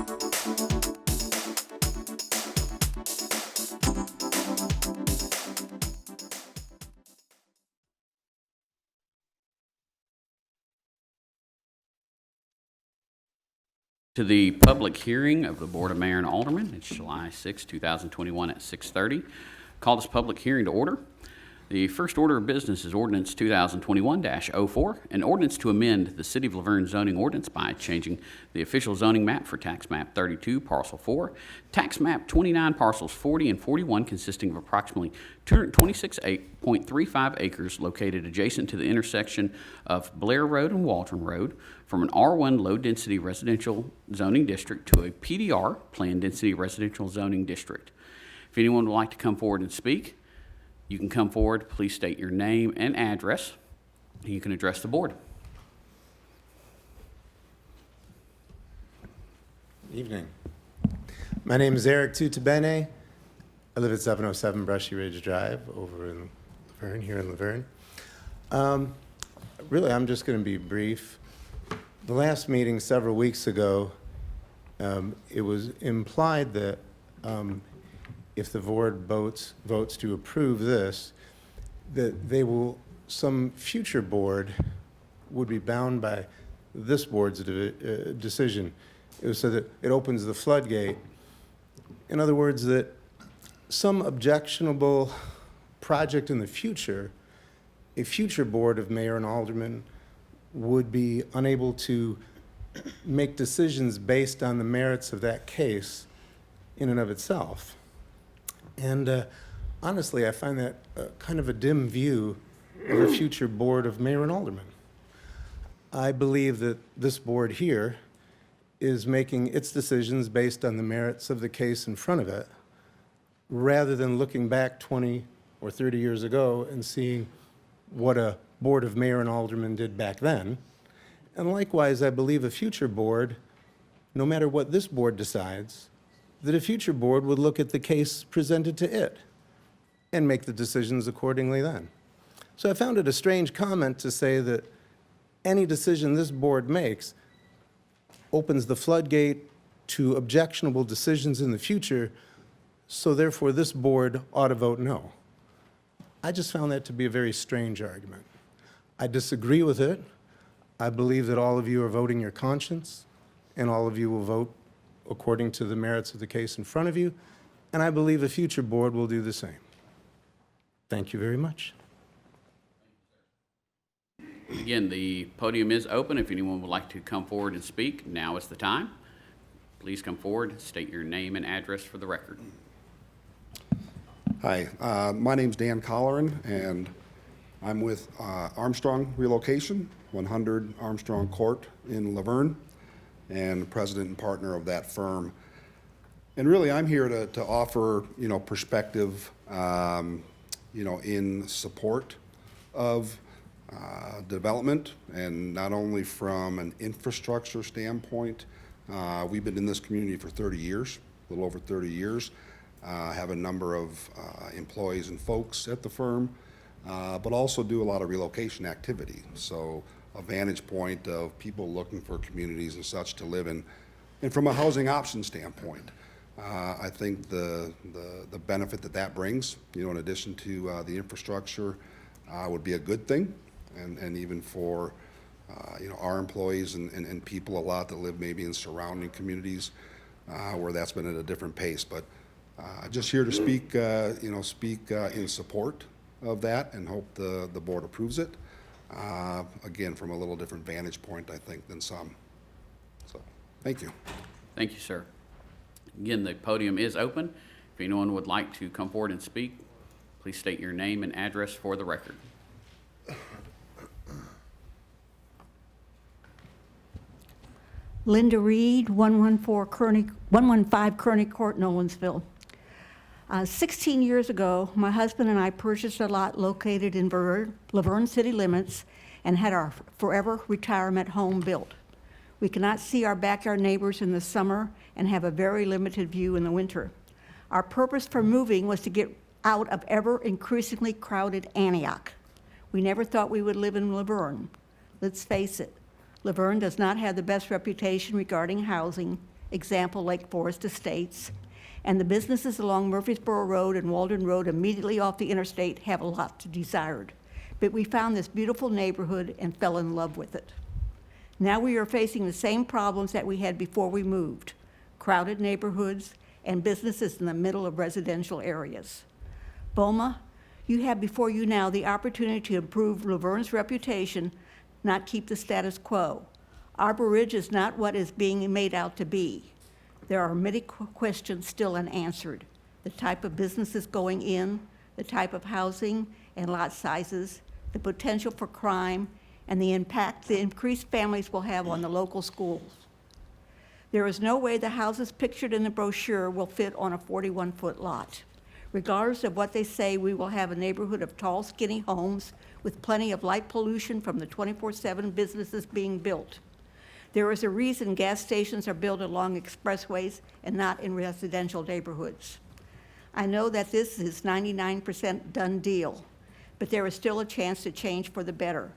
To the public hearing of the Board of Mayor and Aldermen. It's July 6, 2021 at 6:30. Call this public hearing to order. The first order of business is Ordinance 2021-04, an ordinance to amend the City of Laverne zoning ordinance by changing the official zoning map for Tax Map 32, Parcel 4, Tax Map 29, Parcels 40 and 41, consisting of approximately 226.35 acres located adjacent to the intersection of Blair Road and Waldron Road, from an R1 low-density residential zoning district to a PDR, Planned Density Residential Zoning District. If anyone would like to come forward and speak, you can come forward. Please state your name and address, and you can address the board. Evening. My name is Eric Tutabene. I live at 707 Brushy Ridge Drive over in Laverne, here in Laverne. Really, I'm just going to be brief. The last meeting several weeks ago, it was implied that if the board votes to approve this, that some future board would be bound by this board's decision. It was so that it opens the floodgate. In other words, that some objectionable project in the future, a future board of mayor and aldermen would be unable to make decisions based on the merits of that case in and of itself. And honestly, I find that kind of a dim view of a future board of mayor and aldermen. I believe that this board here is making its decisions based on the merits of the case in front of it, rather than looking back 20 or 30 years ago and seeing what a board of mayor and aldermen did back then. And likewise, I believe a future board, no matter what this board decides, that a future board would look at the case presented to it and make the decisions accordingly then. So I found it a strange comment to say that any decision this board makes opens the floodgate to objectionable decisions in the future, so therefore this board ought to vote no. I just found that to be a very strange argument. I disagree with it. I believe that all of you are voting your conscience, and all of you will vote according to the merits of the case in front of you, and I believe a future board will do the same. Thank you very much. Again, the podium is open. If anyone would like to come forward and speak, now is the time. Please come forward, state your name and address for the record. Hi, my name's Dan Colleran, and I'm with Armstrong Relocation, 100 Armstrong Court in Laverne, and president and partner of that firm. And really, I'm here to offer, perspective, in support of development, and not only from an infrastructure standpoint. We've been in this community for 30 years, a little over 30 years. Have a number of employees and folks at the firm, but also do a lot of relocation activity. So a vantage point of people looking for communities and such to live in. And from a housing option standpoint, I think the benefit that brings, in addition to the infrastructure, would be a good thing. And even for, our employees and people a lot that live maybe in surrounding communities where that's been at a different pace. But just here to speak, in support of that, and hope the board approves it. Again, from a little different vantage point, I think, than some. So, thank you. Thank you, sir. Again, the podium is open. If anyone would like to come forward and speak, please state your name and address for the record. Linda Reed, 115 Kearney Court, Nolensville. 16 years ago, my husband and I purchased a lot located in Laverne city limits and had our forever retirement home built. We cannot see our backyard neighbors in the summer and have a very limited view in the winter. Our purpose for moving was to get out of ever increasingly crowded Antioch. We never thought we would live in Laverne. Let's face it, Laverne does not have the best reputation regarding housing, example, Lake Forest Estates, and the businesses along Murfreesboro Road and Walden Road immediately off the interstate have a lot to desired. But we found this beautiful neighborhood and fell in love with it. Now we are facing the same problems that we had before we moved: crowded neighborhoods and businesses in the middle of residential areas. BOMA, you have before you now the opportunity to improve Laverne's reputation, not keep the status quo. Arborridge is not what is being made out to be. There are many questions still unanswered: the type of businesses going in, the type of housing and lot sizes, the potential for crime, and the impact the increased families will have on the local schools. There is no way the houses pictured in the brochure will fit on a 41-foot lot. Regardless of what they say, we will have a neighborhood of tall, skinny homes with plenty of light pollution from the 24/7 businesses being built. There is a reason gas stations are built along expressways and not in residential neighborhoods. I know that this is 99% done deal, but there is still a chance to change for the better.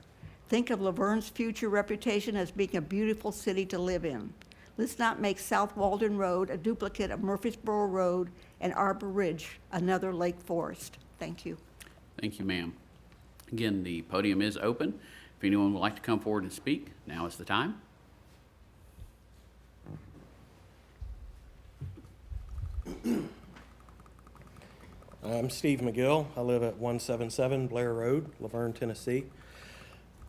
Think of Laverne's future reputation as being a beautiful city to live in. Let's not make South Walden Road a duplicate of Murfreesboro Road and Arborridge another Lake Forest. Thank you. Thank you, ma'am. Again, the podium is open. If anyone would like to come forward and speak, now is the time. I'm Steve McGill. I live at 177 Blair Road, Laverne, Tennessee.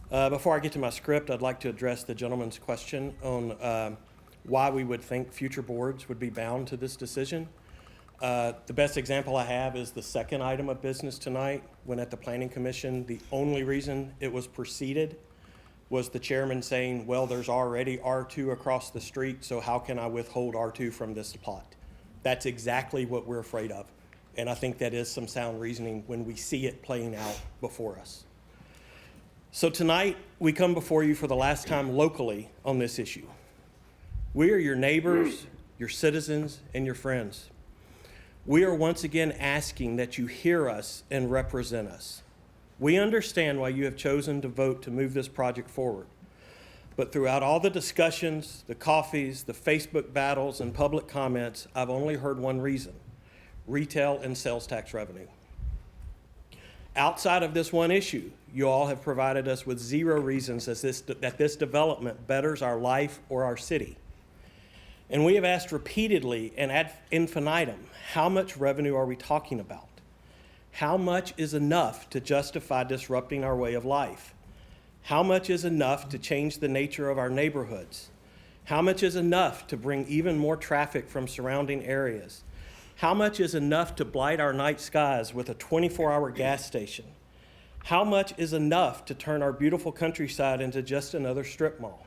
Before I get to my script, I'd like to address the gentleman's question on why we would think future boards would be bound to this decision. The best example I have is the second item of business tonight, when at the Planning Commission, the only reason it was proceeded was the chairman saying, well, there's already R2 across the street, so how can I withhold R2 from this plot? That's exactly what we're afraid of. And I think that is some sound reasoning when we see it playing out before us. So tonight, we come before you for the last time locally on this issue. We are your neighbors, your citizens, and your friends. We are once again asking that you hear us and represent us. We understand why you have chosen to vote to move this project forward. But throughout all the discussions, the coffees, the Facebook battles, and public comments, I've only heard one reason: retail and sales tax revenue. Outside of this one issue, you all have provided us with zero reasons that this development betters our life or our city. And we have asked repeatedly and ad infinitum, how much revenue are we talking about? How much is enough to justify disrupting our way of life? How much is enough to change the nature of our neighborhoods? How much is enough to bring even more traffic from surrounding areas? How much is enough to blight our night skies with a 24-hour gas station? How much is enough to turn our beautiful countryside into just another strip mall?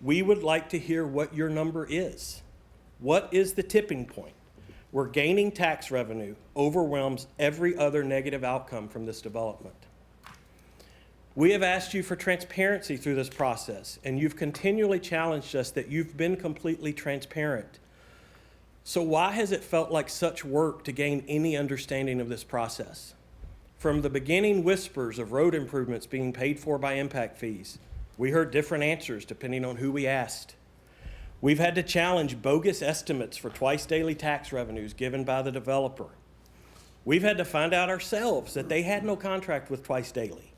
We would like to hear what your number is. What is the tipping point where gaining tax revenue overwhelms every other negative outcome from this development? We have asked you for transparency through this process, and you've continually challenged us that you've been completely transparent. So why has it felt like such work to gain any understanding of this process? From the beginning whispers of road improvements being paid for by impact fees, we heard different answers depending on who we asked. We've had to challenge bogus estimates for twice daily tax revenues given by the developer. We've had to find out ourselves that they had no contract with twice daily.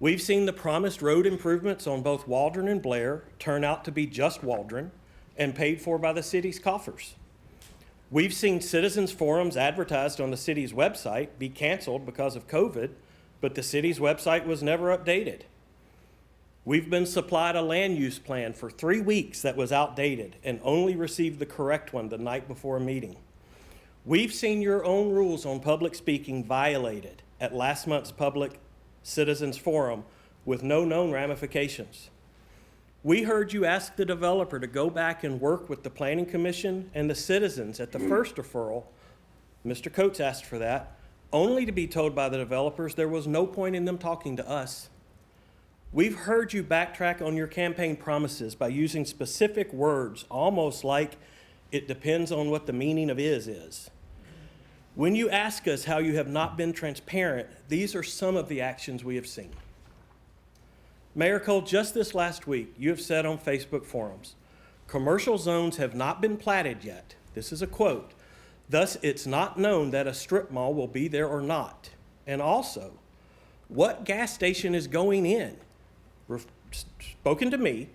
We've seen the promised road improvements on both Waldron and Blair turn out to be just Waldron and paid for by the city's coffers. We've seen citizens forums advertised on the city's website be canceled because of COVID, but the city's website was never updated. We've been supplied a land use plan for 3 weeks that was outdated and only received the correct one the night before a meeting. We've seen your own rules on public speaking violated at last month's public citizens forum with no known ramifications. We heard you ask the developer to go back and work with the Planning Commission and the citizens at the first deferral. Mr. Coates asked for that, only to be told by the developers there was no point in them talking to us. We've heard you backtrack on your campaign promises by using specific words, almost like it depends on what the meaning of is. When you ask us how you have not been transparent, these are some of the actions we have seen. Mayor Cole, just this last week, you have said on Facebook forums, Commercial zones have not been platted yet. This is a quote. Thus, it's not known that a strip mall will be there or not. And also, what gas station is going in? Spoken to me,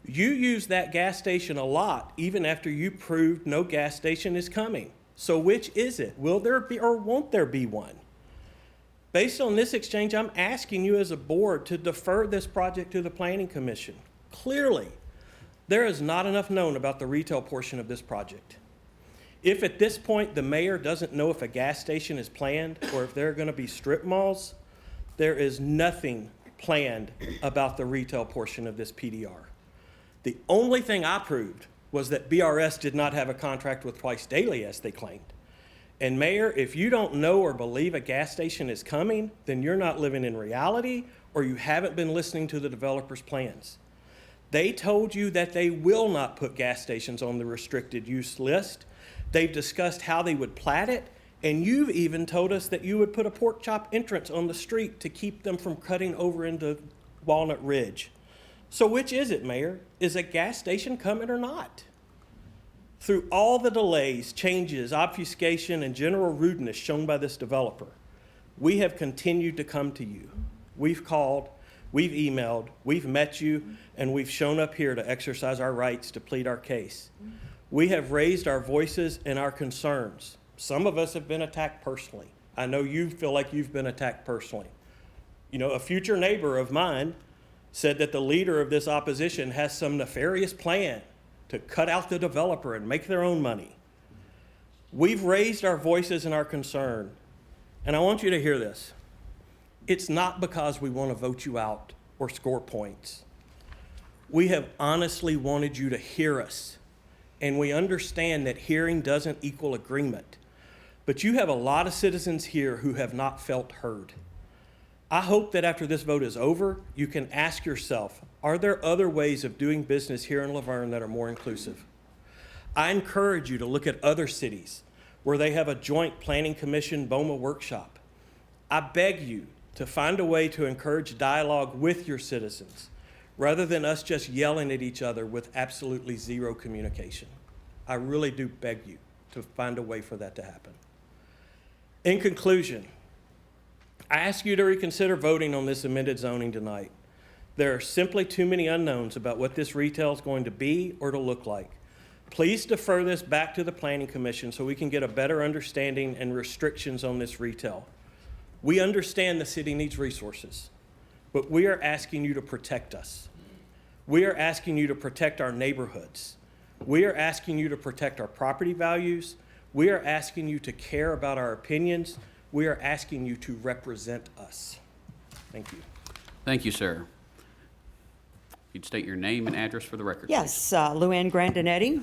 you use that gas station a lot even after you proved no gas station is coming. So which is it? Will there be or won't there be one? Based on this exchange, I'm asking you as a board to defer this project to the Planning Commission. Clearly, there is not enough known about the retail portion of this project. If at this point the mayor doesn't know if a gas station is planned or if there are going to be strip malls, there is nothing planned about the retail portion of this PDR. The only thing I proved was that BRS did not have a contract with Twice Daily as they claimed. And Mayor, if you don't know or believe a gas station is coming, then you're not living in reality or you haven't been listening to the developer's plans. They told you that they will not put gas stations on the restricted use list. They've discussed how they would plat it, and you've even told us that you would put a pork chop entrance on the street to keep them from cutting over into Walnut Ridge. So which is it, Mayor? Is a gas station coming or not? Through all the delays, changes, obfuscation, and general rudeness shown by this developer, we have continued to come to you. We've called, we've emailed, we've met you, and we've shown up here to exercise our rights to plead our case. We have raised our voices and our concerns. Some of us have been attacked personally. I know you feel like you've been attacked personally. You know, a future neighbor of mine said that the leader of this opposition has some nefarious plan to cut out the developer and make their own money. We've raised our voices and our concern, and I want you to hear this. It's not because we want to vote you out or score points. We have honestly wanted you to hear us, and we understand that hearing doesn't equal agreement, but you have a lot of citizens here who have not felt heard. I hope that after this vote is over, you can ask yourself, are there other ways of doing business here in Laverne that are more inclusive? I encourage you to look at other cities where they have a joint planning commission BOMA workshop. I beg you to find a way to encourage dialogue with your citizens rather than us just yelling at each other with absolutely zero communication. I really do beg you to find a way for that to happen. In conclusion, I ask you to reconsider voting on this amended zoning tonight. There are simply too many unknowns about what this retail is going to be or to look like. Please defer this back to the Planning Commission so we can get a better understanding and restrictions on this retail. We understand the city needs resources, but we are asking you to protect us. We are asking you to protect our neighborhoods. We are asking you to protect our property values. We are asking you to care about our opinions. We are asking you to represent us. Thank you. Thank you, sir. You'd state your name and address for the record. Yes, Luann Grandinetti,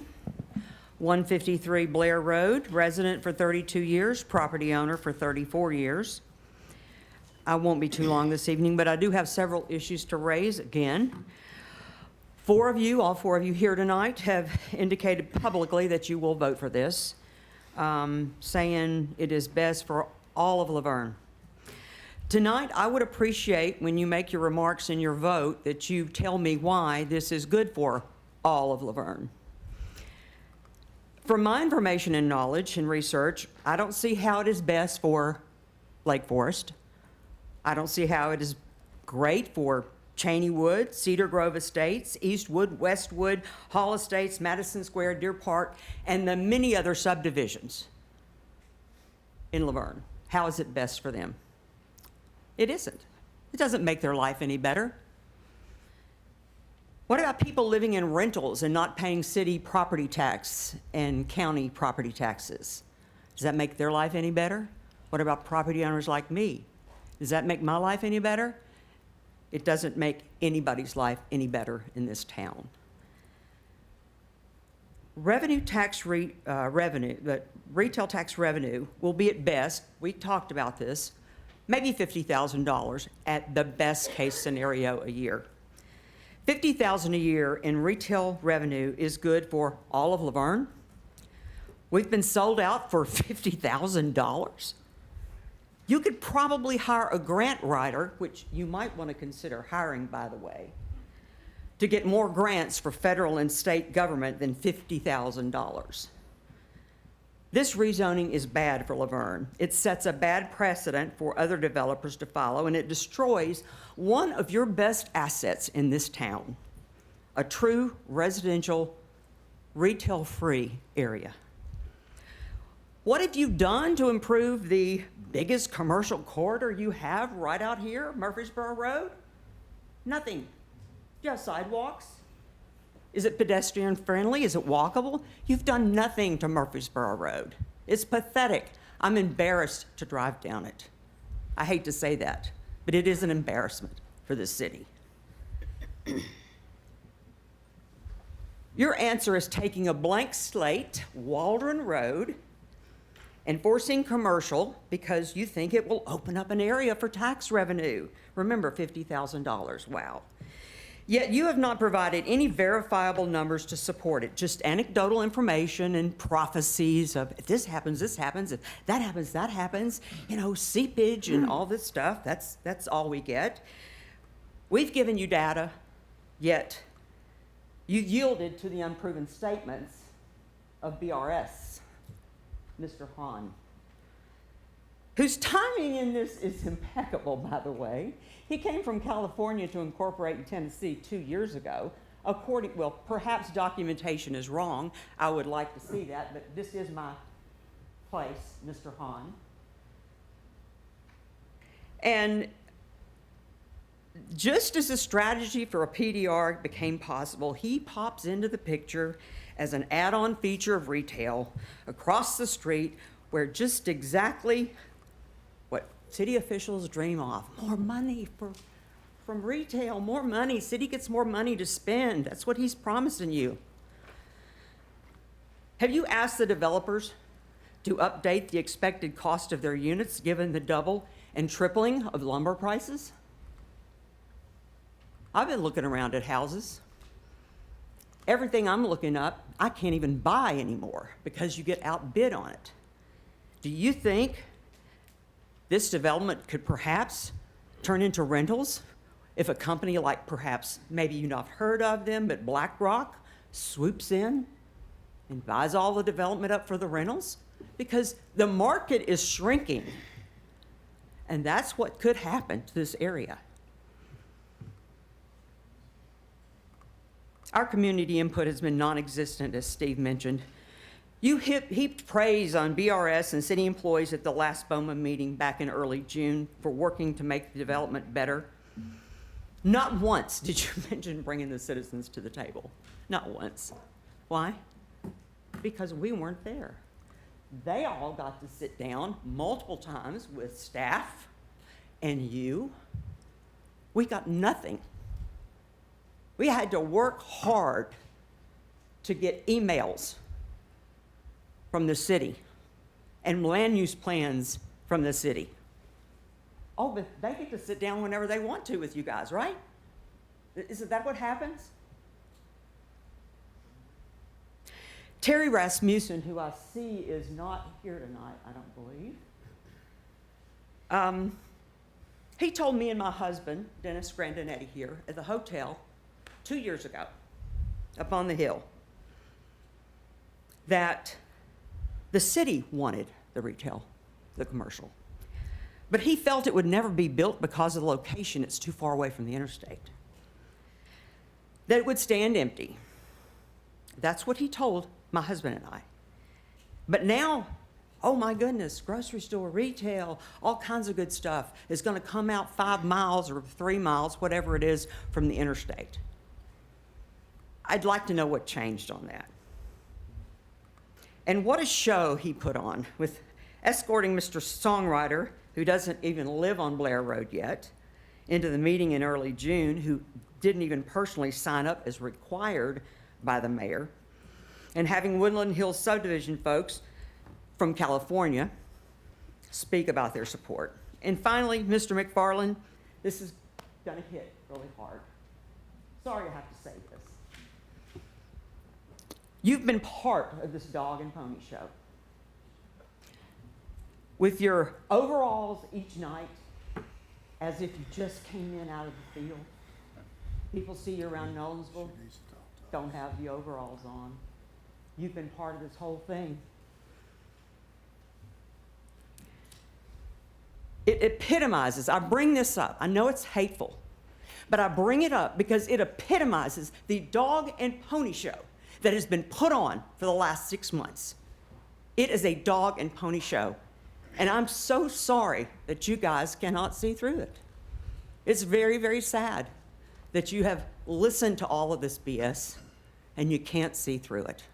153 Blair Road, resident for 32 years, property owner for 34 years. I won't be too long this evening, but I do have several issues to raise again. All four of you here tonight have indicated publicly that you will vote for this, saying it is best for all of Laverne. Tonight, I would appreciate when you make your remarks and your vote that you tell me why this is good for all of Laverne. From my information and knowledge and research, I don't see how it is best for Lake Forest. I don't see how it is great for Cheney Wood, Cedar Grove Estates, Eastwood, Westwood, Hall Estates, Madison Square, Deer Park, and the many other subdivisions in Laverne. How is it best for them? It isn't. It doesn't make their life any better. What about people living in rentals and not paying city property tax and county property taxes? Does that make their life any better? What about property owners like me? Does that make my life any better? It doesn't make anybody's life any better in this town. Retail tax revenue will be at best, we talked about this, maybe $50,000 at the best case scenario a year. $50,000 a year in retail revenue is good for all of Laverne. We've been sold out for $50,000. You could probably hire a grant writer, which you might want to consider hiring, by the way, to get more grants for federal and state government than $50,000. This rezoning is bad for Laverne. It sets a bad precedent for other developers to follow, and it destroys one of your best assets in this town, a true residential, retail-free area. What have you done to improve the biggest commercial corridor you have right out here, Murfreesboro Road? Nothing. Do you have sidewalks? Is it pedestrian friendly? Is it walkable? You've done nothing to Murfreesboro Road. It's pathetic. I'm embarrassed to drive down it. I hate to say that, but it is an embarrassment for this city. Your answer is taking a blank slate, Waldron Road, and forcing commercial because you think it will open up an area for tax revenue. Remember, $50,000, wow. Yet you have not provided any verifiable numbers to support it, just anecdotal information and prophecies of if this happens, if that happens, that happens, you know, seepage and all this stuff. That's all we get. We've given you data, yet you yielded to the unproven statements of BRS, Mr. Hahn, whose timing in this is impeccable, by the way. He came from California to incorporate in Tennessee 2 years ago. Well, perhaps documentation is wrong. I would like to see that, but this is my place, Mr. Hahn. And just as a strategy for a PDR became possible, he pops into the picture as an add-on feature of retail across the street where just exactly what city officials dream of. More money from retail, more money. City gets more money to spend. That's what he's promising you. Have you asked the developers to update the expected cost of their units given the double and tripling of lumber prices? I've been looking around at houses. Everything I'm looking up, I can't even buy anymore because you get outbid on it. Do you think this development could perhaps turn into rentals if a company like perhaps, maybe you've not heard of them, but BlackRock swoops in and buys all the development up for the rentals? Because the market is shrinking, and that's what could happen to this area. Our community input has been non-existent, as Steve mentioned. You heaped praise on BRS and city employees at the last BOMA meeting back in early June for working to make the development better. Not once did you mention bringing the citizens to the table. Not once. Why? Because we weren't there. They all got to sit down multiple times with staff and you. We got nothing. We had to work hard to get emails from the city and land use plans from the city. Oh, but they get to sit down whenever they want to with you guys, right? Isn't that what happens? Terry Rasmussen, who I see is not here tonight, I don't believe. He told me and my husband, Dennis Grandinetti, here at the hotel 2 years ago, up on the hill, that the city wanted the retail, the commercial. But he felt it would never be built because of the location. It's too far away from the interstate. That it would stand empty. That's what he told my husband and I. But now, oh my goodness, grocery store, retail, all kinds of good stuff is going to come out 5 miles or 3 miles, whatever it is, from the interstate. I'd like to know what changed on that. And what a show he put on with escorting Mr. Songwriter, who doesn't even live on Blair Road yet, into the meeting in early June, who didn't even personally sign up as required by the mayor, and having Woodland Hills subdivision folks from California speak about their support. And finally, Mr. McFarland, this is gonna hit really hard. Sorry I have to say this. You've been part of this dog and pony show. With your overalls each night, as if you just came in out of the field, People see you around Nolensville, don't have the overalls on. You've been part of this whole thing. It epitomizes, I bring this up, I know it's hateful, but I bring it up because it epitomizes the dog and pony show that has been put on for the last 6 months. It is a dog and pony show, and I'm so sorry that you guys cannot see through it. It's very, very sad that you have listened to all of this BS and you can't see through it.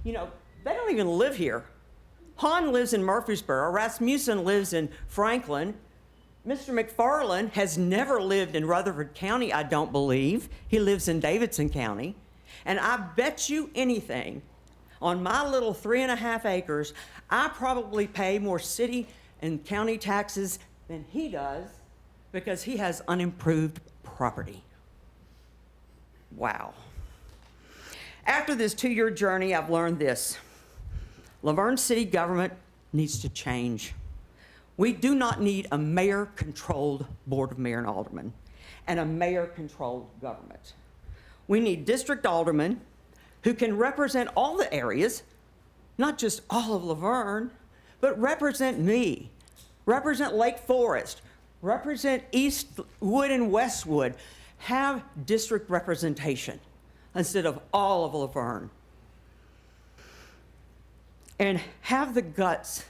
You know, they don't even live here. Han lives in Murfreesboro, Rasmussen lives in Franklin. Mr. McFarland has never lived in Rutherford County, I don't believe. He lives in Davidson County. And I bet you anything, on my little 3.5 acres, I probably pay more city and county taxes than he does because he has unimproved property. Wow. After this 2-year journey, I've learned this. Laverne city government needs to change. We do not need a mayor-controlled board of mayor and aldermen and a mayor-controlled government. We need district aldermen who can represent all the areas, not just all of Laverne, but represent me, represent Lake Forest, represent Eastwood and Westwood, have district representation instead of all of Laverne. And have the guts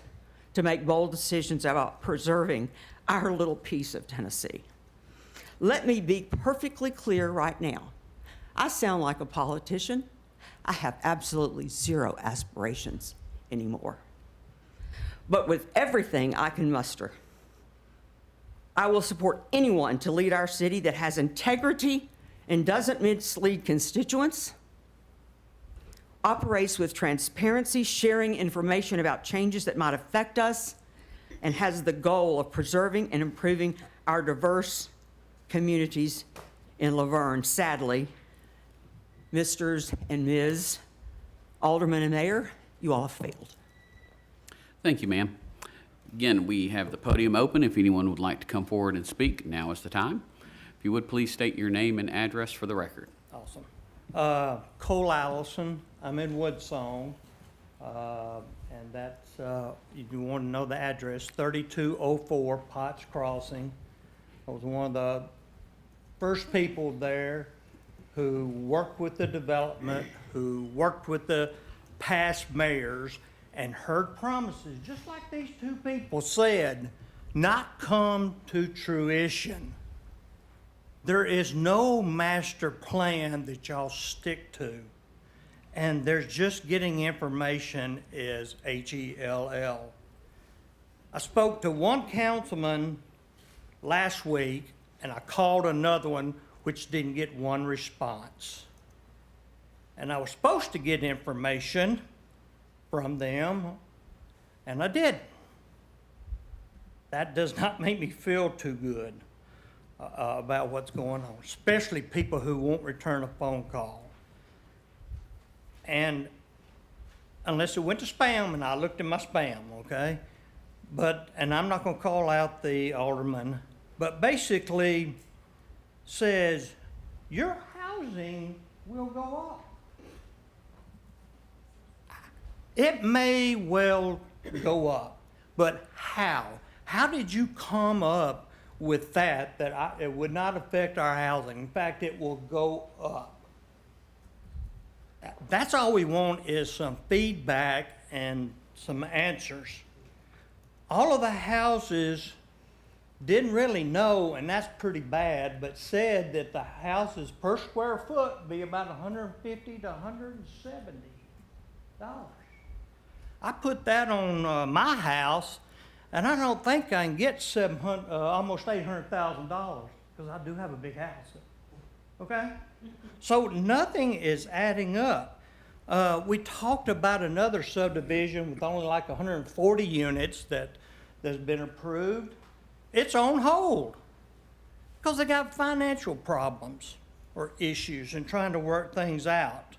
to make bold decisions about preserving our little piece of Tennessee. Let me be perfectly clear right now. I sound like a politician. I have absolutely zero aspirations anymore. But with everything I can muster, I will support anyone to lead our city that has integrity and doesn't mislead constituents, operates with transparency, sharing information about changes that might affect us, and has the goal of preserving and improving our diverse communities in Laverne. Sadly, Misters and Ms. Alderman and Mayor, you all have failed. Thank you, ma'am. Again, we have the podium open. If anyone would like to come forward and speak, now is the time. If you would, please state your name and address for the record. Awesome. Cole Allison, I'm in Woodsong, and that's, you want to know the address, 3204 Potts Crossing. I was one of the first people there who worked with the development, who worked with the past mayors, and heard promises, just like these two people said, not come to fruition. There is no master plan that y'all stick to, and there's just getting information is HELL. I spoke to one councilman last week, and I called another one, which didn't get one response. And I was supposed to get information from them, and I did. That does not make me feel too good about what's going on, especially people who won't return a phone call. And unless it went to spam, and I looked in my spam, okay? And I'm not gonna call out the alderman, but basically says, your housing will go up. It may well go up, but how? How did you come up with that it would not affect our housing? In fact, it will go up. That's all we want is some feedback and some answers. All of the houses didn't really know, and that's pretty bad, but said that the houses per square foot be about $150 to $170. I put that on my house, and I don't think I can get almost $800,000 because I do have a big house. Okay? So nothing is adding up. We talked about another subdivision with only like 140 units that's been approved. It's on hold because they got financial problems or issues and trying to work things out.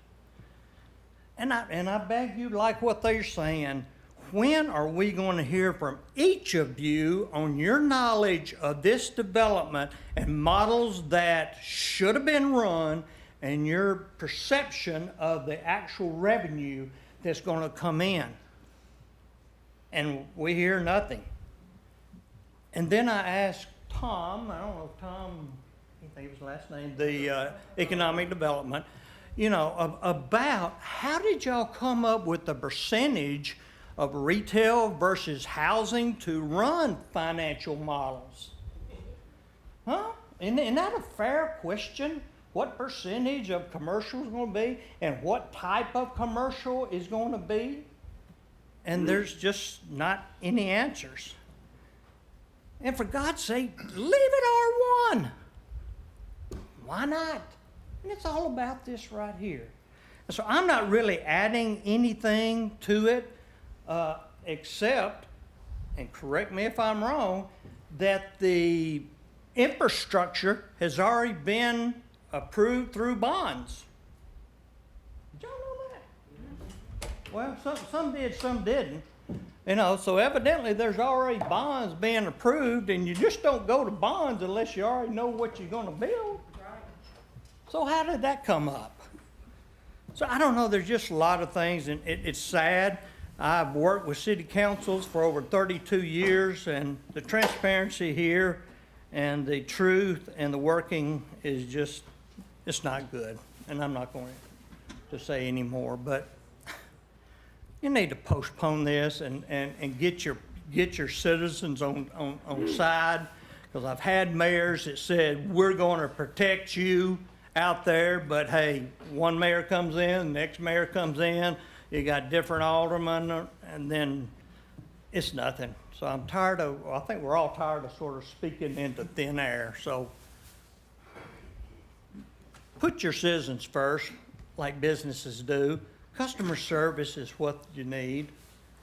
And I beg you, like what they're saying, when are we going to hear from each of you on your knowledge of this development and models that should have been run and your perception of the actual revenue that's going to come in? And we hear nothing. And then I asked Tom, I don't know if Tom, I think his last name, the economic development, you know, about how did y'all come up with the percentage of retail versus housing to run financial models? Huh? Isn't that a fair question? What percentage of commercial is going to be and what type of commercial is going to be? And there's just not any answers. And for God's sake, leave it R1. Why not? And it's all about this right here. And so I'm not really adding anything to it except, and correct me if I'm wrong, that the infrastructure has already been approved through bonds. Did y'all know that? Well, some did, some didn't. You know, so evidently there's already bonds being approved, and you just don't go to bonds unless you already know what you're going to build. So how did that come up? So I don't know, there's just a lot of things, and it's sad. I've worked with city councils for over 32 years, and the transparency here and the truth and the working is just, it's not good. And I'm not going to say any more, but you need to postpone this and get your citizens on side, because I've had mayors that said, we're going to protect you out there, but hey, one mayor comes in, the next mayor comes in, you got different aldermen, and then it's nothing. So I'm tired of, I think we're all tired of sort of speaking into thin air. So put your citizens first, like businesses do. Customer service is what you need,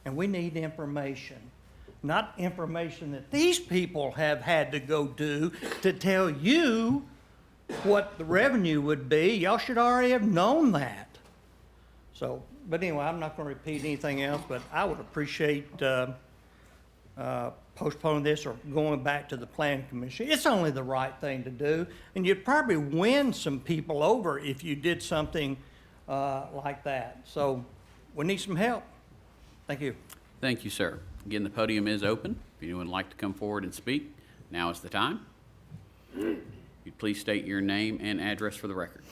and we need information. Not information that these people have had to go do to tell you what the revenue would be. Y'all should already have known that. So, but anyway, I'm not going to repeat anything else, but I would appreciate postponing this or going back to the planning commission. It's only the right thing to do, and you'd probably win some people over if you did something like that. So we need some help. Thank you. Thank you, sir. Again, the podium is open. If anyone would like to come forward and speak, now is the time. You'd please state your name and address for the record.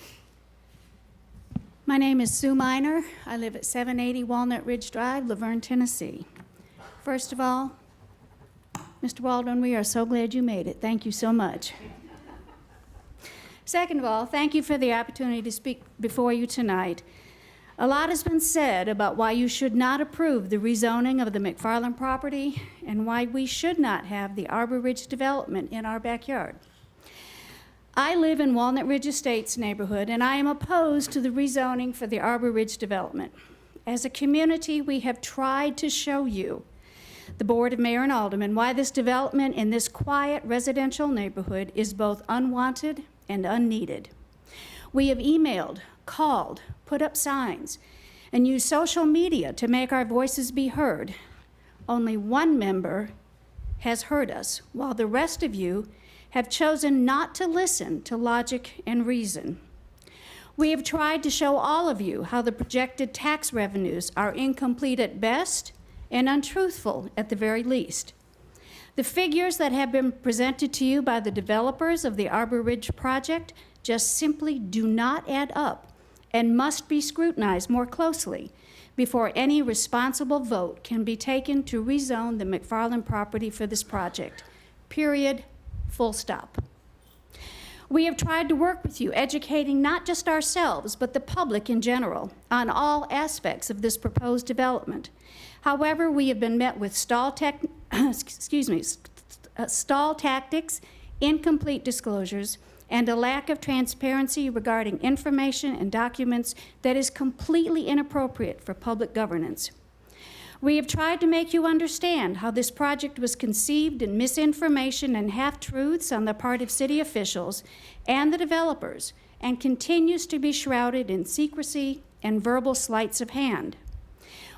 My name is Sue Miner. I live at 780 Walnut Ridge Drive, Laverne, Tennessee. First of all, Mr. Waldron, we are so glad you made it. Thank you so much. Second of all, thank you for the opportunity to speak before you tonight. A lot has been said about why you should not approve the rezoning of the McFarland property and why we should not have the Arborridge Development in our backyard. I live in Walnut Ridge Estates neighborhood, and I am opposed to the rezoning for the Arborridge Development. As a community, we have tried to show you, the Board of Mayor and Aldermen, why this development in this quiet residential neighborhood is both unwanted and unneeded. We have emailed, called, put up signs, and used social media to make our voices be heard. Only one member has heard us, while the rest of you have chosen not to listen to logic and reason. We have tried to show all of you how the projected tax revenues are incomplete at best and untruthful at the very least. The figures that have been presented to you by the developers of the Arborridge project just simply do not add up and must be scrutinized more closely before any responsible vote can be taken to rezone the McFarland property for this project. Period. Full stop. We have tried to work with you, educating not just ourselves, but the public in general on all aspects of this proposed development. However, we have been met with stall tactics, incomplete disclosures, and a lack of transparency regarding information and documents that is completely inappropriate for public governance. We have tried to make you understand how this project was conceived in misinformation and half-truths on the part of city officials and the developers, and continues to be shrouded in secrecy and verbal sleights of hand.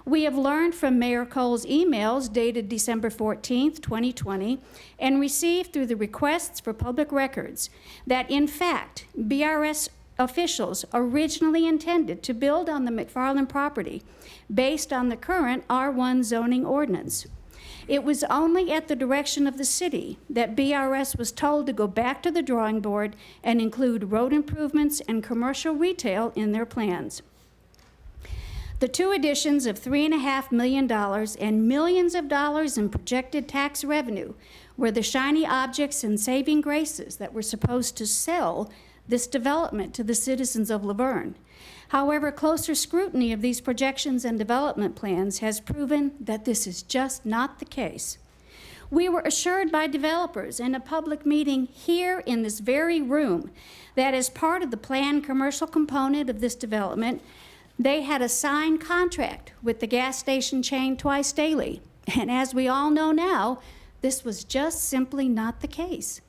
We have learned from Mayor Cole's emails dated December 14th, 2020, and received through the requests for public records that, in fact, BRS officials originally intended to build on the McFarland property based on the current R1 zoning ordinance. It was only at the direction of the city that BRS was told to go back to the drawing board and include road improvements and commercial retail in their plans. The two additions of $3.5 million and millions of dollars in projected tax revenue were the shiny objects and saving graces that were supposed to sell this development to the citizens of Laverne. However, closer scrutiny of these projections and development plans has proven that this is just not the case. We were assured by developers in a public meeting here in this very room that as part of the planned commercial component of this development, they had a signed contract with the gas station chain Twice Daily. And as we all know now, this was just simply not the case.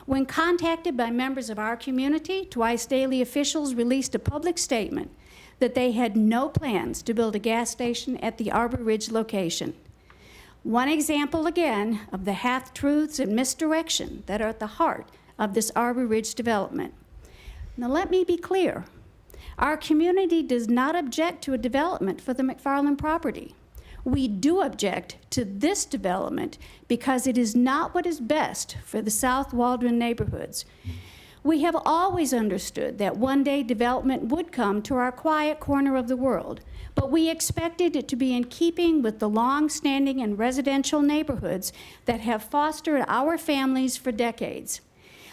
When contacted by members of our community, Twice Daily officials released a public statement that they had no plans to build a gas station at the Arborridge location. One example, again, of the half-truths and misdirection that are at the heart of this Arborridge development. Now, let me be clear. Our community does not object to a development for the McFarland property. We do object to this development because it is not what is best for the South Waldron neighborhoods. We have always understood that one day development would come to our quiet corner of the world, but we expected it to be in keeping with the long-standing and residential neighborhoods that have fostered our families for decades.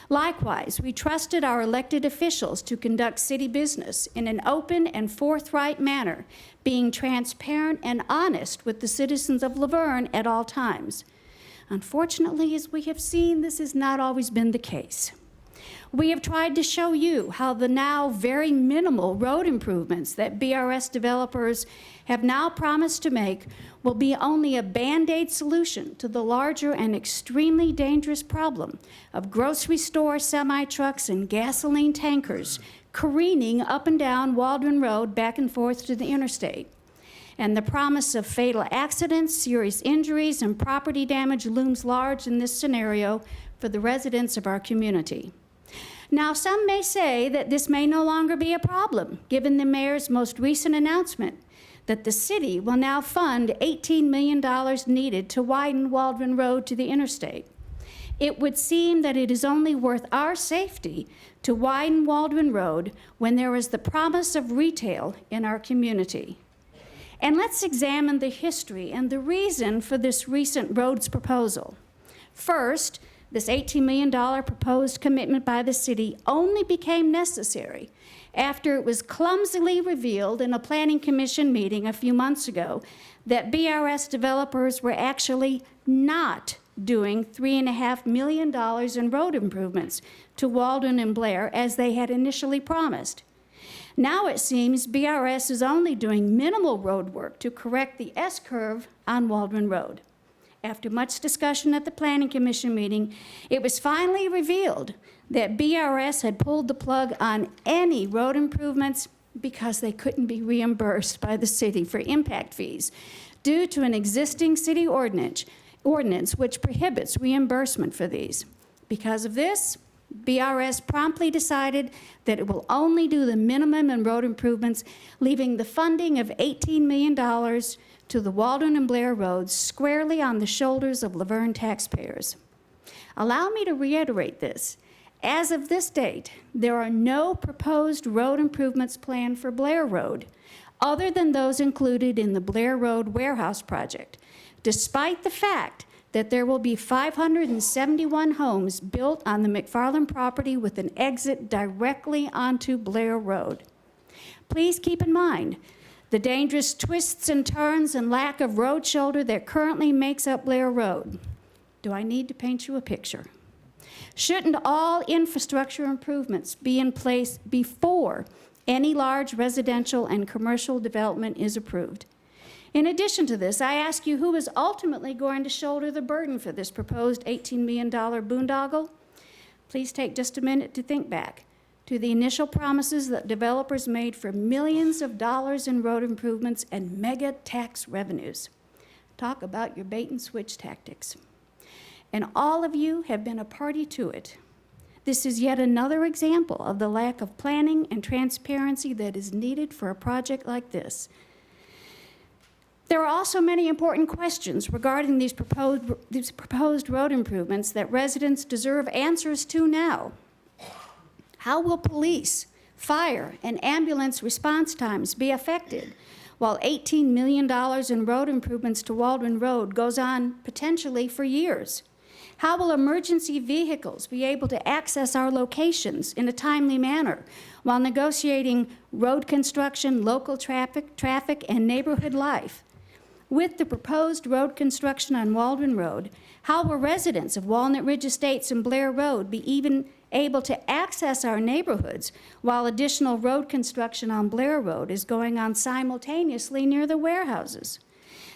Likewise, we trusted our elected officials to conduct city business in an open and forthright manner, being transparent and honest with the citizens of Laverne at all times. Unfortunately, as we have seen, this has not always been the case. We have tried to show you how the now very minimal road improvements that BRS developers have now promised to make will be only a Band-Aid solution to the larger and extremely dangerous problem of grocery store semi-trucks and gasoline tankers careening up and down Waldron Road back and forth to the interstate. And the promise of fatal accidents, serious injuries, and property damage looms large in this scenario for the residents of our community. Now, some may say that this may no longer be a problem, given the mayor's most recent announcement that the city will now fund $18 million needed to widen Waldron Road to the interstate. It would seem that it is only worth our safety to widen Waldron Road when there is the promise of retail in our community. And let's examine the history and the reason for this recent roads proposal. First, this $18 million proposed commitment by the city only became necessary after it was clumsily revealed in a planning commission meeting a few months ago that BRS developers were actually not doing $3.5 million in road improvements to Waldron and Blair as they had initially promised. Now it seems BRS is only doing minimal road work to correct the S-curve on Waldron Road. After much discussion at the Planning Commission meeting, it was finally revealed that BRS had pulled the plug on any road improvements because they couldn't be reimbursed by the city for impact fees due to an existing city ordinance which prohibits reimbursement for these. Because of this, BRS promptly decided that it will only do the minimum in road improvements, leaving the funding of $18 million to the Waldron and Blair roads squarely on the shoulders of Laverne taxpayers. Allow me to reiterate this. As of this date, there are no proposed road improvements planned for Blair Road, other than those included in the Blair Road warehouse project, despite the fact that there will be 571 homes built on the McFarland property with an exit directly onto Blair Road. Please keep in mind the dangerous twists and turns and lack of road shoulder that currently makes up Blair Road. Do I need to paint you a picture? Shouldn't all infrastructure improvements be in place before any large residential and commercial development is approved? In addition to this, I ask you, who is ultimately going to shoulder the burden for this proposed $18 million boondoggle? Please take just a minute to think back. to the initial promises that developers made for millions of dollars in road improvements and mega tax revenues. Talk about your bait and switch tactics. And all of you have been a party to it. This is yet another example of the lack of planning and transparency that is needed for a project like this. There are also many important questions regarding these proposed road improvements that residents deserve answers to now. How will police, fire, and ambulance response times be affected while $18 million in road improvements to Waldron Road goes on potentially for years? How will emergency vehicles be able to access our locations in a timely manner while negotiating road construction, local traffic, and neighborhood life? With the proposed road construction on Waldron Road, how will residents of Walnut Ridge Estates and Blair Road be even able to access our neighborhoods while additional road construction on Blair Road is going on simultaneously near the warehouses?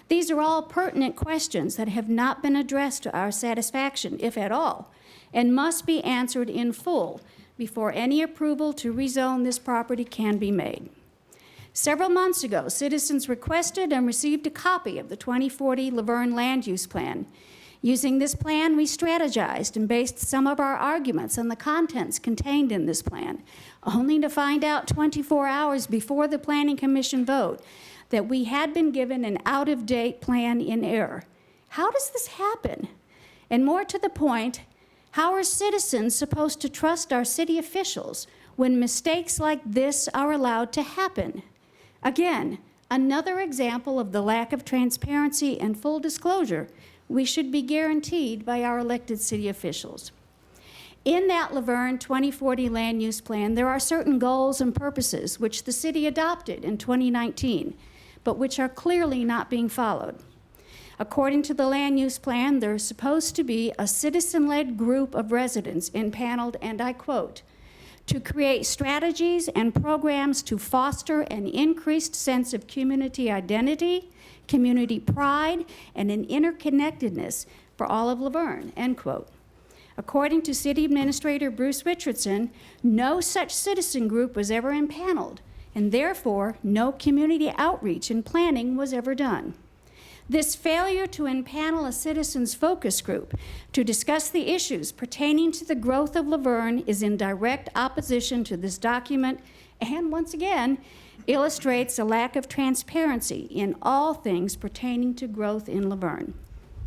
These are all pertinent questions that have not been addressed to our satisfaction, if at all, and must be answered in full before any approval to rezone this property can be made. Several months ago, citizens requested and received a copy of the 2040 Laverne Land Use Plan. Using this plan, we strategized and based some of our arguments on the contents contained in this plan, only to find out 24 hours before the Planning Commission vote that we had been given an out-of-date plan in error. How does this happen? And more to the point, how are citizens supposed to trust our city officials when mistakes like this are allowed to happen? Again, another example of the lack of transparency and full disclosure we should be guaranteed by our elected city officials. In that Laverne 2040 land use plan, there are certain goals and purposes which the city adopted in 2019, but which are clearly not being followed. According to the land use plan, there is supposed to be a citizen-led group of residents impaneled, and I quote, to create strategies and programs to foster an increased sense of community identity, community pride, and an interconnectedness for all of Laverne, end quote. According to City Administrator Bruce Richardson, no such citizen group was ever impaneled, and therefore no community outreach and planning was ever done. This failure to impanel a citizens focus group to discuss the issues pertaining to the growth of Laverne is in direct opposition to this document and, once again, illustrates a lack of transparency in all things pertaining to growth in Laverne.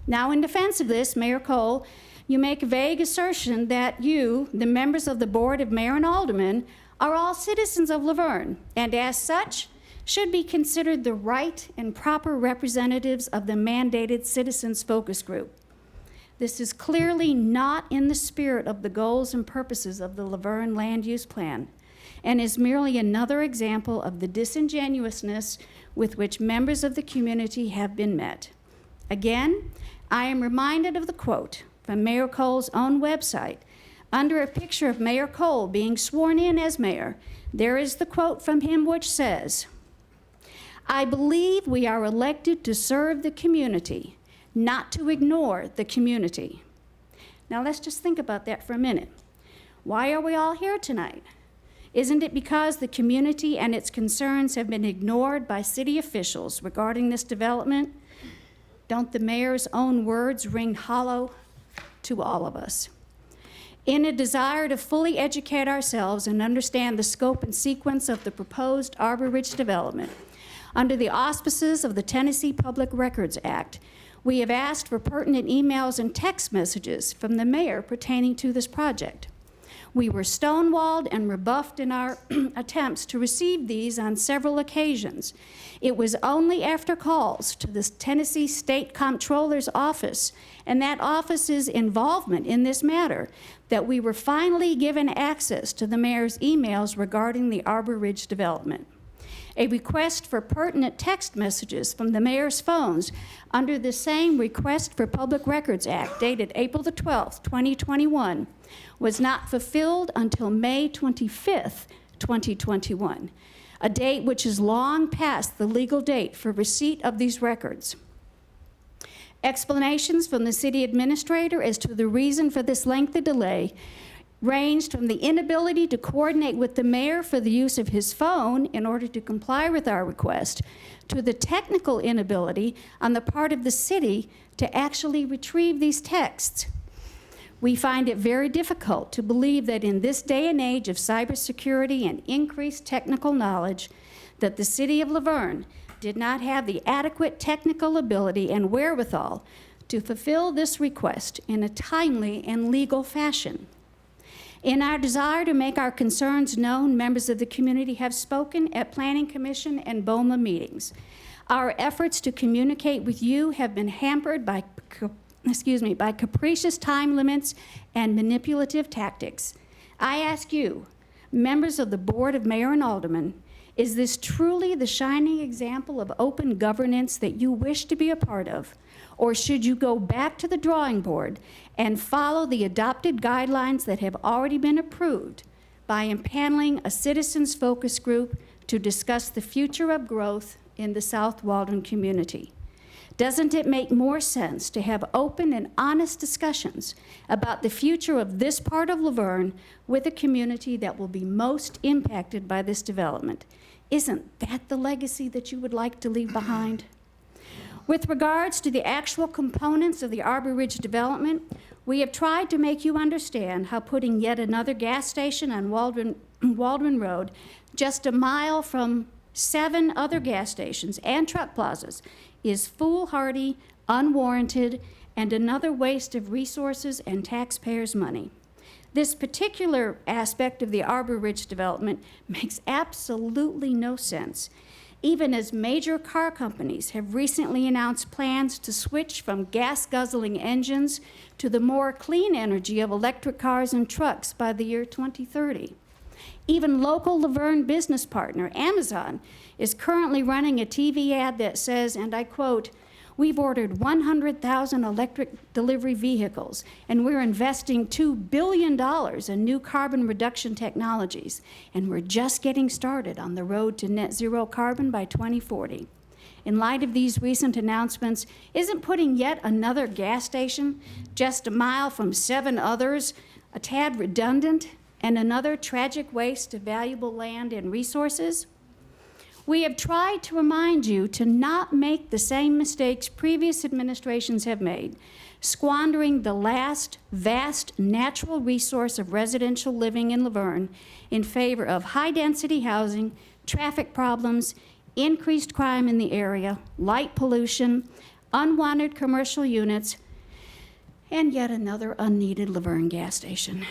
Now, in defense of this, Mayor Cole, you make a vague assertion that you, the members of the Board of Mayor and Aldermen, are all citizens of Laverne, and as such, should be considered the right and proper representatives of the mandated citizens focus group. This is clearly not in the spirit of the goals and purposes of the Laverne Land Use Plan, and is merely another example of the disingenuousness with which members of the community have been met. Again, I am reminded of the quote from Mayor Cole's own website. Under a picture of Mayor Cole being sworn in as mayor, there is the quote from him which says, "I believe we are elected to serve the community, not to ignore the community." Now let's just think about that for a minute. Why are we all here tonight? Isn't it because the community and its concerns have been ignored by city officials regarding this development? Don't the mayor's own words ring hollow to all of us? In a desire to fully educate ourselves and understand the scope and sequence of the proposed Arborridge development, under the auspices of the Tennessee Public Records Act, we have asked for pertinent emails and text messages from the mayor pertaining to this project. We were stonewalled and rebuffed in our attempts to receive these on several occasions. It was only after calls to the Tennessee State Comptroller's office and that office's involvement in this matter that we were finally given access to the mayor's emails regarding the Arborridge development. A request for pertinent text messages from the mayor's phones under the same Request for Public Records Act dated April the 12th, 2021, was not fulfilled until May 25th, 2021, a date which is long past the legal date for receipt of these records. Explanations from the city administrator as to the reason for this lengthy delay ranged from the inability to coordinate with the mayor for the use of his phone in order to comply with our request, to the technical inability on the part of the city to actually retrieve these texts. We find it very difficult to believe that in this day and age of cybersecurity and increased technical knowledge, that the city of Laverne did not have the adequate technical ability and wherewithal to fulfill this request in a timely and legal fashion. In our desire to make our concerns known, members of the community have spoken at Planning Commission and BOMA meetings. Our efforts to communicate with you have been hampered by capricious time limits and manipulative tactics. I ask you, members of the Board of Mayor and Aldermen, is this truly the shining example of open governance that you wish to be a part of? Or should you go back to the drawing board and follow the adopted guidelines that have already been approved by impaneling a citizens focus group to discuss the future of growth in the South Waldron community? Doesn't it make more sense to have open and honest discussions about the future of this part of Laverne with a community that will be most impacted by this development? Isn't that the legacy that you would like to leave behind? With regards to the actual components of the Arborridge development, we have tried to make you understand how putting yet another gas station on Waldron Road, just a mile from 7 other gas stations and truck plazas, is foolhardy, unwarranted, and another waste of resources and taxpayers' money. This particular aspect of the Arborridge development makes absolutely no sense, even as major car companies have recently announced plans to switch from gas-guzzling engines to the more clean energy of electric cars and trucks by the year 2030. Even local Laverne business partner, Amazon, is currently running a TV ad that says, and I quote, "We've ordered 100,000 electric delivery vehicles, and we're investing $2 billion in new carbon reduction technologies, and we're just getting started on the road to net zero carbon by 2040. In light of these recent announcements, isn't putting yet another gas station just a mile from 7 others a tad redundant and another tragic waste of valuable land and resources? We have tried to remind you to not make the same mistakes previous administrations have made, squandering the last vast natural resource of residential living in Laverne in favor of high-density housing, traffic problems, increased crime in the area, light pollution, unwanted commercial units, and yet another unneeded Laverne gas station.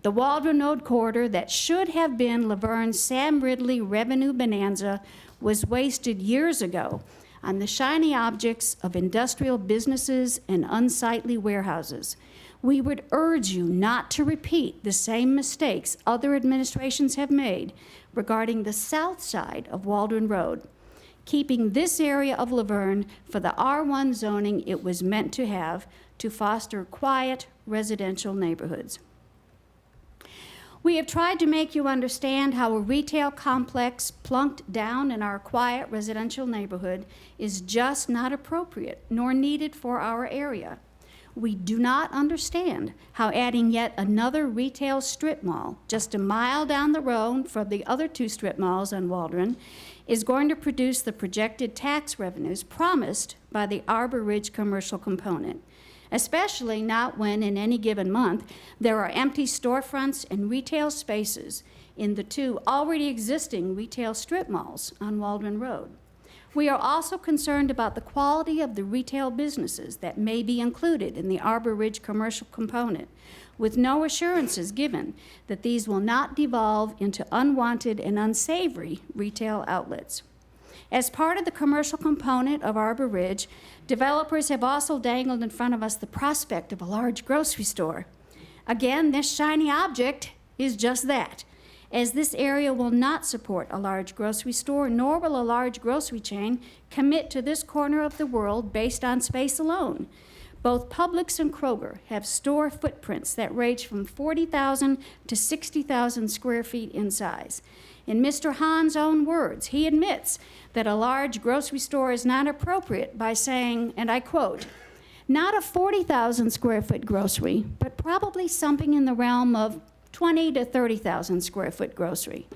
The Waldron Road corridor that should have been Laverne's Sam Ridley revenue bonanza was wasted years ago on the shiny objects of industrial businesses and unsightly warehouses. We would urge you not to repeat the same mistakes other administrations have made regarding the south side of Waldron Road, keeping this area of Laverne for the R1 zoning it was meant to have to foster quiet residential neighborhoods. We have tried to make you understand how a retail complex plunked down in our quiet residential neighborhood is just not appropriate nor needed for our area. We do not understand how adding yet another retail strip mall just a mile down the road from the other 2 strip malls on Waldron is going to produce the projected tax revenues promised by the Arborridge commercial component, especially not when in any given month there are empty storefronts and retail spaces in the 2 already existing retail strip malls on Waldron Road. We are also concerned about the quality of the retail businesses that may be included in the Arborridge commercial component, with no assurances given that these will not devolve into unwanted and unsavory retail outlets. As part of the commercial component of Arborridge, developers have also dangled in front of us the prospect of a large grocery store. Again, this shiny object is just that, as this area will not support a large grocery store, nor will a large grocery chain commit to this corner of the world based on space alone. Both Publix and Kroger have store footprints that range from 40,000 to 60,000 square feet in size. In Mr. Hahn's own words, he admits that a large grocery store is not appropriate by saying, and I quote, "Not a 40,000 square foot grocery, but probably something in the realm of 20 to 30,000 square foot grocery.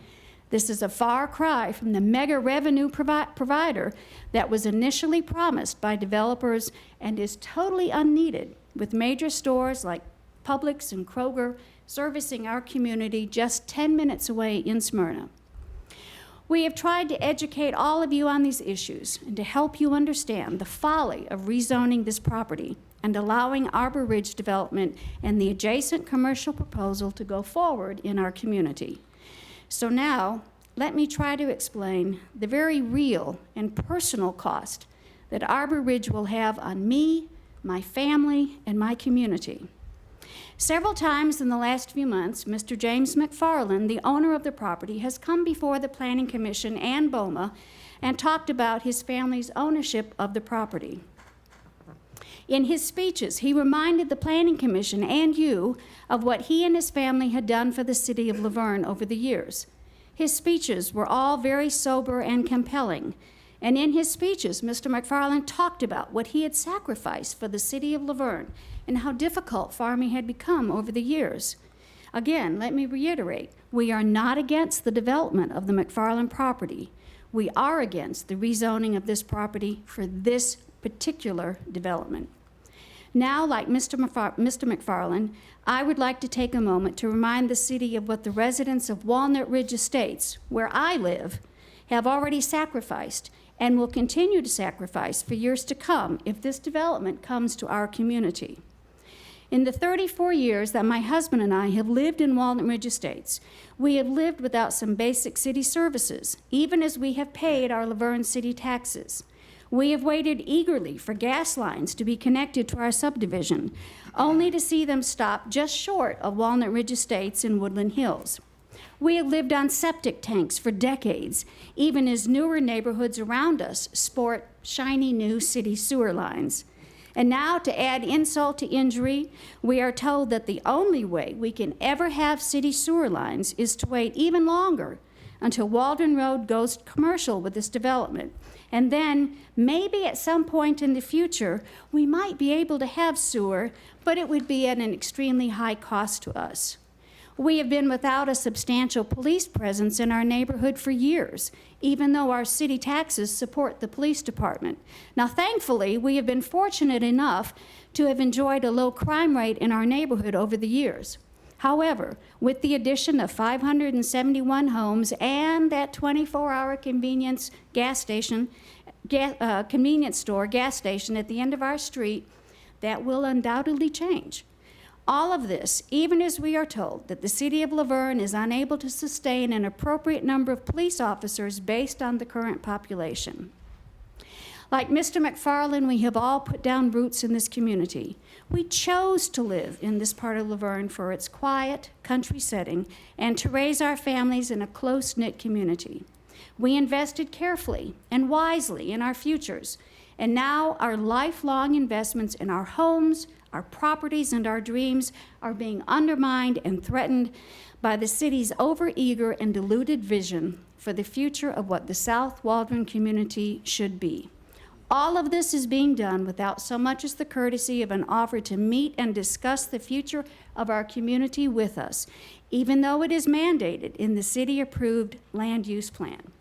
This is a far cry from the mega revenue provider that was initially promised by developers and is totally unneeded, with major stores like Publix and Kroger servicing our community just 10 minutes away in Smyrna. We have tried to educate all of you on these issues and to help you understand the folly of rezoning this property and allowing Arborridge Development and the adjacent commercial proposal to go forward in our community. So now, let me try to explain the very real and personal cost that Arborridge will have on me, my family, and my community. Several times in the last few months, Mr. James McFarland, the owner of the property, has come before the Planning Commission and BOMA and talked about his family's ownership of the property. In his speeches, he reminded the Planning Commission and you of what he and his family had done for the city of Laverne over the years. His speeches were all very sober and compelling. And in his speeches, Mr. McFarland talked about what he had sacrificed for the city of Laverne and how difficult farming had become over the years. Again, let me reiterate, we are not against the development of the McFarland property. We are against the rezoning of this property for this particular development. Now, like Mr. McFarland, I would like to take a moment to remind the city of what the residents of Walnut Ridge Estates, where I live, have already sacrificed and will continue to sacrifice for years to come if this development comes to our community. In the 34 years that my husband and I have lived in Walnut Ridge Estates, we have lived without some basic city services, even as we have paid our Laverne city taxes. We have waited eagerly for gas lines to be connected to our subdivision, only to see them stop just short of Walnut Ridge Estates in Woodland Hills. We have lived on septic tanks for decades, even as newer neighborhoods around us sport shiny new city sewer lines. And now, to add insult to injury, we are told that the only way we can ever have city sewer lines is to wait even longer until Waldron Road goes commercial with this development. And then, maybe at some point in the future, we might be able to have sewer, but it would be at an extremely high cost to us. We have been without a substantial police presence in our neighborhood for years, even though our city taxes support the police department. Now, thankfully, we have been fortunate enough to have enjoyed a low crime rate in our neighborhood over the years. However, with the addition of 571 homes and that 24-hour convenience store gas station at the end of our street, that will undoubtedly change. All of this, even as we are told that the city of Laverne is unable to sustain an appropriate number of police officers based on the current population. Like Mr. McFarland, we have all put down roots in this community. We chose to live in this part of Laverne for its quiet, country setting and to raise our families in a close-knit community. We invested carefully and wisely in our futures, and now our lifelong investments in our homes, our properties, and our dreams are being undermined and threatened by the city's overeager and deluded vision for the future of what the South Waldron community should be. All of this is being done without so much as the courtesy of an offer to meet and discuss the future of our community with us, even though it is mandated in the city-approved land use plan.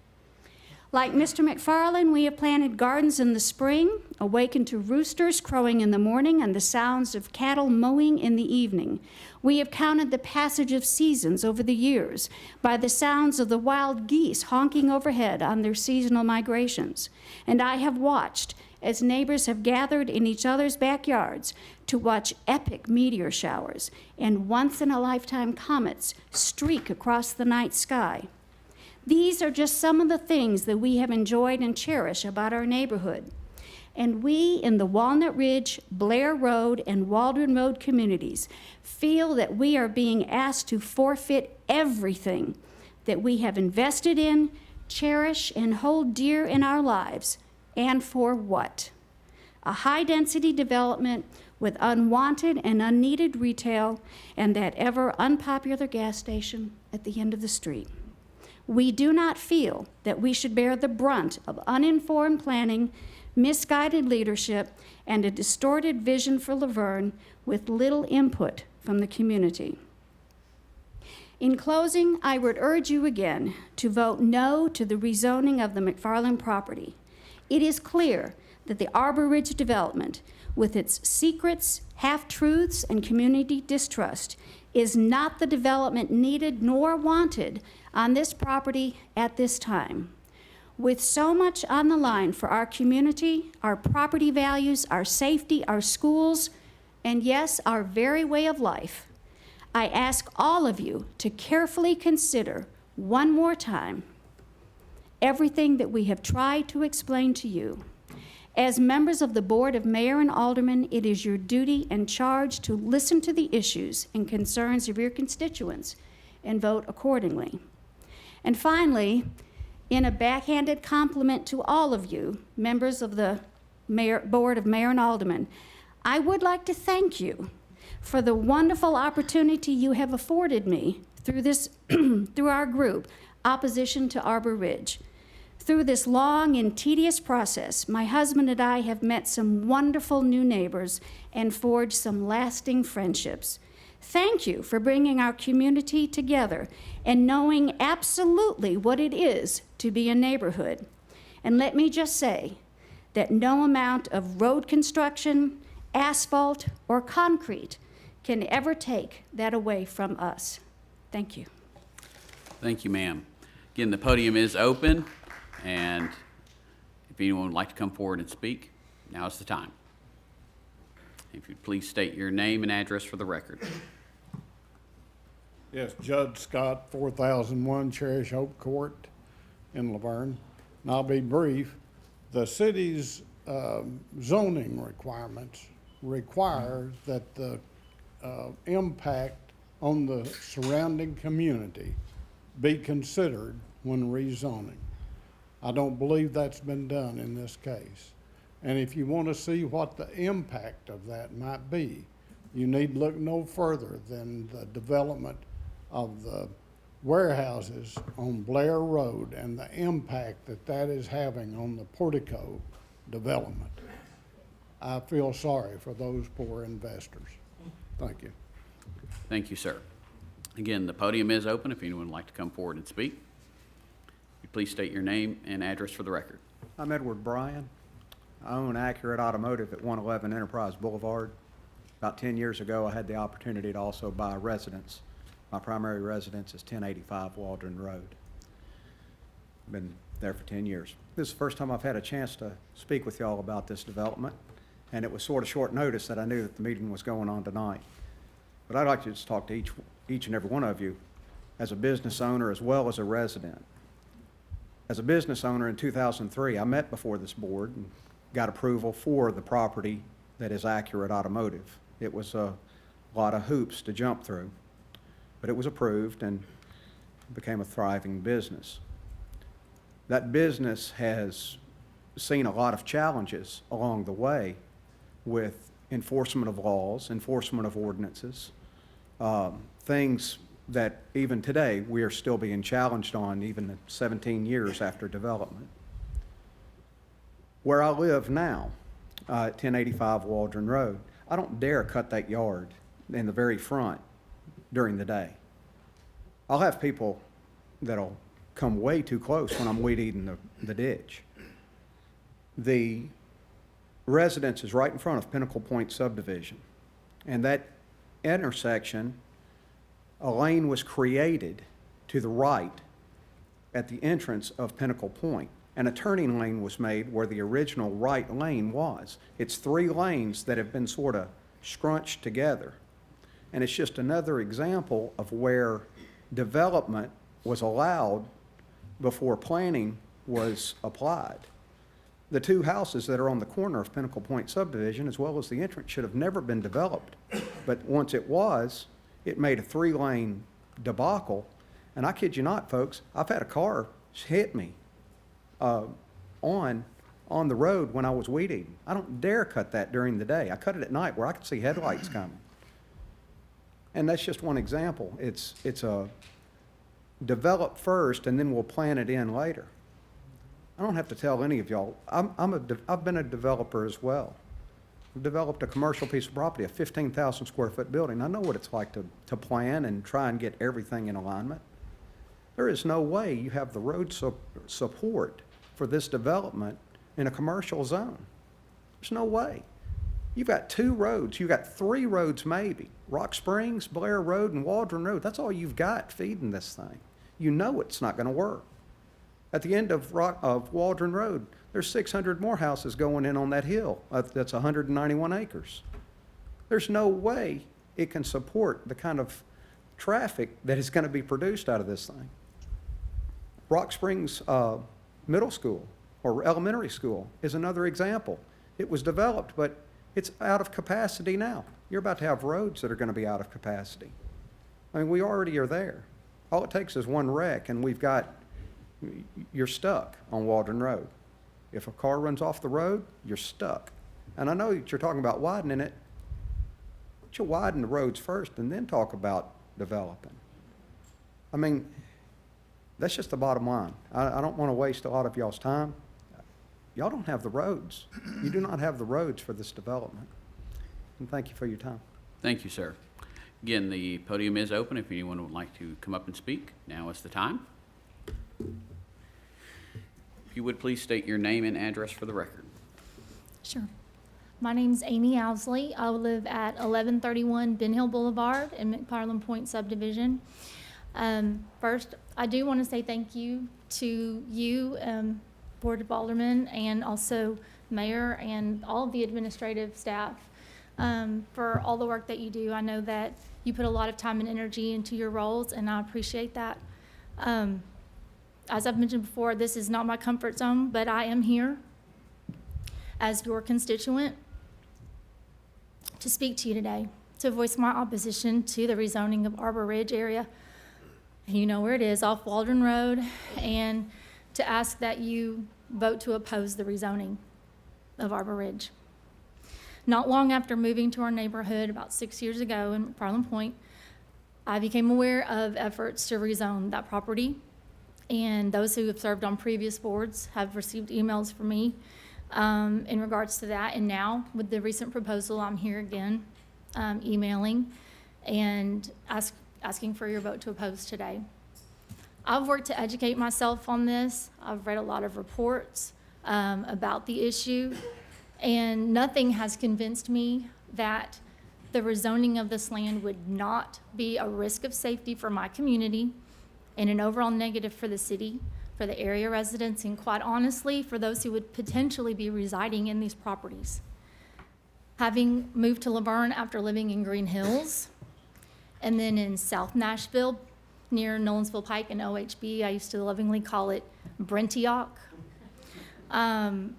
Like Mr. McFarland, we have planted gardens in the spring, awakened to roosters crowing in the morning and the sounds of cattle mowing in the evening. We have counted the passage of seasons over the years by the sounds of the wild geese honking overhead on their seasonal migrations. And I have watched as neighbors have gathered in each other's backyards to watch epic meteor showers and once-in-a-lifetime comets streak across the night sky. These are just some of the things that we have enjoyed and cherish about our neighborhood. And we in the Walnut Ridge, Blair Road, and Waldron Road communities feel that we are being asked to forfeit everything that we have invested in, cherish, and hold dear in our lives. And for what? A high-density development with unwanted and unneeded retail and that ever unpopular gas station at the end of the street. We do not feel that we should bear the brunt of uninformed planning, misguided leadership, and a distorted vision for Laverne with little input from the community. In closing, I would urge you again to vote no to the rezoning of the McFarland property. It is clear that the Arborridge Development, with its secrets, half-truths, and community distrust, is not the development needed nor wanted on this property at this time. With so much on the line for our community, our property values, our safety, our schools, and yes, our very way of life, I ask all of you to carefully consider one more time everything that we have tried to explain to you. As members of the Board of Mayor and Aldermen, it is your duty and charge to listen to the issues and concerns of your constituents and vote accordingly. And finally, in a backhanded compliment to all of you, members of the Board of Mayor and Aldermen, I would like to thank you for the wonderful opportunity you have afforded me through this, through our group, Opposition to Arborridge. Through this long and tedious process, my husband and I have met some wonderful new neighbors and forged some lasting friendships. Thank you for bringing our community together and knowing absolutely what it is to be a neighborhood. And let me just say that no amount of road construction, asphalt, or concrete can ever take that away from us. Thank you. Thank you, ma'am. Again, the podium is open, and if anyone would like to come forward and speak, now is the time. If you'd please state your name and address for the record. Yes, Judd Scott, 4001 Cherish Hope Court in Laverne. And I'll be brief. The city's zoning requirements require that the impact on the surrounding community be considered when rezoning. I don't believe that's been done in this case. And if you want to see what the impact of that might be, you need look no further than the development of the warehouses on Blair Road and the impact that that is having on the portico development. I feel sorry for those poor investors. Thank you. Thank you, sir. Again, the podium is open if anyone would like to come forward and speak. If you please state your name and address for the record. I'm Edward Bryan. I own Accurate Automotive at 111 Enterprise Boulevard. About 10 years ago, I had the opportunity to also buy a residence. My primary residence is 1085 Waldron Road. Been there for 10 years. This is the first time I've had a chance to speak with y'all about this development, and it was sort of short notice that I knew that the meeting was going on tonight. But I'd like to just talk to each and every one of you as a business owner as well as a resident. As a business owner in 2003, I met before this board and got approval for the property that is Accurate Automotive. It was a lot of hoops to jump through, but it was approved and became a thriving business. That business has seen a lot of challenges along the way with enforcement of laws, enforcement of ordinances, things that even today we are still being challenged on even 17 years after development. Where I live now, 1085 Waldron Road, I don't dare cut that yard in the very front during the day. I'll have people that'll come way too close when I'm weed eating the ditch. The residence is right in front of Pinnacle Point subdivision, and that intersection, a lane was created to the right at the entrance of Pinnacle Point, and a turning lane was made where the original right lane was. It's 3 lanes that have been sort of scrunched together, and it's just another example of where development was allowed before planning was applied. The 2 houses that are on the corner of Pinnacle Point subdivision, as well as the entrance, should have never been developed. But once it was, it made a 3-lane debacle. And I kid you not, folks, I've had a car hit me on the road when I was weed eating. I don't dare cut that during the day. I cut it at night where I could see headlights coming. And that's just one example. It's a develop first and then we'll plan it in later. I don't have to tell any of y'all. I've been a developer as well. developed a commercial piece of property, a 15,000 square foot building. I know what it's like to plan and try and get everything in alignment. There is no way you have the road support for this development in a commercial zone. There's no way. You've got 2 roads, you've got 3 roads maybe. Rock Springs, Blair Road, and Waldron Road. That's all you've got feeding this thing. You know it's not gonna work. At the end of Waldron Road, there's 600 more houses going in on that hill. That's 191 acres. There's no way it can support the kind of traffic that is gonna be produced out of this thing. Rock Springs Middle School or elementary school is another example. It was developed, but it's out of capacity now. You're about to have roads that are gonna be out of capacity. I mean, we already are there. All it takes is one wreck and you're stuck on Waldron Road. If a car runs off the road, you're stuck. And I know that you're talking about widening it, but you widen the roads first and then talk about developing. I mean, that's just the bottom line. I don't want to waste a lot of y'all's time. Y'all don't have the roads. You do not have the roads for this development. And thank you for your time. Thank you, sir. Again, the podium is open if anyone would like to come up and speak. Now is the time. If you would please state your name and address for the record. Sure. My name's Amy Owsley. I live at 1131 Ben Hill Boulevard in McFarland Point subdivision. First, I do want to say thank you to you, Board of Aldermen, and also Mayor and all of the administrative staff for all the work that you do. I know that you put a lot of time and energy into your roles, and I appreciate that. As I've mentioned before, this is not my comfort zone, but I am here as your constituent to speak to you today, to voice my opposition to the rezoning of Arborridge area. You know where it is, off Waldron Road, and to ask that you vote to oppose the rezoning of Arborridge. Not long after moving to our neighborhood about 6 years ago in McFarland Point, I became aware of efforts to rezone that property. And those who have served on previous boards have received emails from me in regards to that. And now, with the recent proposal, I'm here again, emailing and asking for your vote to oppose today. I've worked to educate myself on this. I've read a lot of reports about the issue, and nothing has convinced me that the rezoning of this land would not be a risk of safety for my community and an overall negative for the city, for the area residents, and quite honestly, for those who would potentially be residing in these properties. Having moved to Laverne after living in Green Hills, and then in South Nashville, near Nolensville Pike and OHB, I used to lovingly call it Brentioch. I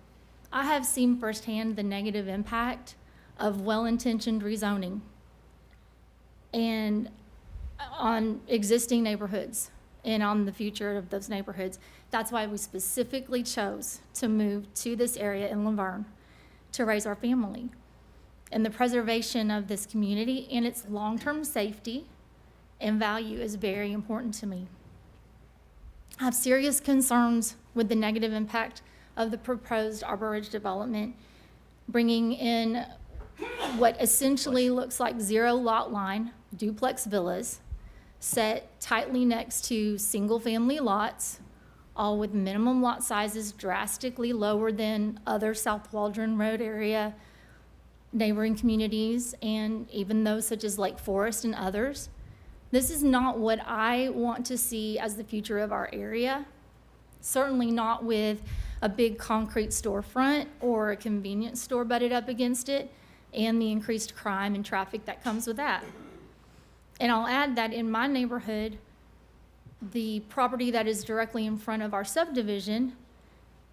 have seen firsthand the negative impact of well-intentioned rezoning and on existing neighborhoods and on the future of those neighborhoods. That's why we specifically chose to move to this area in Laverne to raise our family. And the preservation of this community and its long-term safety and value is very important to me. I have serious concerns with the negative impact of the proposed Arborridge development, bringing in what essentially looks like 0 lot line duplex villas set tightly next to single-family lots, all with minimum lot sizes drastically lower than other South Waldron Road area neighboring communities, and even those such as Lake Forest and others. This is not what I want to see as the future of our area. Certainly not with a big concrete storefront or a convenience store butted up against it, and the increased crime and traffic that comes with that. And I'll add that in my neighborhood, the property that is directly in front of our subdivision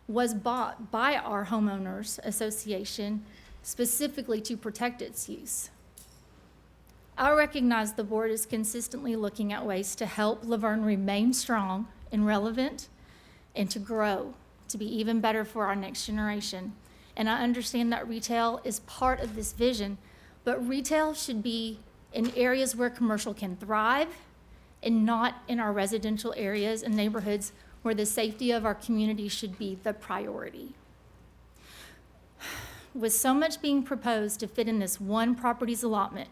was bought by our homeowners association specifically to protect its use. I recognize the board is consistently looking at ways to help Laverne remain strong and relevant and to grow, to be even better for our next generation. And I understand that retail is part of this vision, but retail should be in areas where commercial can thrive and not in our residential areas and neighborhoods where the safety of our community should be the priority. with so much being proposed to fit in this one property's allotment,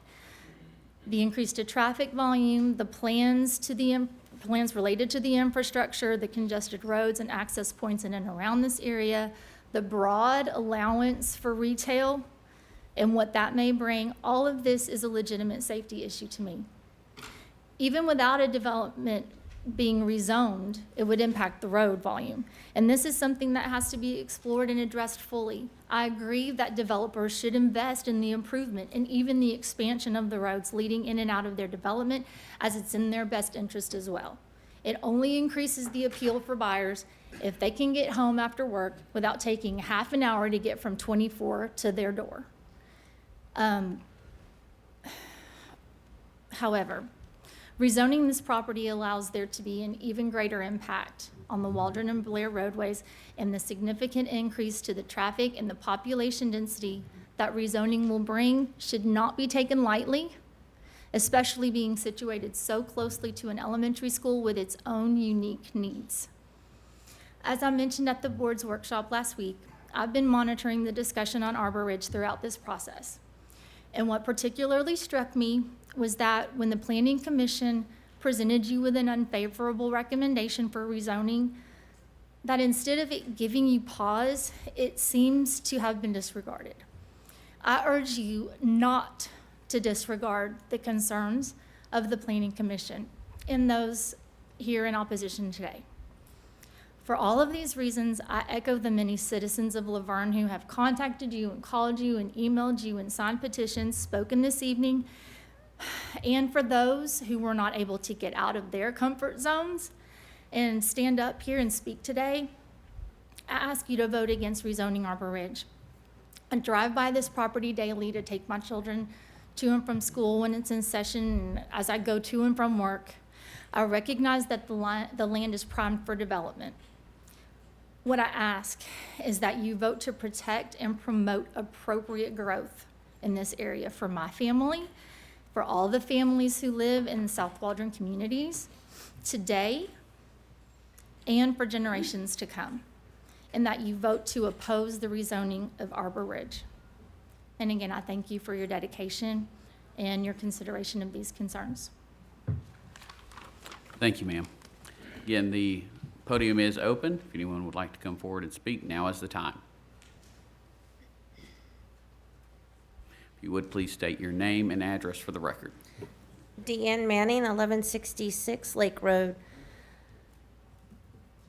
the increase to traffic volume, the plans related to the infrastructure, the congested roads and access points in and around this area, the broad allowance for retail and what that may bring, all of this is a legitimate safety issue to me. Even without a development being rezoned, it would impact the road volume. And this is something that has to be explored and addressed fully. I agree that developers should invest in the improvement and even the expansion of the roads leading in and out of their development, as it's in their best interest as well. It only increases the appeal for buyers if they can get home after work without taking half an hour to get from 24 to their door. However, rezoning this property allows there to be an even greater impact on the Waldron and Blair roadways, and the significant increase to the traffic and the population density that rezoning will bring should not be taken lightly, especially being situated so closely to an elementary school with its own unique needs. As I mentioned at the board's workshop last week, I've been monitoring the discussion on Arborridge throughout this process. And what particularly struck me was that when the Planning Commission presented you with an unfavorable recommendation for rezoning, that instead of it giving you pause, it seems to have been disregarded. I urge you not to disregard the concerns of the Planning Commission and those here in opposition today. For all of these reasons, I echo the many citizens of Laverne who have contacted you and called you and emailed you and signed petitions, spoken this evening, and for those who were not able to get out of their comfort zones and stand up here and speak today, I ask you to vote against rezoning Arborridge. I drive by this property daily to take my children to and from school when it's in session, and as I go to and from work. I recognize that the land is primed for development. What I ask is that you vote to protect and promote appropriate growth in this area for my family, for all the families who live in South Waldron communities today, and for generations to come, and that you vote to oppose the rezoning of Arborridge. And again, I thank you for your dedication and your consideration of these concerns. Thank you, ma'am. Again, the podium is open. If anyone would like to come forward and speak, now is the time. If you would, please state your name and address for the record. Deanne Manning, 1166 Lake Road.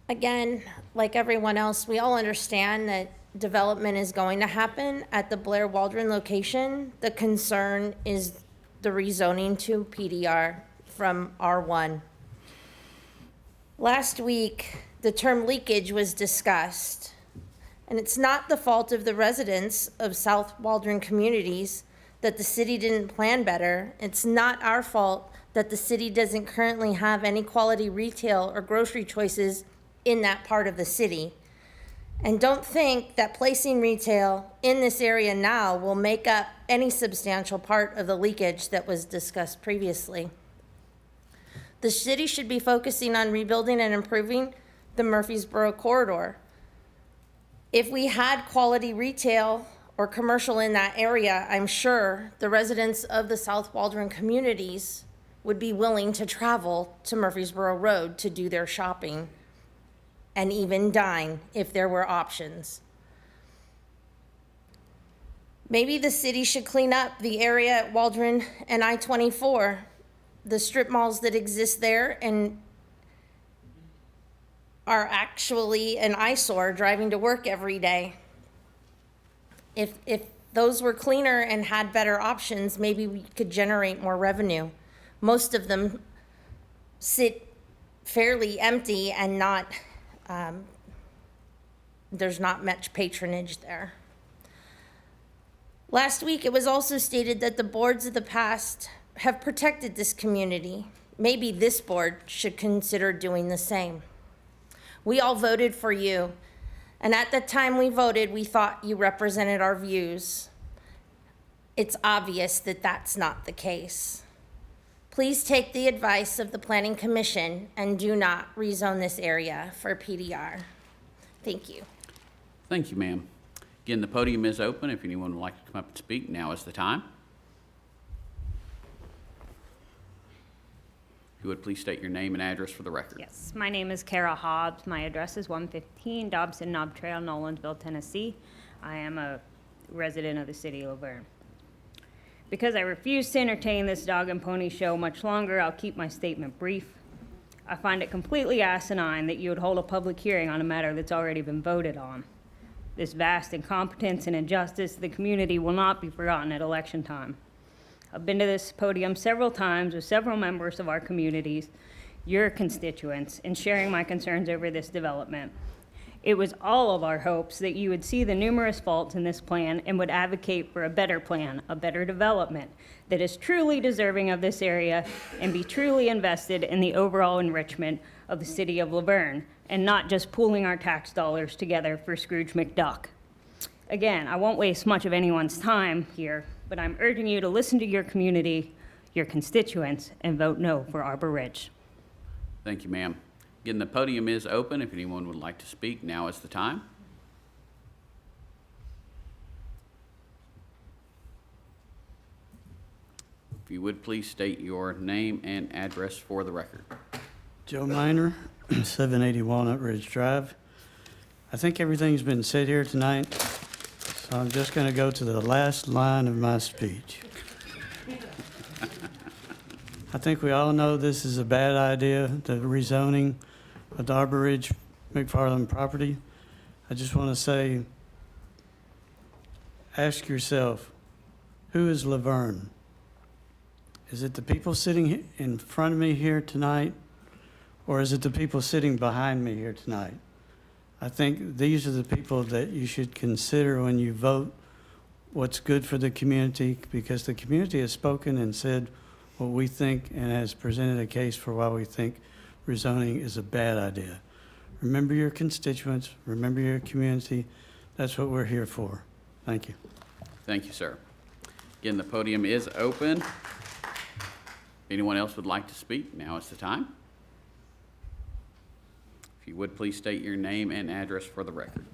Again, like everyone else, we all understand that development is going to happen at the Blair Waldron location. The concern is the rezoning to PDR from R1. Last week, the term leakage was discussed, and it's not the fault of the residents of South Waldron communities that the city didn't plan better. It's not our fault that the city doesn't currently have any quality retail or grocery choices in that part of the city. And don't think that placing retail in this area now will make up any substantial part of the leakage that was discussed previously. The city should be focusing on rebuilding and improving the Murfreesboro corridor. If we had quality retail or commercial in that area, I'm sure the residents of the South Waldron communities would be willing to travel to Murfreesboro Road to do their shopping and even dine if there were options. Maybe the city should clean up the area at Waldron and I-24, the strip malls that exist there and are actually an eyesore driving to work every day. If those were cleaner and had better options, maybe we could generate more revenue. Most of them sit fairly empty and not, there's not much patronage there. Last week, it was also stated that the boards of the past have protected this community. Maybe this board should consider doing the same. We all voted for you, and at the time we voted, we thought you represented our views. It's obvious that that's not the case. Please take the advice of the Planning Commission and do not rezone this area for PDR. Thank you. Thank you, ma'am. Again, the podium is open. If anyone would like to come up and speak, now is the time. If you would please state your name and address for the record. Yes, my name is Kara Hobbs. My address is 115 Dobson Knob Trail, Nolensville, Tennessee. I am a resident of the city of Laverne. Because I refuse to entertain this dog and pony show much longer, I'll keep my statement brief. I find it completely asinine that you would hold a public hearing on a matter that's already been voted on. This vast incompetence and injustice to the community will not be forgotten at election time. I've been to this podium several times with several members of our communities, your constituents, in sharing my concerns over this development. It was all of our hopes that you would see the numerous faults in this plan and would advocate for a better plan, a better development that is truly deserving of this area and be truly invested in the overall enrichment of the city of Laverne, and not just pooling our tax dollars together for Scrooge McDuck. Again, I won't waste much of anyone's time here, but I'm urging you to listen to your community, your constituents, and vote no for Arborridge. Thank you, ma'am. Again, the podium is open. If anyone would like to speak, now is the time. If you would please state your name and address for the record. Joe Miner, 780 Walnut Ridge Drive. I think everything's been said here tonight, so I'm just going to go to the last line of my speech. I think we all know this is a bad idea, the rezoning of the Arborridge McFarland property. I just want to say, ask yourself, who is Laverne? Is it the people sitting in front of me here tonight, or is it the people sitting behind me here tonight? I think these are the people that you should consider when you vote what's good for the community, because the community has spoken and said what we think and has presented a case for why we think rezoning is a bad idea. Remember your constituents, remember your community. That's what we're here for. Thank you. Thank you, sir. Again, the podium is open. If anyone else would like to speak, now is the time. If you would please state your name and address for the record.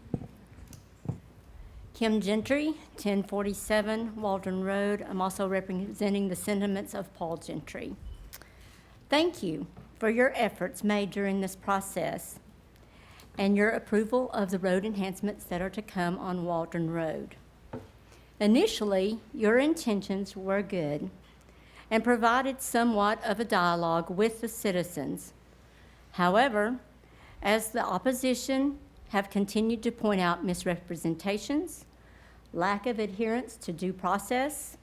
Kim Gentry, 1047 Waldron Road. I'm also representing the sentiments of Paul Gentry. Thank you for your efforts made during this process and your approval of the road enhancements that are to come on Waldron Road. Initially, your intentions were good and provided somewhat of a dialogue with the citizens. However, as the opposition have continued to point out misrepresentations, lack of adherence to due process,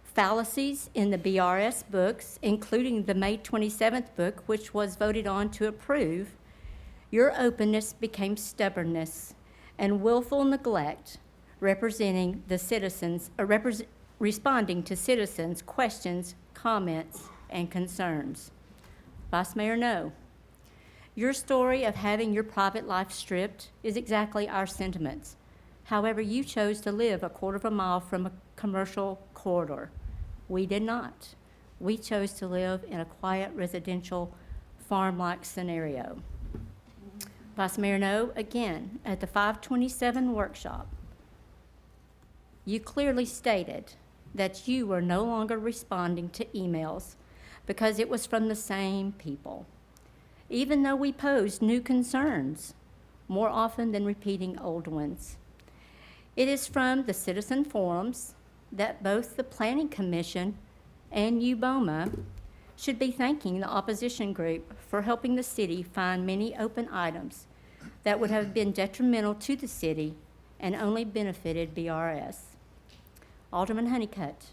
fallacies in the BRS books, including the May 27th book, which was voted on to approve, your openness became stubbornness and willful neglect representing the citizens, responding to citizens' questions, comments, and concerns. Vice Mayor, no. Your story of having your private life stripped is exactly our sentiments. However, you chose to live a quarter of a mile from a commercial corridor. We did not. We chose to live in a quiet residential farm-like scenario. Vice Mayor, no, again, at the 527 workshop, you clearly stated that you were no longer responding to emails because it was from the same people, even though we posed new concerns more often than repeating old ones. It is from the citizen forums that both the Planning Commission and UBOMA should be thanking the opposition group for helping the city find many open items that would have been detrimental to the city and only benefited BRS. Alderman Honeycutt,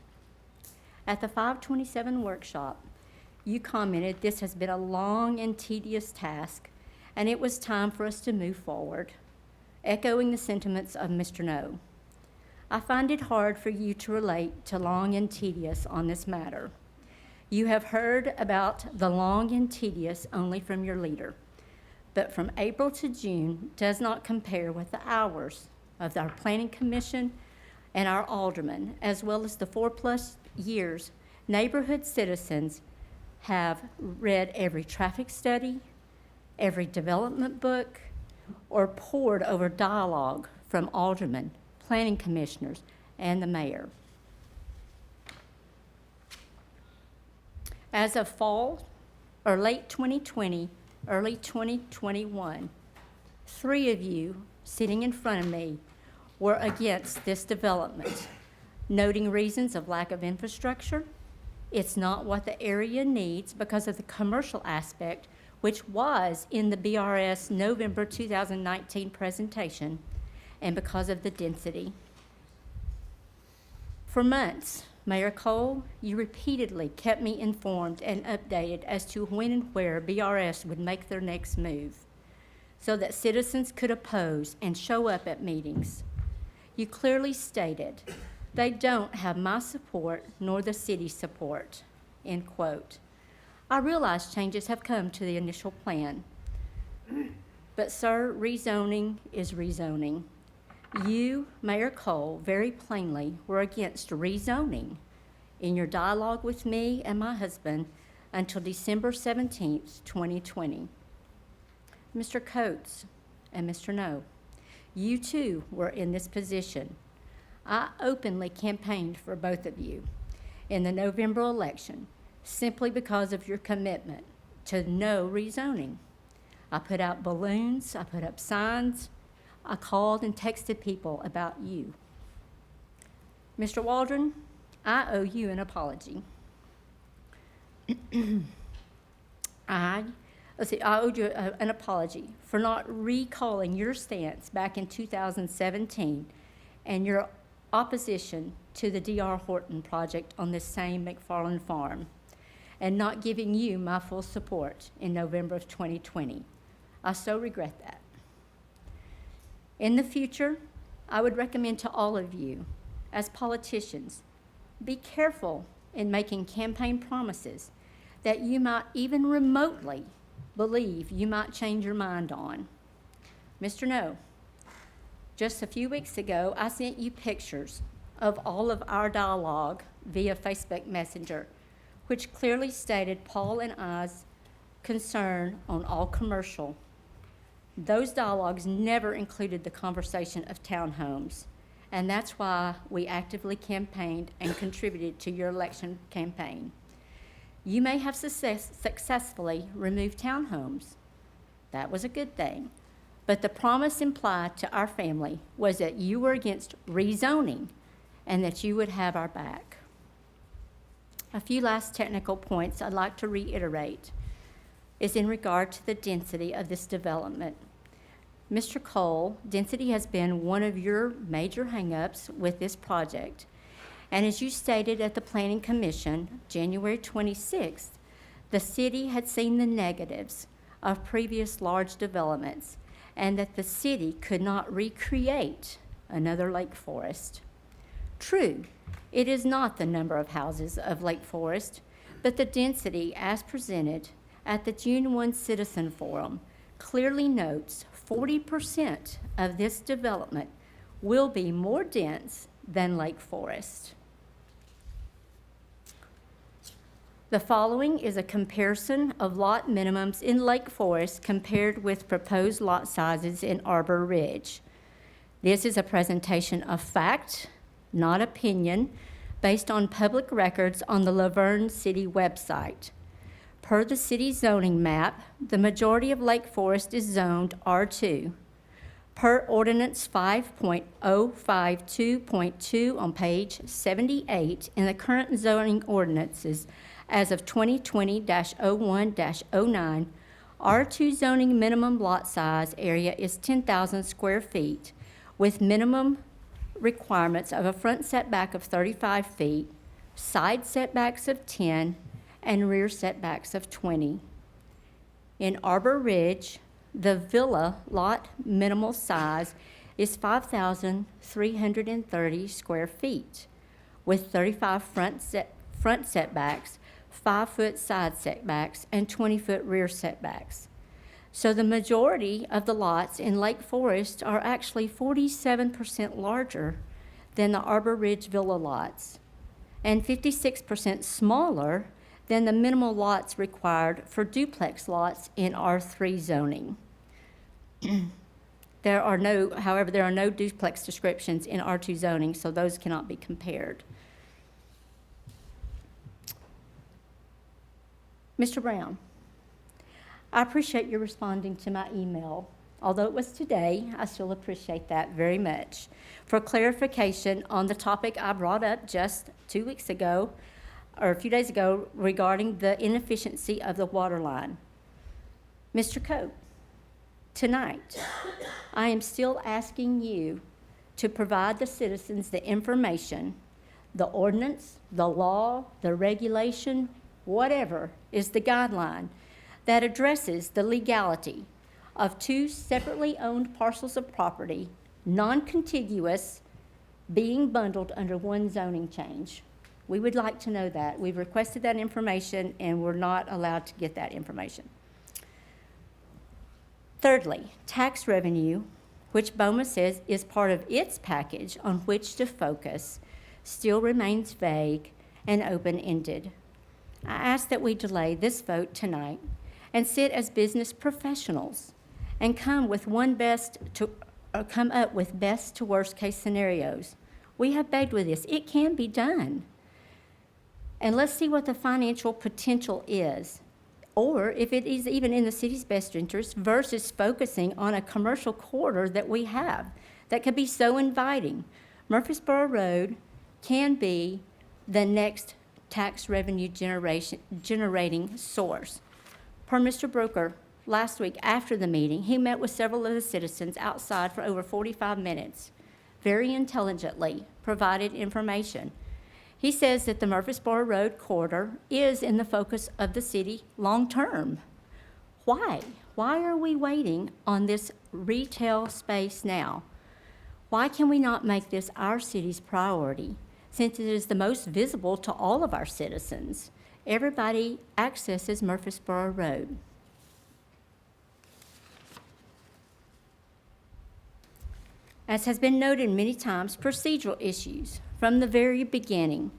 at the 527 workshop, you commented this has been a long and tedious task, and it was time for us to move forward, echoing the sentiments of Mr. No. I find it hard for you to relate to long and tedious on this matter. You have heard about the long and tedious only from your leader, but from April to June does not compare with the hours of our Planning Commission and our aldermen, as well as the 4+ years neighborhood citizens have read every traffic study, every development book, or pored over dialogue from aldermen, planning commissioners, and the mayor. As of fall or late 2020, early 2021, 3 of you sitting in front of me were against this development, noting reasons of lack of infrastructure. It's not what the area needs because of the commercial aspect, which was in the BRS November 2019 presentation, and because of the density. For months, Mayor Cole, you repeatedly kept me informed and updated as to when and where BRS would make their next move, so that citizens could oppose and show up at meetings. You clearly stated, "They don't have my support nor the city's support," end quote. I realize changes have come to the initial plan, but sir, rezoning is rezoning. You, Mayor Cole, very plainly were against rezoning in your dialogue with me and my husband until December 17th, 2020. Mr. Coates and Mr. No, you too were in this position. I openly campaigned for both of you in the November election simply because of your commitment to no rezoning. I put out balloons, I put up signs, I called and texted people about you. Mr. Waldron, I owe you an apology. I owe you an apology for not recalling your stance back in 2017 and your opposition to the D.R. Horton project on this same McFarland farm, and not giving you my full support in November of 2020. I so regret that. In the future, I would recommend to all of you, as politicians, be careful in making campaign promises that you might even remotely believe you might change your mind on. Mr. No, just a few weeks ago, I sent you pictures of all of our dialogue via Facebook Messenger, which clearly stated Paul and I's concern on all commercial. Those dialogues never included the conversation of townhomes, and that's why we actively campaigned and contributed to your election campaign. You may have successfully removed townhomes. That was a good thing. But the promise implied to our family was that you were against rezoning and that you would have our back. A few last technical points I'd like to reiterate is in regard to the density of this development. Mr. Cole, density has been one of your major hangups with this project. And as you stated at the Planning Commission, January 26th, the city had seen the negatives of previous large developments and that the city could not recreate another Lake Forest. True, it is not the number of houses of Lake Forest, but the density as presented at the June 1 Citizen Forum clearly notes 40% of this development will be more dense than Lake Forest. The following is a comparison of lot minimums in Lake Forest compared with proposed lot sizes in Arborridge. This is a presentation of fact, not opinion, based on public records on the Laverne City website. Per the city zoning map, the majority of Lake Forest is zoned R2. Per Ordinance 5.052.2 on page 78 in the current zoning ordinances as of 2020-01-09, R2 zoning minimum lot size area is 10,000 square feet with minimum requirements of a front setback of 35 feet, side setbacks of 10, and rear setbacks of 20. In Arborridge, the villa lot minimal size is 5,330 square feet with 35 front setbacks, 5-foot side setbacks, and 20-foot rear setbacks. So the majority of the lots in Lake Forest are actually 47% larger than the Arborridge villa lots and 56% smaller than the minimal lots required for duplex lots in R3 zoning. The However, there are no duplex descriptions in R2 zoning, so those cannot be compared. Mr. Brown, I appreciate you responding to my email. Although it was today, I still appreciate that very much. For clarification on the topic I brought up just 2 weeks ago, or a few days ago, regarding the inefficiency of the water line. Mr. Cope, tonight, I am still asking you to provide the citizens the information, the ordinance, the law, the regulation, whatever is the guideline that addresses the legality of two separately owned parcels of property, non-contiguous, being bundled under one zoning change. We would like to know that. We've requested that information, and we're not allowed to get that information. Thirdly, tax revenue, which BOMA says is part of its package on which to focus, still remains vague and open-ended. I ask that we delay this vote tonight and sit as business professionals and come up with best to worst case scenarios. We have begged with this. It can be done. And let's see what the financial potential is, or if it is even in the city's best interest versus focusing on a commercial corridor that we have that could be so inviting. Murfreesboro Road can be the next tax revenue generating source. Per Mr. Broker, last week after the meeting, he met with several of the citizens outside for over 45 minutes, very intelligently provided information. He says that the Murfreesboro Road corridor is in the focus of the city long-term. Why? Why are we waiting on this retail space now? Why can we not make this our city's priority, since it is the most visible to all of our citizens? Everybody accesses Murfreesboro Road. As has been noted many times, procedural issues from the very beginning,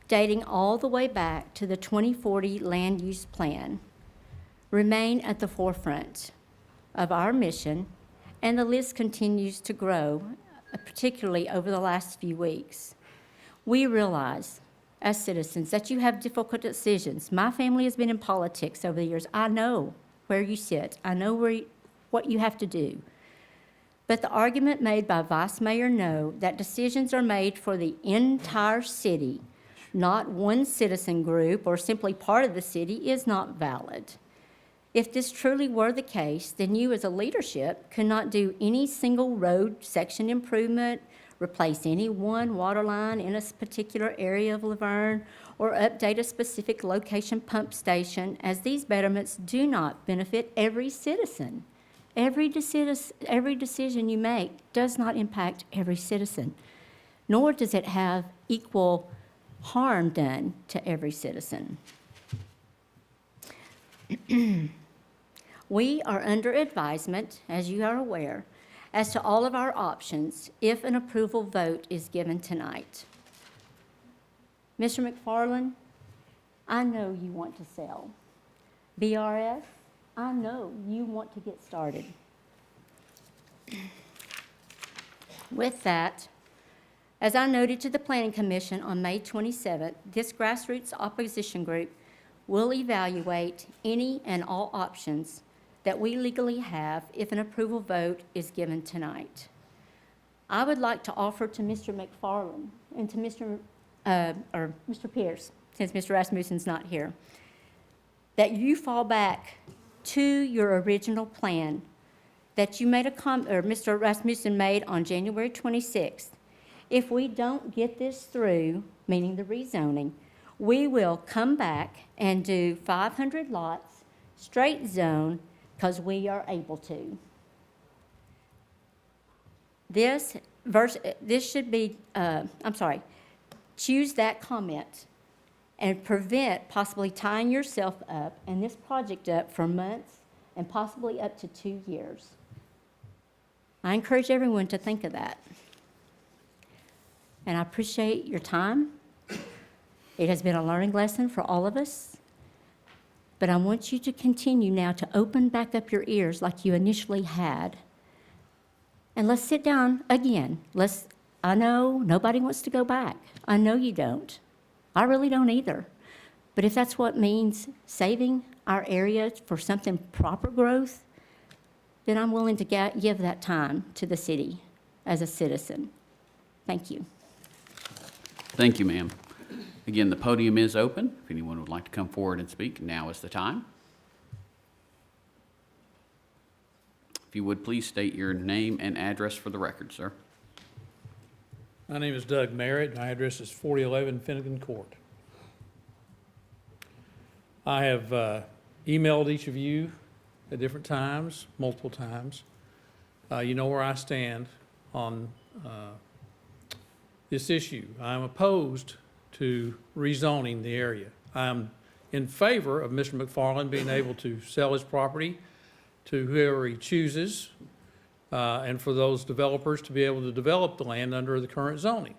dating all the way back to the 2040 land use plan, remain at the forefront of our mission, and the list continues to grow, particularly over the last few weeks. We realize, as citizens, that you have difficult decisions. My family has been in politics over the years. I know where you sit. I know what you have to do. But the argument made by Vice Mayor No that decisions are made for the entire city, not one citizen group or simply part of the city, is not valid. If this truly were the case, then you as a leadership could not do any single road section improvement, replace any one water line in a particular area of Laverne, or update a specific location pump station, as these betterments do not benefit every citizen. Every decision you make does not impact every citizen, nor does it have equal harm done to every citizen. We are under advisement, as you are aware, as to all of our options if an approval vote is given tonight. Mr. McFarland, I know you want to sell. BRS, I know you want to get started. With that, as I noted to the Planning Commission on May 27th, this grassroots opposition group will evaluate any and all options that we legally have if an approval vote is given tonight. I would like to offer to Mr. McFarland and to Mr. Pierce, since Mr. Rasmussen's not here, that you fall back to your original plan that you made Mr. Rasmussen made on January 26th. If we don't get this through, meaning the rezoning, we will come back and do 500 lots, straight zone, because we are able to. This should be, choose that comment and prevent possibly tying yourself up and this project up for months and possibly up to 2 years. I encourage everyone to think of that. And I appreciate your time. It has been a learning lesson for all of us. But I want you to continue now to open back up your ears like you initially had And let's sit down again. I know nobody wants to go back. I know you don't. I really don't either. But if that's what means saving our area for something proper growth, then I'm willing to give that time to the city as a citizen. Thank you. Thank you, ma'am. Again, the podium is open. If anyone would like to come forward and speak, now is the time. If you would, please state your name and address for the record, sir. My name is Doug Merritt. My address is 4011 Finnegan Court. I have emailed each of you at different times, multiple times. You know where I stand on this issue. I'm opposed to rezoning the area. I'm in favor of Mr. McFarland being able to sell his property to whoever he chooses, and for those developers to be able to develop the land under the current zoning.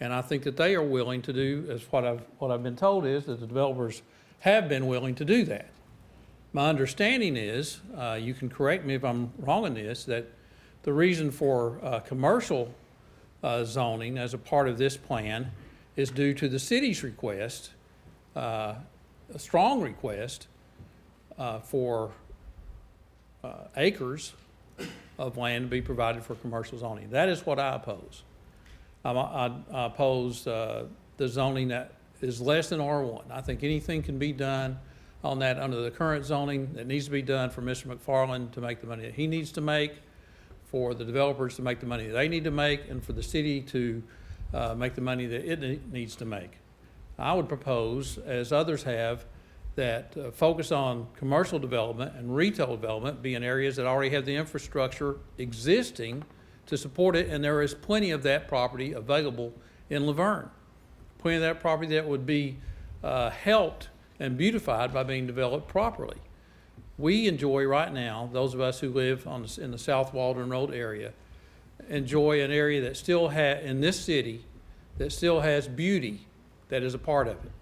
And I think that they are willing to do, as what I've been told is that the developers have been willing to do that. My understanding is, you can correct me if I'm wrong in this, that the reason for commercial zoning as a part of this plan is due to the city's request, a strong request for acres of land to be provided for commercial zoning. That is what I oppose. I oppose the zoning that is less than R1. I think anything can be done on that under the current zoning that needs to be done for Mr. McFarland to make the money that he needs to make, for the developers to make the money they need to make, and for the city to make the money that it needs to make. I would propose, as others have, that focus on commercial development and retail development be in areas that already have the infrastructure existing to support it, and there is plenty of that property available in Laverne. Plenty of that property that would be helped and beautified by being developed properly. We enjoy right now, those of us who live in the South Waldron Road area, enjoy an area that still has, in this city, that still has beauty that is a part of it.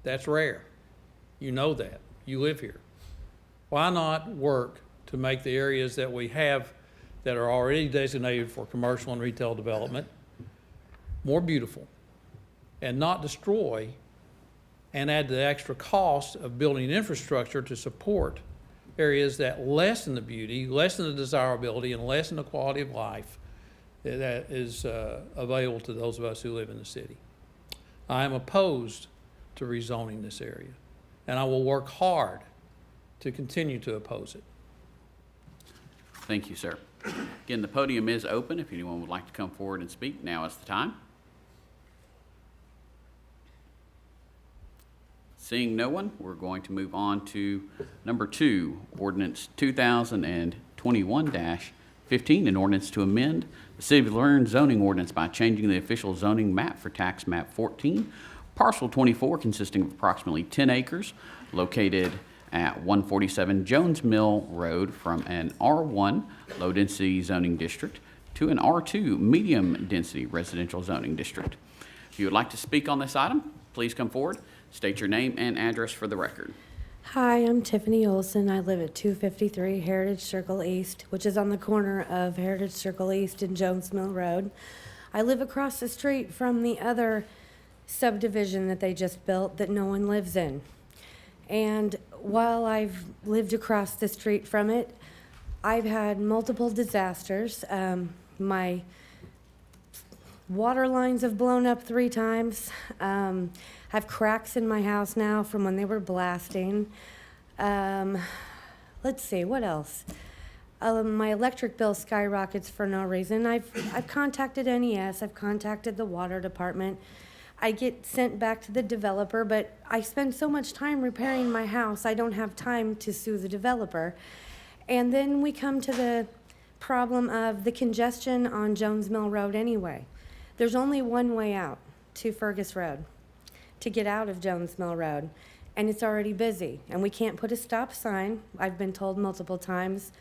That's rare. You know that. You live here. Why not work to make the areas that we have that are already designated for commercial and retail development more beautiful, and not destroy and add the extra cost of building infrastructure to support areas that lessen the beauty, lessen the desirability, and lessen the quality of life that is available to those of us who live in the city. I am opposed to rezoning this area, and I will work hard to continue to oppose it. Thank you, sir. Again, the podium is open. If anyone would like to come forward and speak, now is the time. Seeing no one, we're going to move on to number 2, Ordinance 2021-15, an ordinance to amend the City of Laverne zoning ordinance by changing the official zoning map for tax map 14, parcel 24, consisting of approximately 10 acres, located at 147 Jones Mill Road, from an R1 low-density zoning district to an R2 medium-density residential zoning district. If you would like to speak on this item, please come forward. State your name and address for the record. Hi, I'm Tiffany Olson. I live at 253 Heritage Circle East, which is on the corner of Heritage Circle East and Jones Mill Road. I live across the street from the other subdivision that they just built that no one lives in. And while I've lived across the street from it, I've had multiple disasters. My water lines have blown up 3 times. I have cracks in my house now from when they were blasting. Let's see, what else? My electric bill skyrockets for no reason. I've contacted NES, I've contacted the water department. I get sent back to the developer, but I spend so much time repairing my house, I don't have time to sue the developer. And then we come to the problem of the congestion on Jones Mill Road anyway. There's only one way out to Fergus Road to get out of Jones Mill Road, and it's already busy. And we can't put a stop sign, I've been told multiple times,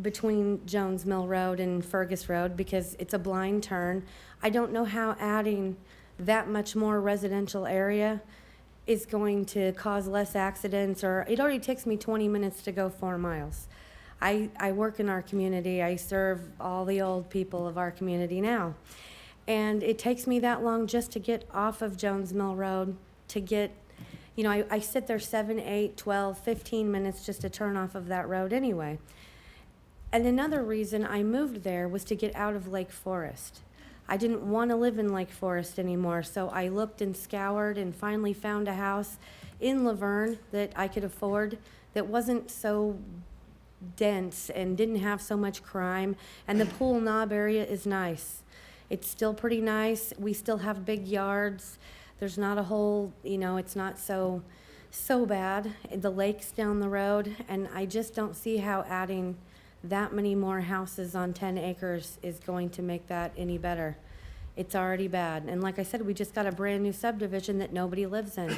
between Jones Mill Road and Fergus Road because it's a blind turn. I don't know how adding that much more residential area is going to cause less accidents, or it already takes me 20 minutes to go 4 miles. I work in our community. I serve all the old people of our community now. And it takes me that long just to get off of Jones Mill Road, to get, you know, I sit there 7, 8, 12, 15 minutes just to turn off of that road anyway. And another reason I moved there was to get out of Lake Forest. I didn't want to live in Lake Forest anymore, so I looked and scoured and finally found a house in Laverne that I could afford, that wasn't so dense and didn't have so much crime. And the Pool Knob area is nice. It's still pretty nice. We still have big yards. There's not a whole, you know, it's not so bad. The lake's down the road, and I just don't see how adding that many more houses on 10 acres is going to make that any better. It's already bad. And like I said, we just got a brand new subdivision that nobody lives in.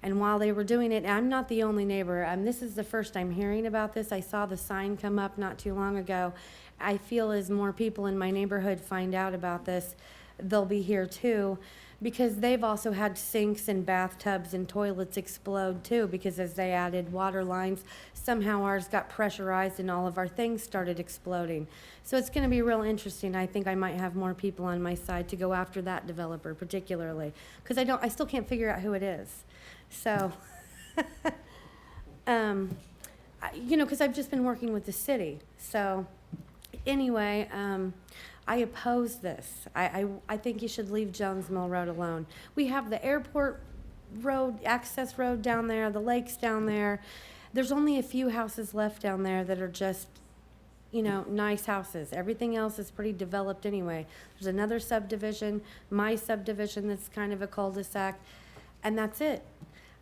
And while they were doing it, I'm not the only neighbor. This is the first I'm hearing about this. I saw the sign come up not too long ago. I feel as more people in my neighborhood find out about this, they'll be here too, because they've also had sinks and bathtubs and toilets explode too, because as they added water lines, somehow ours got pressurized and all of our things started exploding. So it's going to be real interesting. I think I might have more people on my side to go after that developer particularly, because I still can't figure out who it is. So, you know, because I've just been working with the city. So anyway, I oppose this. I think you should leave Jones Mill Road alone. We have the airport road, access road down there, the lakes down there. There's only a few houses left down there that are just, you know, nice houses. Everything else is pretty developed anyway. There's another subdivision, my subdivision, that's kind of a cul-de-sac, and that's it.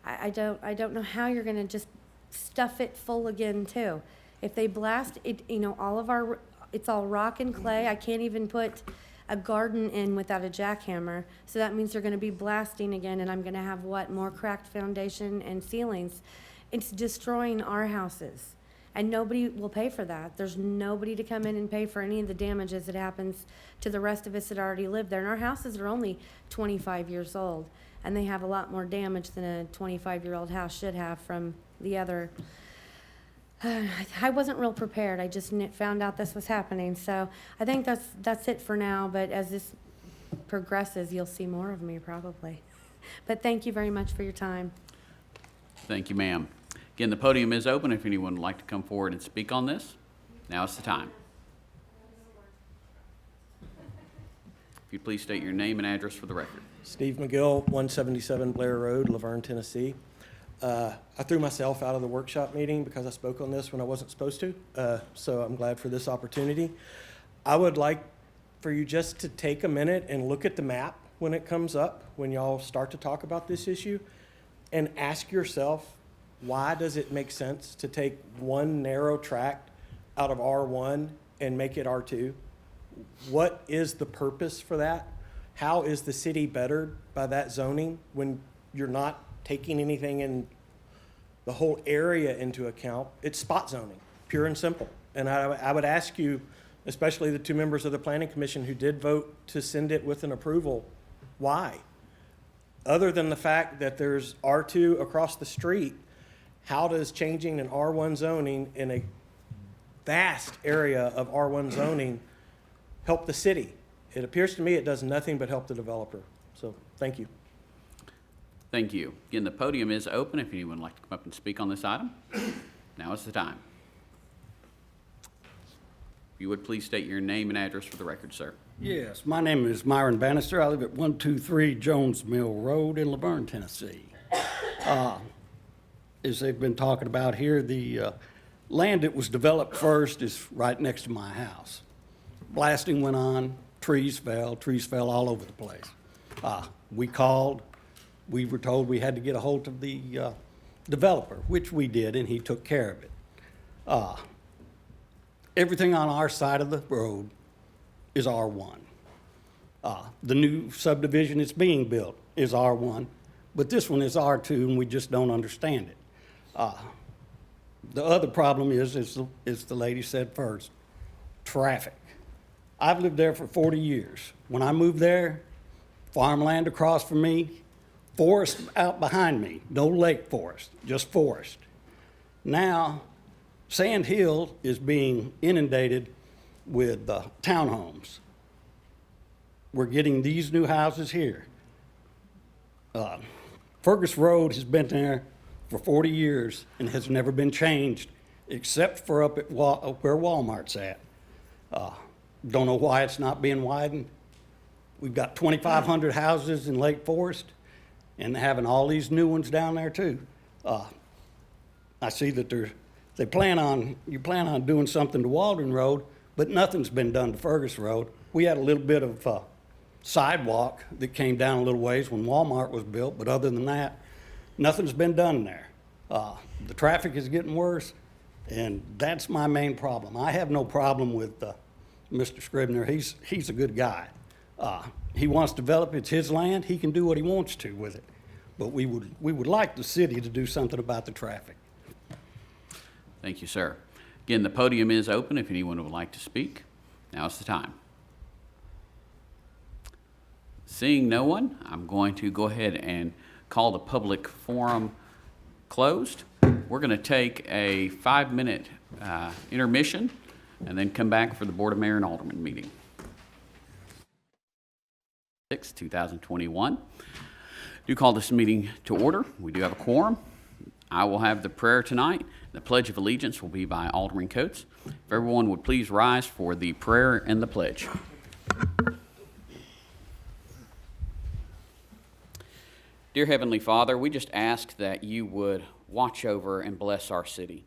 I don't know how you're gonna just stuff it full again too. If they blast it, you know, it's all rock and clay. I can't even put a garden in without a jackhammer. So that means they're gonna be blasting again, and I'm gonna have what, more cracked foundation and ceilings. It's destroying our houses, and nobody will pay for that. There's nobody to come in and pay for any of the damages that happens to the rest of us that already live there. And our houses are only 25 years old, and they have a lot more damage than a 25-year-old house should have from the other. I wasn't real prepared. I just found out this was happening. So I think that's it for now, but as this progresses, you'll see more of me probably. But thank you very much for your time. Thank you, ma'am. Again, the podium is open if anyone would like to come forward and speak on this. Now is the time. If you'd please state your name and address for the record. Steve McGill, 177 Blair Road, Laverne, Tennessee. I threw myself out of the workshop meeting because I spoke on this when I wasn't supposed to, so I'm glad for this opportunity. I would like for you just to take a minute and look at the map when it comes up, when y'all start to talk about this issue, and ask yourself, why does it make sense to take one narrow tract out of R1 and make it R2? What is the purpose for that? How is the city bettered by that zoning when you're not taking anything in the whole area into account? It's spot zoning, pure and simple. And I would ask you, especially the two members of the Planning Commission who did vote to send it with an approval, why? Other than the fact that there's R2 across the street, how does changing an R1 zoning in a vast area of R1 zoning help the city? It appears to me it does nothing but help the developer. So thank you. Thank you. Again, the podium is open if anyone would like to come up and speak on this item. Now is the time. If you would please state your name and address for the record, sir. Yes, my name is Myron Bannister. I live at 123 Jones Mill Road in Laverne, Tennessee. As they've been talking about here, the land that was developed first is right next to my house. Blasting went on, trees fell all over the place. We called, we were told we had to get a hold of the developer, which we did, and he took care of it. Everything on our side of the road is R1. The new subdivision that's being built is R1, but this one is R2, and we just don't understand it. The other problem is, as the lady said first, traffic. I've lived there for 40 years. When I moved there, farmland across from me, forest out behind me, no lake forest, just forest. Now, Sand Hill is being inundated with townhomes. We're getting these new houses here. Fergus Road has been there for 40 years and has never been changed, except for up at where Walmart's at. Don't know why it's not being widened. We've got 2,500 houses in Lake Forest and having all these new ones down there too. I see that you plan on doing something to Waldron Road, but nothing's been done to Fergus Road. We had a little bit of sidewalk that came down a little ways when Walmart was built, but other than that, nothing's been done there. The traffic is getting worse, and that's my main problem. I have no problem with Mr. Scribner. He's a good guy. He wants to develop, it's his land, he can do what he wants to with it. But we would like the city to do something about the traffic. Thank you, sir. Again, the podium is open if anyone would like to speak. Now is the time. Seeing no one, I'm going to go ahead and call the public forum closed. We're going to take a 5-minute intermission and then come back for the Board of Mayor and Aldermen meeting. 2021. Do call this meeting to order. We do have a quorum. I will have the prayer tonight. The Pledge of Allegiance will be by Alderman Coates. If everyone would please rise for the prayer and the pledge. Dear Heavenly Father, we just ask that you would watch over and bless our city.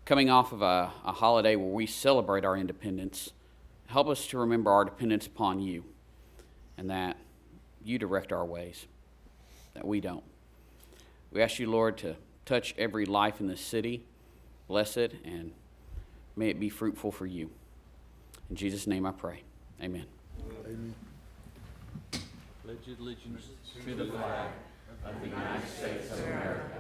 Coming off of a holiday where we celebrate our independence, help us to remember our dependence upon you and that you direct our ways, that we don't. We ask you, Lord, to touch every life in this city, bless it, and may it be fruitful for you. In Jesus' name I pray. Amen. Amen. Pledge allegiance to the flag of the United States of America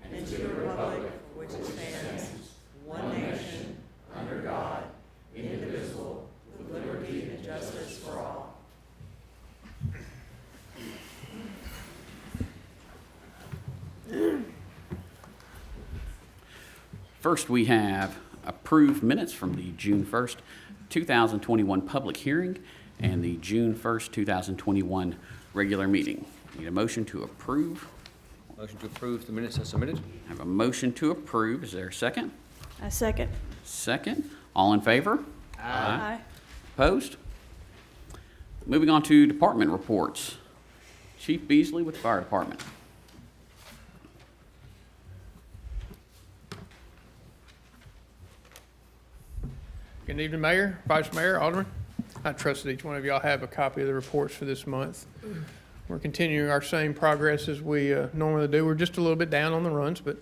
and to the republic for which it stands, one nation, under God, indivisible, with liberty and justice for all. First, we have approved minutes from the June 1st, 2021 public hearing and the June 1st, 2021 regular meeting. Need a motion to approve. Motion to approve the minutes as submitted. I have a motion to approve. Is there a second? A second. Second. All in favor? Aye. Opposed? Moving on to department reports. Chief Beasley with the Fire Department. Good evening, Mayor, Vice Mayor, Alderman. I trust that each one of y'all have a copy of the reports for this month. We're continuing our same progress as we normally do. We're just a little bit down on the runs, but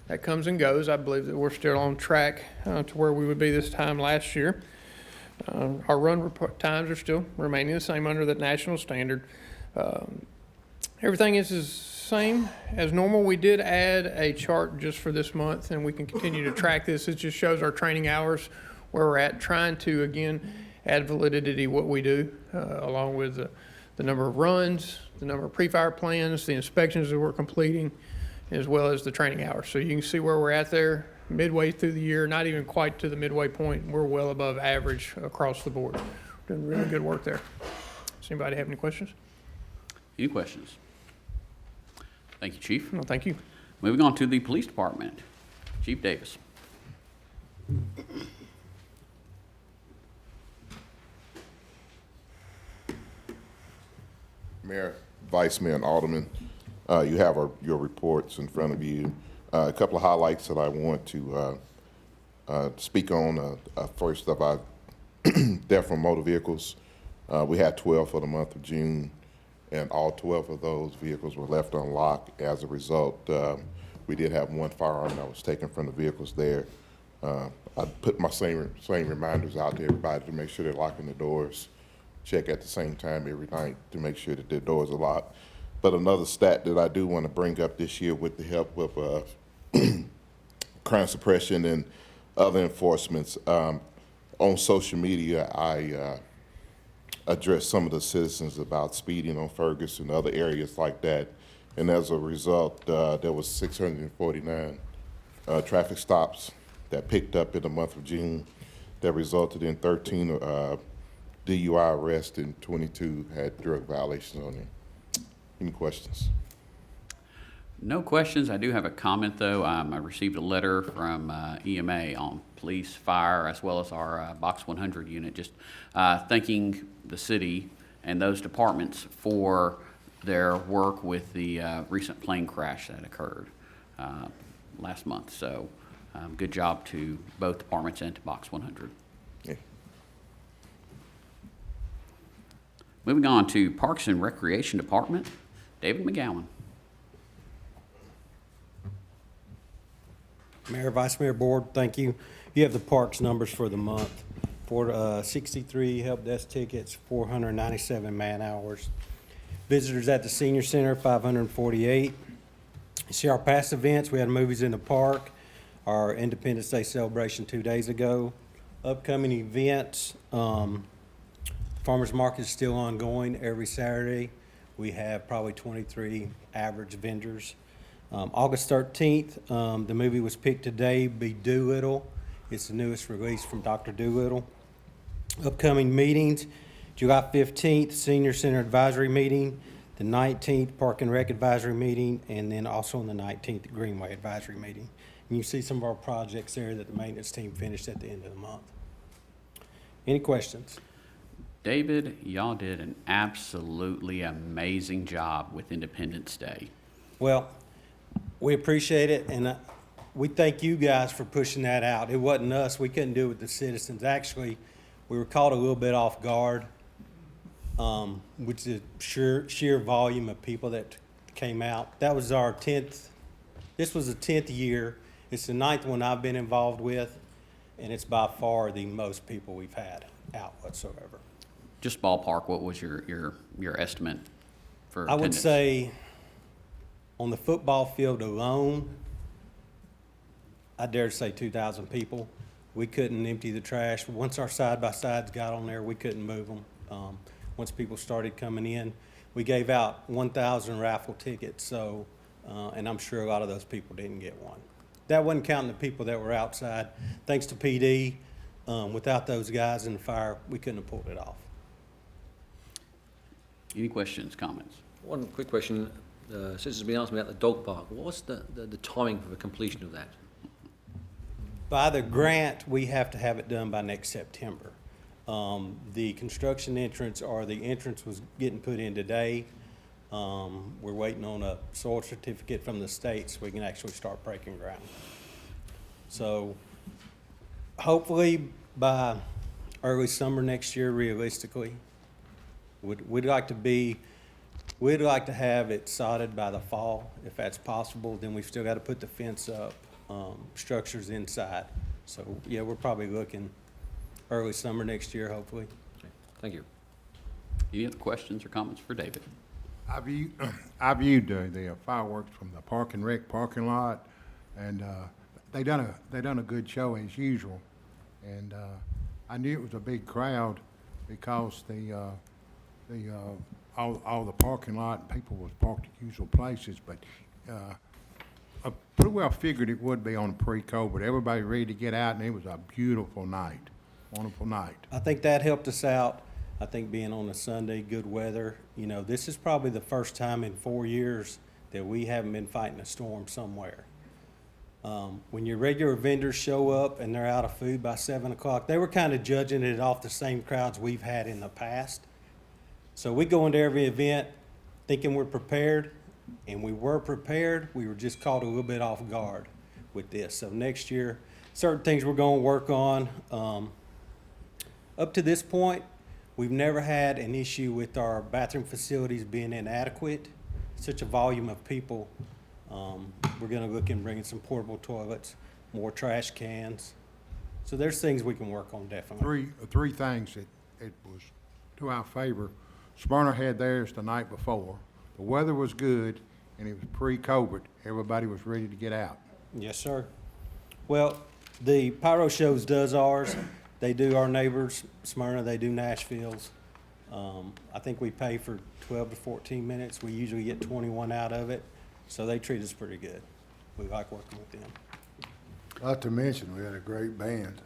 that comes and goes. I believe that we're still on track to where we would be this time last year. Our run report times are still remaining the same under the national standard. Everything is the same as normal. We did add a chart just for this month, and we can continue to track this. It just shows our training hours, where we're at, trying to, again, add validity to what we do, along with the number of runs, the number of pre-fire plans, the inspections that we're completing, as well as the training hours. So you can see where we're at there, midway through the year, not even quite to the midway point. We're well above average across the board. Doing really good work there. Does anybody have any questions? Any questions? Thank you, Chief. No, thank you. Moving on to the Police Department. Chief Davis. Mayor, Vice Mayor, and Alderman, you have your reports in front of you. A couple of highlights that I want to speak on. First of our death from motor vehicles. We had 12 for the month of June, and all 12 of those vehicles were left unlocked. As a result, we did have one firearm that was taken from the vehicles there. I put my same reminders out to everybody to make sure they're locking the doors. Check at the same time every night to make sure that their doors are locked. But another stat that I do want to bring up this year with the help of crime suppression and other enforcements, on social media, I addressed some of the citizens about speeding on Fergus and other areas like that. And as a result, there was 649 traffic stops that picked up in the month of June that resulted in 13 DUI arrests and 22 had drug violations on them. Any questions? No questions. I do have a comment, though. I received a letter from EMA on police, fire, as well as our Box 100 unit, just thanking the city and those departments for their work with the recent plane crash that occurred last month. So good job to both departments and to Box 100. Yeah. Moving on to Parks and Recreation Department, David McGowan. Mayor, Vice Mayor, Board, thank you. You have the parks numbers for the month. For 63 help desk tickets, 497 man hours. Visitors at the Senior Center, 548. You see our past events, we had movies in the park, our Independence Day celebration 2 days ago. Upcoming events, Farmers Market is still ongoing every Saturday. We have probably 23 average vendors. August 13th, the movie was picked today, Be Doolittle. It's the newest release from Dr. Doolittle. Upcoming meetings, July 15th, Senior Center Advisory Meeting, the 19th, Park and Rec Advisory Meeting, and then also on the 19th, Greenway Advisory Meeting. And you see some of our projects there that the maintenance team finished at the end of the month. Any questions? David, y'all did an absolutely amazing job with Independence Day. Well, we appreciate it, and we thank you guys for pushing that out. It wasn't us. We couldn't do it with the citizens. Actually, we were caught a little bit off guard, with the sheer volume of people that came out. That was our 10th, this was the 10th year. It's the 9th one I've been involved with, and it's by far the most people we've had out whatsoever. Just ballpark, what was your estimate for I would attendance? say on the football field alone, I dare say 2,000 people. We couldn't empty the trash. Once our side-by-sides got on there, we couldn't move them. Once people started coming in, we gave out 1,000 raffle tickets, so, and I'm sure a lot of those people didn't get one. That wasn't counting the people that were outside. Thanks to PD, without those guys in the fire, we couldn't have pulled it off. Any questions, comments? One quick question. Since it's been asked me about the dog park, what's the timing for the completion of that? By the grant, we have to have it done by next September. The construction entrance, or the entrance was getting put in today. We're waiting on a soil certificate from the state so we can actually start breaking ground. So hopefully by early summer next year, realistically. We'd like to have it sodded by the fall, if that's possible. Then we've still got to put the fence up, structures inside. So yeah, we're probably looking early summer next year, hopefully. Okay. Thank you. Any other questions or comments for David? I viewed the fireworks from the Park and Rec parking lot, and they done a good show as usual. And I knew it was a big crowd because all the parking lot and people was parked at usual places, but I pretty well figured it would be on pre-COVID. Everybody ready to get out, and it was a beautiful night, wonderful night. I think that helped us out. I think being on a Sunday, good weather, you know, this is probably the first time in 4 years that we haven't been fighting a storm somewhere. When your regular vendors show up and they're out of food by 7 o'clock, they were kind of judging it off the same crowds we've had in the past. So we go into every event thinking we're prepared, and we were prepared. We were just caught a little bit off guard with this. So next year, certain things we're going to work on. Up to this point, we've never had an issue with our bathroom facilities being inadequate. Such a volume of people. We're going to look in bringing some portable toilets, more trash cans. So there's things we can work on, definitely. Three things that it was to our favor. Smyrna had theirs the night before. The weather was good, and it was pre-COVID. Everybody was ready to get out. Yes, sir. Well, the Pyro Shows does ours. They do our neighbors, Smyrna, they do Nashville's. I think we pay for 12 to 14 minutes. We usually get 21 out of it, so they treat us pretty good. We like working with them. Not to mention, we had a great band.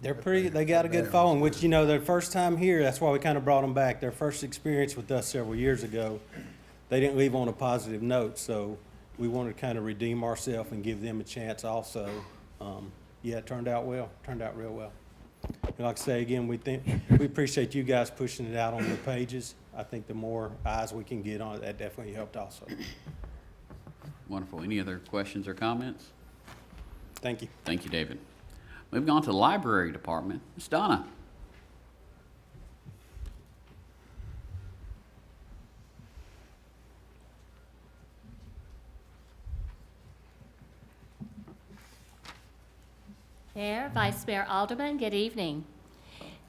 They got a good following, which, you know, their first time here, that's why we kind of brought them back. Their first experience with us several years ago, they didn't leave on a positive note, so we wanted to kind of redeem ourselves and give them a chance also. Yeah, it turned out well, turned out real well. And like I say, again, we appreciate you guys pushing it out on the pages. I think the more eyes we can get on it, that definitely helped also. Wonderful. Any other questions or comments? Thank you. Thank you, David. Moving on to the library department, Ms. Donna. Mayor, Vice Mayor Aldermen, good evening.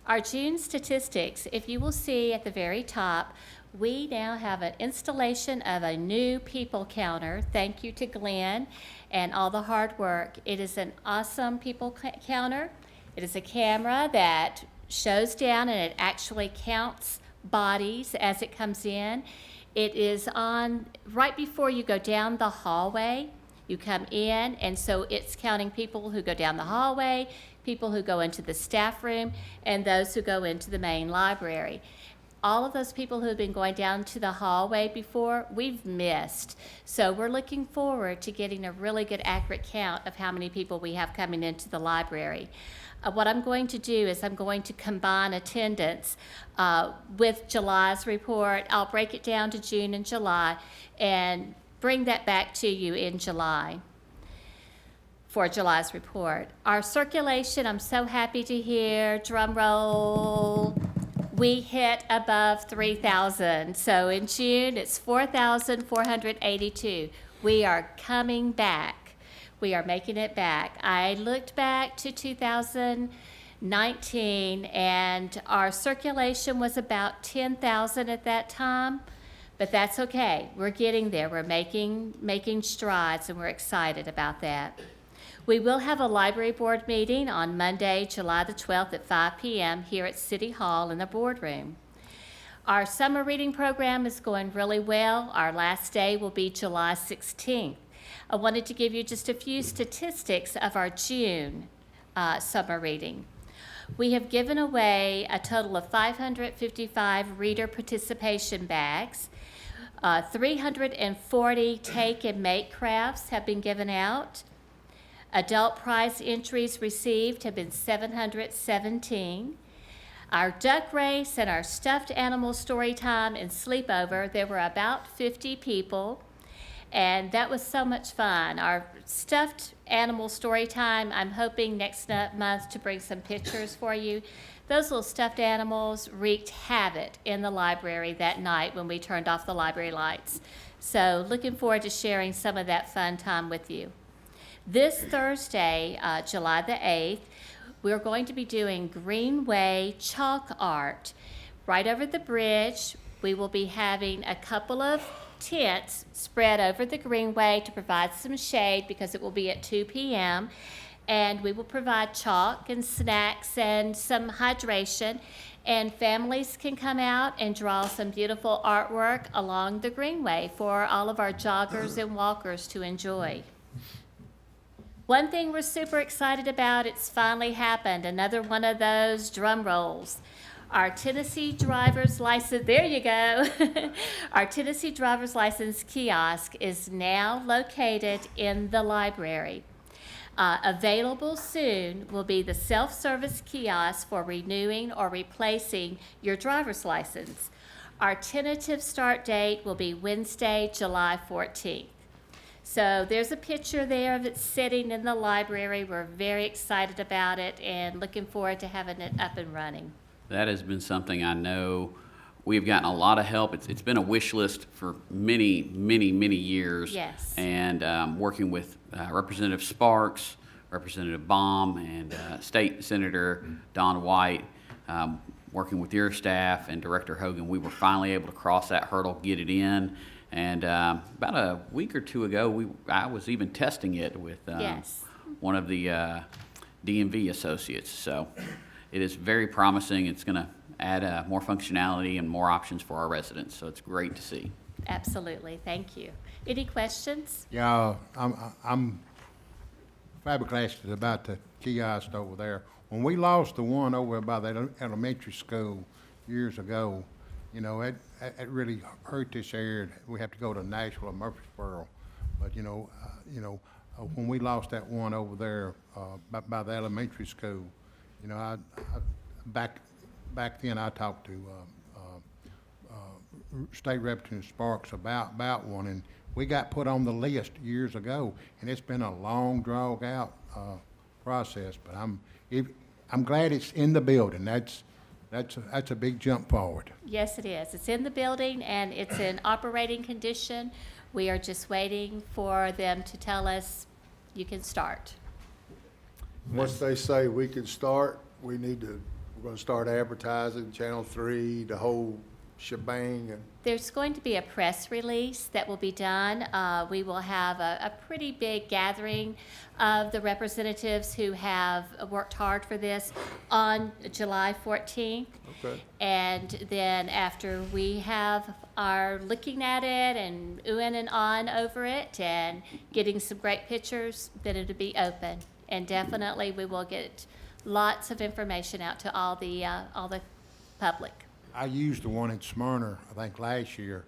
Our June statistics, if you will see at the very top, we now have an installation of a new people counter. Thank you to Glenn and all the hard work. It is an awesome people counter. It is a camera that shows down and it actually counts bodies as it comes in. It is on right before you go down the hallway. You come in, and so it's counting people who go down the hallway, people who go into the staff room, and those who go into the main library. All of those people who have been going down to the hallway before, we've missed. So we're looking forward to getting a really good accurate count of how many people we have coming into the library. What I'm going to do is I'm going to combine attendance with July's report. I'll break it down to June and July and bring that back to you in July for July's report. Our circulation, I'm so happy to hear, drum roll, we hit above 3,000. So in June, it's 4,482. We are coming back. We are making it back. I looked back to 2019, and our circulation was about 10,000 at that time. But that's okay. We're getting there. We're making strides, and we're excited about that. We will have a library board meeting on Monday, July the 12th at 5 p.m. here at City Hall in the boardroom. Our summer reading program is going really well. Our last day will be July 16th. I wanted to give you just a few statistics of our June summer reading. We have given away a total of 555 reader participation bags. 340 take and make crafts have been given out. Adult prize entries received have been 717. Our duck race and our stuffed animal story time and sleepover, there were about 50 people, and that was so much fun. Our stuffed animal story time, I'm hoping next month to bring some pictures for you. Those little stuffed animals wreaked havoc in the library that night when we turned off the library lights. So looking forward to sharing some of that fun time with you. This Thursday, July the 8th, we're going to be doing Greenway chalk art. Right over the bridge, we will be having a couple of tents spread over the Greenway to provide some shade because it will be at 2 p.m. And we will provide chalk and snacks and some hydration, and families can come out and draw some beautiful artwork along the Greenway for all of our joggers and walkers to enjoy. One thing we're super excited about, it's finally happened, another one of those drum rolls. Our Tennessee driver's license, there you go. Our Tennessee driver's license kiosk is now located in the library. Available soon will be the self-service kiosk for renewing or replacing your driver's license. Our tentative start date will be Wednesday, July 14th. So there's a picture there of it sitting in the library. We're very excited about it and looking forward to having it up and running. That has been something I know we've gotten a lot of help. It's been a wish list for many, many, many years. Yes. And working with Representative Sparks, Representative Baum, and State Senator Don White, working with your staff and Director Hogan, we were finally able to cross that hurdle, get it in. And about a week or two ago, I was even testing it with Yes. one of the DMV associates. So it is very promising. It's going to add more functionality and more options for our residents. So it's great to see. Absolutely. Thank you. Any questions? Yeah, flabbergasted about the kiosk over there. When we lost the one over by the elementary school years ago, you know, it really hurt this area. We have to go to Nashville or Murfreesboro. But, when we lost that one over there by the elementary school, you know, back then I talked to State Representative Sparks about one, and we got put on the list years ago, and it's been a long, drawn-out process. But I'm glad it's in the building. That's a big jump forward. Yes, it is. It's in the building and it's in operating condition. We are just waiting for them to tell us you can start. Once they say we can start, we're going to start advertising, Channel 3, the whole shebang. And There's going to be a press release that will be done. We will have a pretty big gathering of the representatives who have worked hard for this on July 14th. Okay. And then after we have our looking at it and oohing and ahhing over it and getting some great pictures, then it'll be open. And definitely we will get lots of information out to all the public. I used the one in Smyrna, I think, last year,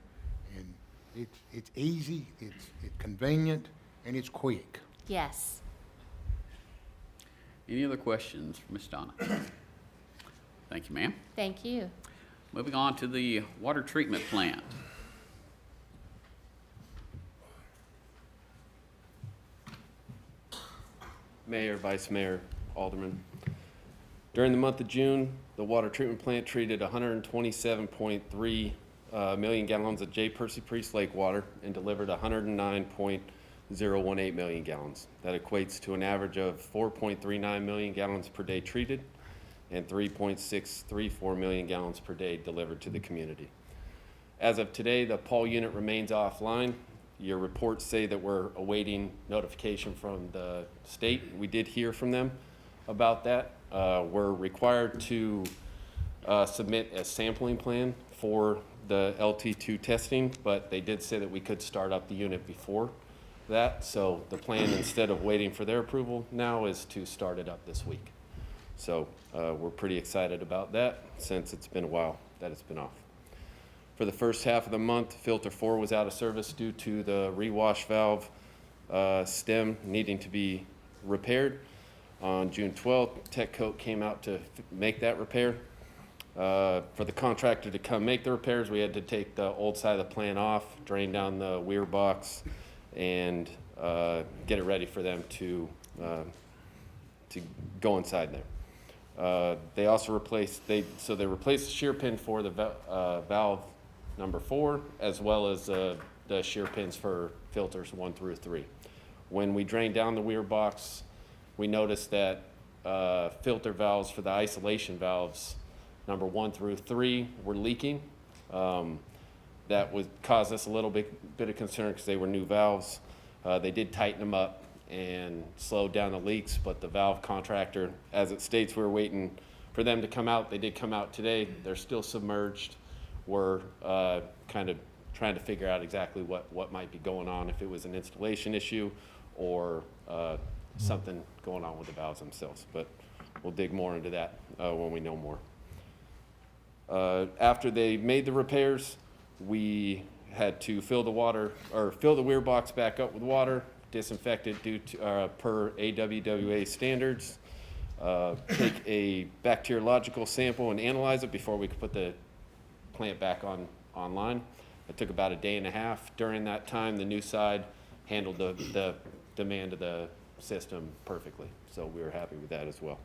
and it's easy, it's convenient, and it's quick. Yes. Any other questions for Ms. Donna? Thank you, ma'am. Thank you. Moving on to the water treatment plant. Mayor, Vice Mayor, Alderman. During the month of June, the water treatment plant treated 127.3 million gallons of J. Percy Priest Lake water and delivered 109.018 million gallons. That equates to an average of 4.39 million gallons per day treated and 3.634 million gallons per day delivered to the community. As of today, the Paul unit remains offline. Your reports say that we're awaiting notification from the state. We did hear from them about that. We're required to submit a sampling plan for the LT2 testing, but they did say that we could start up the unit before that. So the plan, instead of waiting for their approval now, is to start it up this week. So we're pretty excited about that since it's been a while that it's been off. For the first half of the month, filter 4 was out of service due to the rewash valve stem needing to be repaired. On June 12th, Tech Coat came out to make that repair. For the contractor to come make the repairs, we had to take the old side of the plant off, drain down the weir box, and get it ready for them to go inside there. They also replaced the shear pin for the valve number 4, as well as the shear pins for filters 1 through 3. When we drained down the weir box, we noticed that filter valves for the isolation valves, number 1 through 3, were leaking. That would cause us a little bit of concern because they were new valves. They did tighten them up and slowed down the leaks, but the valve contractor, as it states, we're waiting for them to come out. They did come out today. They're still submerged. We're kind of trying to figure out exactly what might be going on, if it was an installation issue or something going on with the valves themselves. But we'll dig more into that when we know more. After they made the repairs, we had to fill the weir box back up with water, disinfect it due to per AWWA standards, take a bacteriological sample and analyze it before we could put the plant back online. It took about a day and a half. During that time, the new side handled the demand of the system perfectly, so we were happy with that as well.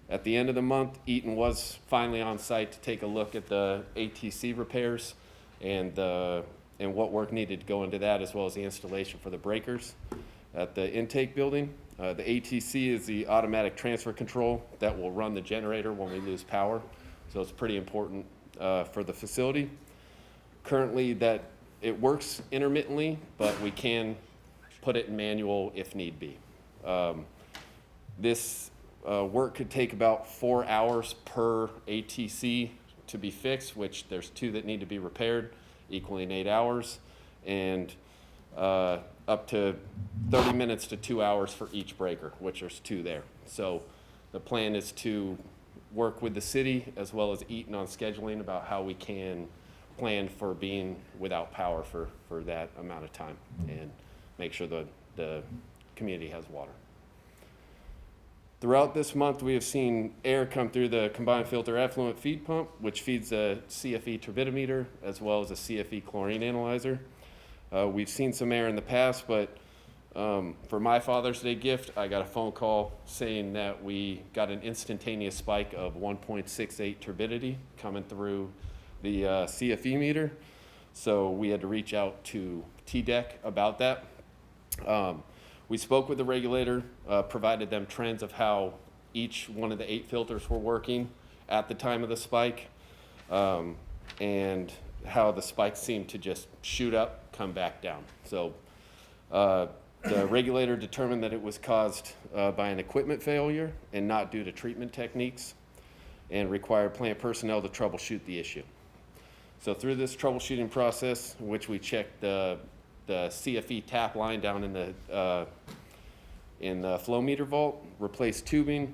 At the end of the month, Eaton was finally on site to take a look at the ATC repairs and what work needed to go into that, as well as the installation for the breakers at the intake building. The ATC is the automatic transfer control that will run the generator when we lose power, so it's pretty important for the facility. Currently, that it works intermittently, but we can put it in manual if need be. This work could take about 4 hours per ATC to be fixed, which there's 2 that need to be repaired, equaling 8 hours. And up to 30 minutes to 2 hours for each breaker, which there's 2 there. So the plan is to work with the city as well as Eaton on scheduling about how we can plan for being without power for that amount of time and make sure the community has water. Throughout this month, we have seen air come through the combined filter effluent feed pump, which feeds a CFE turbidimeter as well as a CFE chlorine analyzer. We've seen some air in the past, but for my Father's Day gift, I got a phone call saying that we got an instantaneous spike of 1.68 turbidity coming through the CFE meter. So we had to reach out to TDEC about that. We spoke with the regulator, provided them trends of how each one of the 8 filters were working at the time of the spike, and how the spike seemed to just shoot up, come back down. So the regulator determined that it was caused by an equipment failure and not due to treatment techniques, and required plant personnel to troubleshoot the issue. So through this troubleshooting process, in which we checked the CFE tap line down in the flow meter vault, replaced tubing,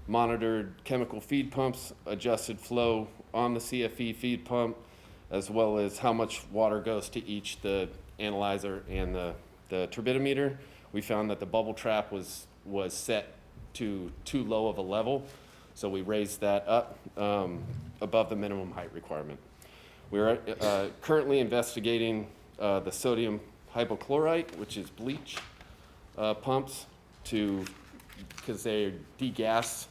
monitored chemical feed pumps, adjusted flow on the CFE feed pump, as well as how much water goes to each, the analyzer and the turbidimeter. We found that the bubble trap was set to too low of a level, so we raised that up above the minimum height requirement. We're currently investigating the sodium hypochlorite, which is bleach pumps, because they degas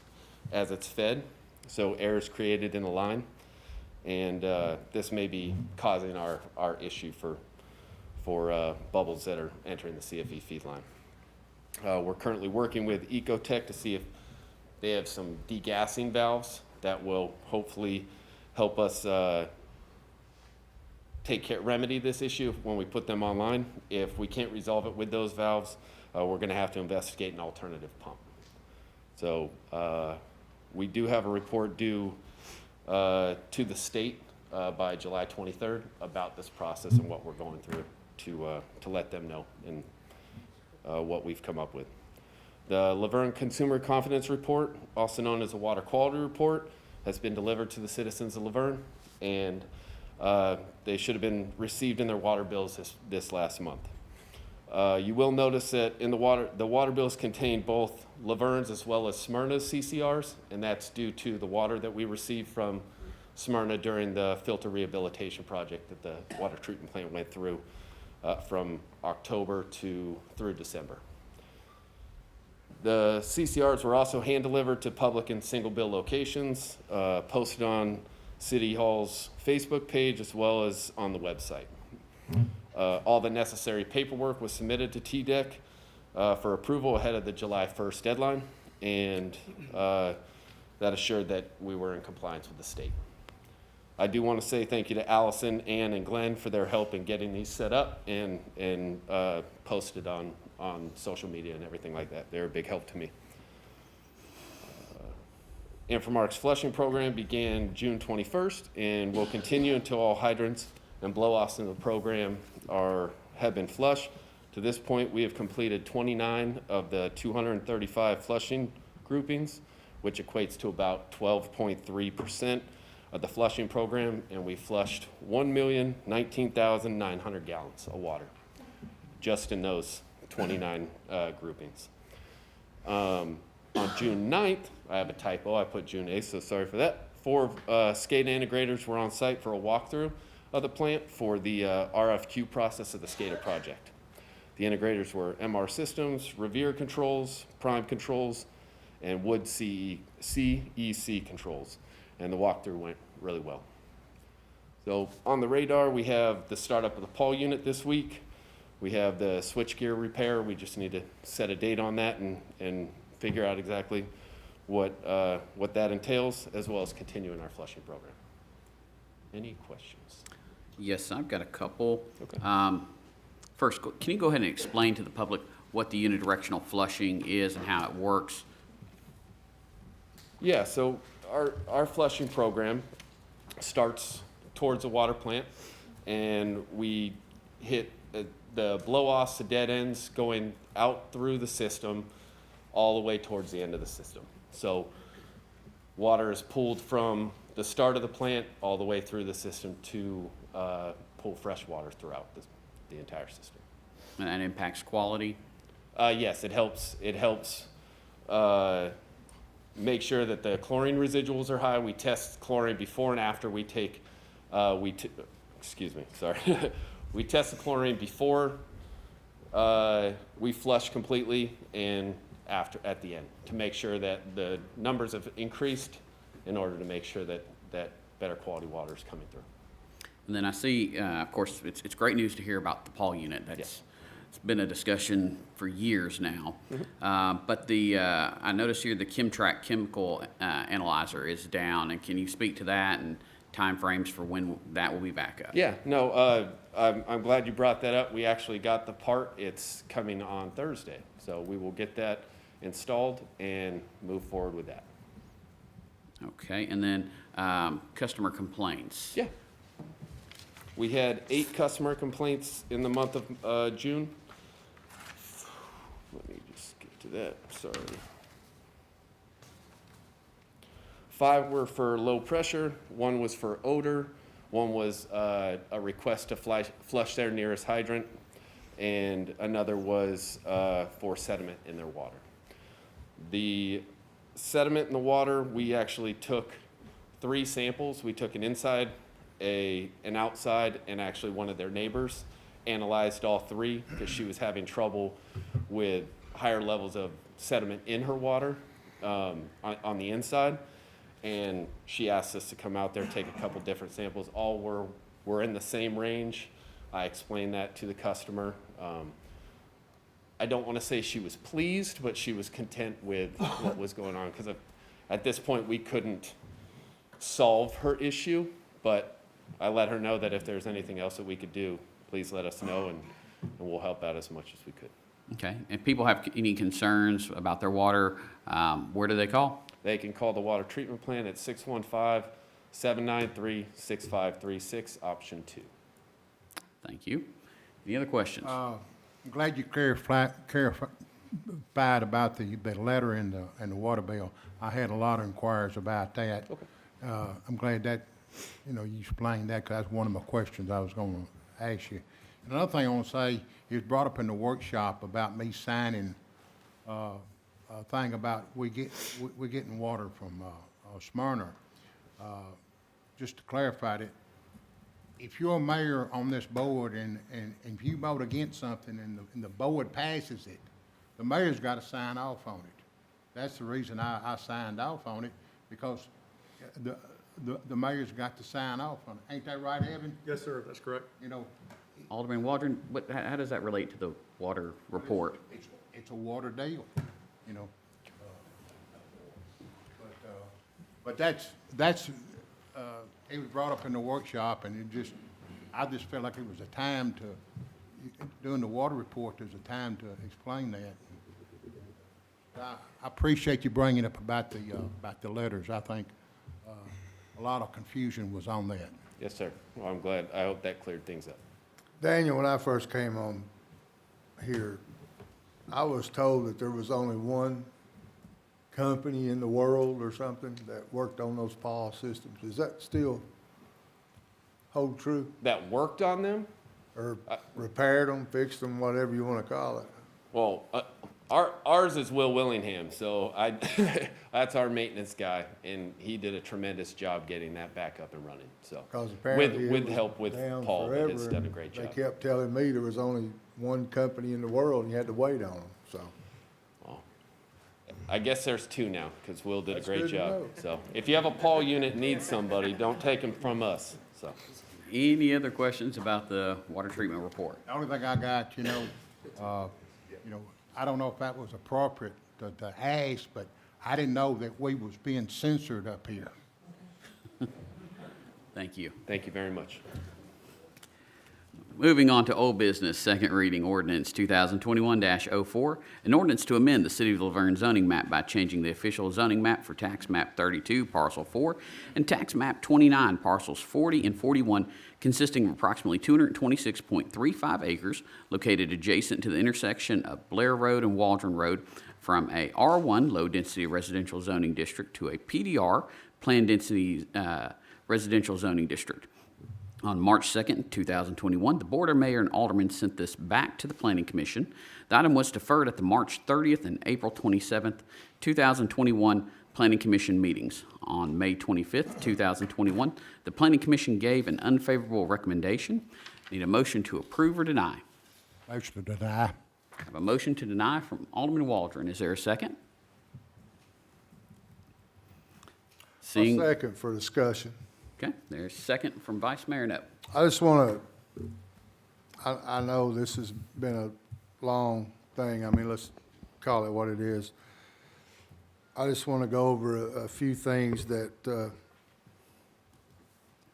as it's fed, so air is created in the line, and this may be causing our issue for bubbles that are entering the CFE feed line. We're currently working with Ecotech to see if they have some degassing valves that will hopefully help us remedy this issue when we put them online. If we can't resolve it with those valves, we're going to have to investigate an alternative pump. So we do have a report due to the state by July 23rd about this process and what we're going through to let them know and what we've come up with. The Laverne Consumer Confidence Report, also known as the Water Quality Report, has been delivered to the citizens of Laverne, and they should have been received in their water bills this last month. You will notice that in the water bills contain both Laverne's as well as Smyrna's CCRs, and that's due to the water that we received from Smyrna during the filter rehabilitation project that the water treatment plant went through from October through December. The CCRs were also hand-delivered to public and single-bill locations, posted on City Hall's Facebook page as well as on the website. All the necessary paperwork was submitted to TDEC for approval ahead of the July 1st deadline, and that assured that we were in compliance with the state. I do want to say thank you to Allison, Ann, and Glenn for their help in getting these set up and posted on social media and everything like that. They're a big help to me. Infomark's flushing program began June 21st and will continue until all hydrants and blow-offs in the program have been flushed. To this point, we have completed 29 of the 235 flushing groupings, which equates to about 12.3% of the flushing program, and we flushed 1,019,900 gallons of water just in those 29 groupings. On June 9th, I have a typo, I put June 8th, so sorry for that. 4 SCADA integrators were on site for a walkthrough of the plant for the RFQ process of the SCADA project. The integrators were MR Systems, Revere Controls, Prime Controls, and Wood CEC Controls, and the walkthrough went really well. So on the radar, we have the startup of the Paul unit this week. We have the switchgear repair. We just need to set a date on that and figure out exactly what that entails, as well as continuing our flushing program. Any questions? Yes, I've got a couple. Okay. First, can you go ahead and explain to the public what the unidirectional flushing is and how it works? Yeah, so our flushing program starts towards a water plant, and we hit blow-offs, the dead ends going out through the system all the way towards the end of the system. So water is pulled from the start of the plant all the way through the system to pull fresh water throughout the entire system. And that impacts quality? Yes, it helps. It helps make sure that the chlorine residuals are high. We test chlorine before and after we take, excuse me, sorry. We test the chlorine before we flush completely and after, at the end, to make sure that the numbers have increased in order to make sure that better quality water is coming through. And then I see, of course, it's great news to hear about the Paul unit. It's been a discussion for years now. But I noticed here the Chemtrack chemical analyzer is down. And can you speak to that and timeframes for when that will be back up? Yeah, no, I'm glad you brought that up. We actually got the part. It's coming on Thursday. So we will get that installed and move forward with that. Okay, and then customer complaints. Yeah. We had 8 customer complaints in the month of June. Let me just get to that, sorry. 5 were for low pressure, 1 was for odor, 1 was a request to flush their nearest hydrant, and another was for sediment in their water. The sediment in the water, we actually took 3 samples. We took an inside, an outside, and actually one of their neighbors. Analyzed all 3 because she was having trouble with higher levels of sediment in her water on the inside. And she asked us to come out there, take a couple different samples. All were in the same range. I explained that to the customer. I don't want to say she was pleased, but she was content with what was going on, because at this point we couldn't solve her issue, but I let her know that if there's anything else that we could do, please let us know, and we'll help out as much as we could. Okay, if people have any concerns about their water, where do they call? They can call the water treatment plant at 615-793-6536, option 2. Thank you. Any other questions? I'm glad you clarified about the letter and the water bill. I had a lot of inquiries about that. Okay. I'm glad that, you explained that, because that's one of my questions I was going to ask you. Another thing I want to say, it was brought up in the workshop about me signing a thing about we're getting water from Smyrna. Just to clarify it, if you're a mayor on this board and if you vote against something and the board passes it, the mayor's got to sign off on it. That's the reason I signed off on it, because the mayor's got to sign off on it. Ain't that right, Evan? Yes, sir, that's correct. Alderman Waldron, how does that relate to the water report? It's a water deal, But that's it was brought up in the workshop, and I just felt like it was a time to, doing the water report, there's a time to explain that. I appreciate you bringing up about the letters. I think a lot of confusion was on that. Yes, sir. Well, I'm glad. I hope that cleared things up. Daniel, when I first came on here, I was told that there was only one company in the world or something that worked on those PAW systems. Does that still hold true? That worked on them? Or repaired them, fixed them, whatever you want to call it? Well, ours is Will Willingham, so that's our maintenance guy, and he did a tremendous job getting that back up and running. So, 'Cause apparently with it was help with down Paul, that has forever, done a and great job. They kept telling me there was only one company in the world and you had to wait on them, so. I guess there's 2 now, because Will did That's a great good to job. know. So, if you have a Paul unit and need somebody, don't take them from us. So, Any other questions about the water treatment report? The only thing I got, I don't know if that was appropriate to ask, but I didn't know that we was being censored up here. Thank you. Thank you very much. Moving on to old business, second reading ordinance 2021-04, an ordinance to amend the City of Laverne zoning map by changing the official zoning map for tax map 32, parcel 4, and tax map 29, parcels 40 and 41, consisting of approximately 226.35 acres located adjacent to the intersection of Blair Road and Waldron Road from a R1 low-density residential zoning district to a PDR, planned density residential zoning district. On March 2nd, 2021, the Board of Mayor and Aldermen sent this back to the Planning Commission. The item was deferred at the March 30th and April 27th, 2021 Planning Commission meetings. On May 25th, 2021, the Planning Commission gave an unfavorable recommendation. Need a motion to approve or deny. Motion to deny. I have a motion to deny from Alderman Waldron. Is there a second? Seeing, Second for discussion. okay, there's a second from Vice Mayor Noe. I just want to, I know this has been a long thing. I mean, let's call it what it is. I just want to go over a few things that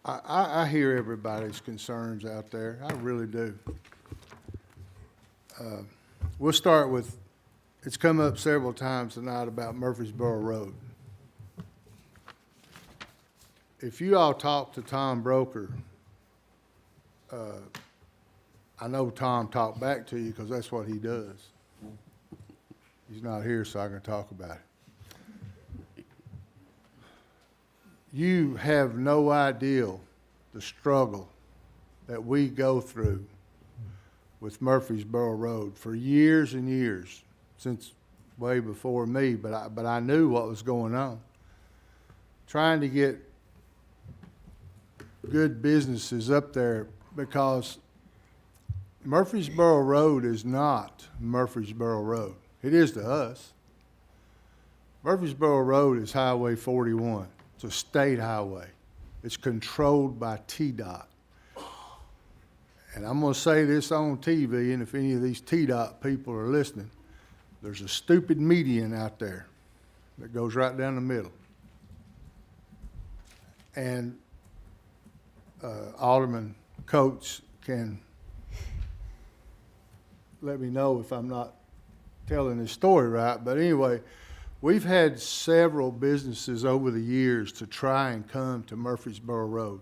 I hear everybody's concerns out there. I really do. We'll start with, it's come up several times tonight about Murfreesboro Road. If you all talk to Tom Broker, I know Tom talked back to you because that's what he does. He's not here, so I can talk about it. You have no idea the struggle that we go through with Murfreesboro Road for years and years, since way before me, but I knew what was going on. Trying to get good businesses up there, because Murfreesboro Road is not Murfreesboro Road. It is to us. Murfreesboro Road is Highway 41. It's a state highway. It's controlled by TDOT. And I'm going to say this on TV, and if any of these TDOT people are listening, there's a stupid median out there that goes right down the middle. And Alderman Coates can let me know if I'm not telling this story right. But anyway, we've had several businesses over the years to try and come to Murfreesboro Road.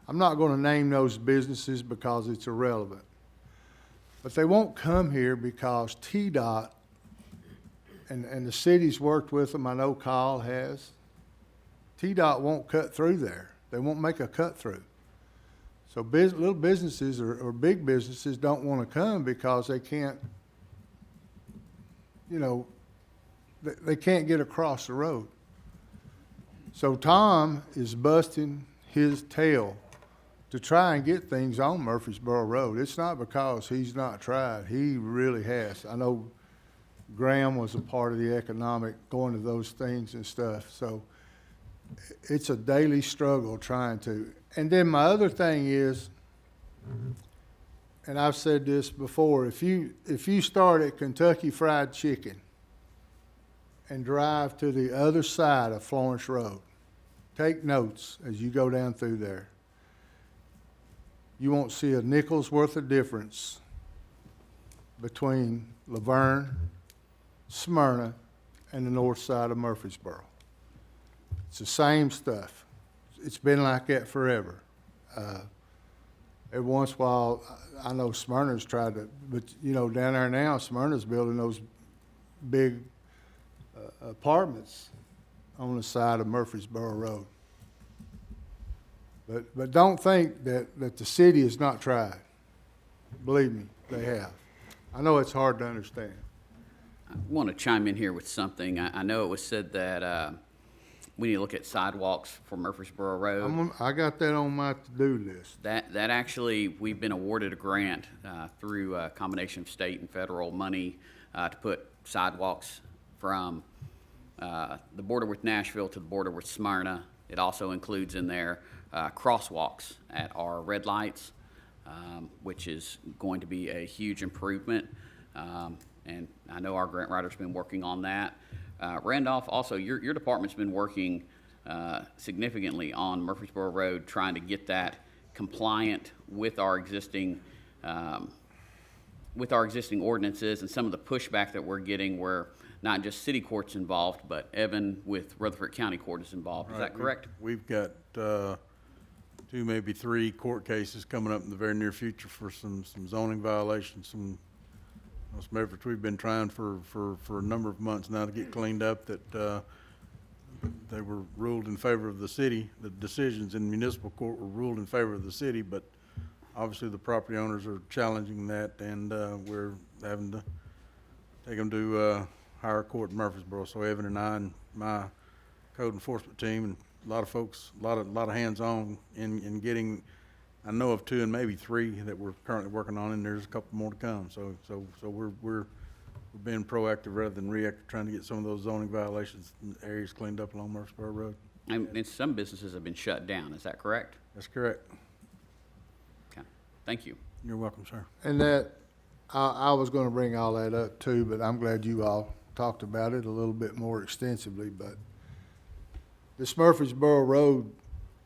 I'm not going to name those businesses because it's irrelevant. But they won't come here because TDOT and the city's worked with them. I know Kyle has. TDOT won't cut through there. They won't make a cut through. So little businesses or big businesses don't want to come because they can't, you know, they can't get across the road. So Tom is busting his tail to try and get things on Murfreesboro Road. It's not because he's not tried. He really has. I know Graham was a part of the economic, going to those things and stuff. So it's a daily struggle trying to. And then my other thing is, and I've said this before, if you start at Kentucky Fried Chicken and drive to the other side of Florence Road, take notes as you go down through there. You won't see a nickel's worth of difference between Laverne, Smyrna, and the north side of Murfreesboro. It's the same stuff. It's been like that forever. Every once in a while, I know Smyrna's tried to, but you know, down there now, Smyrna's building those big apartments on the side of Murfreesboro Road. But don't think that the city has not tried. Believe me, they have. I know it's hard to understand. I want to chime in here with something. I know it was said that we need to look at sidewalks for Murfreesboro Road. I got that on my to-do list. That actually, we've been awarded a grant through a combination of state and federal money to put sidewalks from the border with Nashville to the border with Smyrna. It also includes in there crosswalks at our red lights, which is going to be a huge improvement. And I know our grant writer's been working on that. Randolph, also, your department's been working significantly on Murfreesboro Road, trying to get that compliant with our existing with our existing ordinances and some of the pushback that we're getting where not just city court's involved, but Evan with Rutherford County Court is involved. Is that correct? We've got 2, maybe 3 court cases coming up in the very near future for some zoning violations, some efforts we've been trying for a number of months now to get cleaned up that they were ruled in favor of the city. The decisions in municipal court were ruled in favor of the city, but obviously the property owners are challenging that, and we're having to take them to higher court in Murfreesboro. So Evan and I and my code enforcement team and a lot of folks, a lot of hands-on in getting, I know of 2 and maybe 3 that we're currently working on, and there's a couple more to come. So we're being proactive rather than reactive, trying to get some of those zoning violations in areas cleaned up along Murfreesboro Road. And some businesses have been shut down. Is that correct? That's correct. Okay. Thank you. You're welcome, sir. And that, I was gonna bring all that up too, but I'm glad you all talked about it a little bit more extensively, but this Murfreesboro Road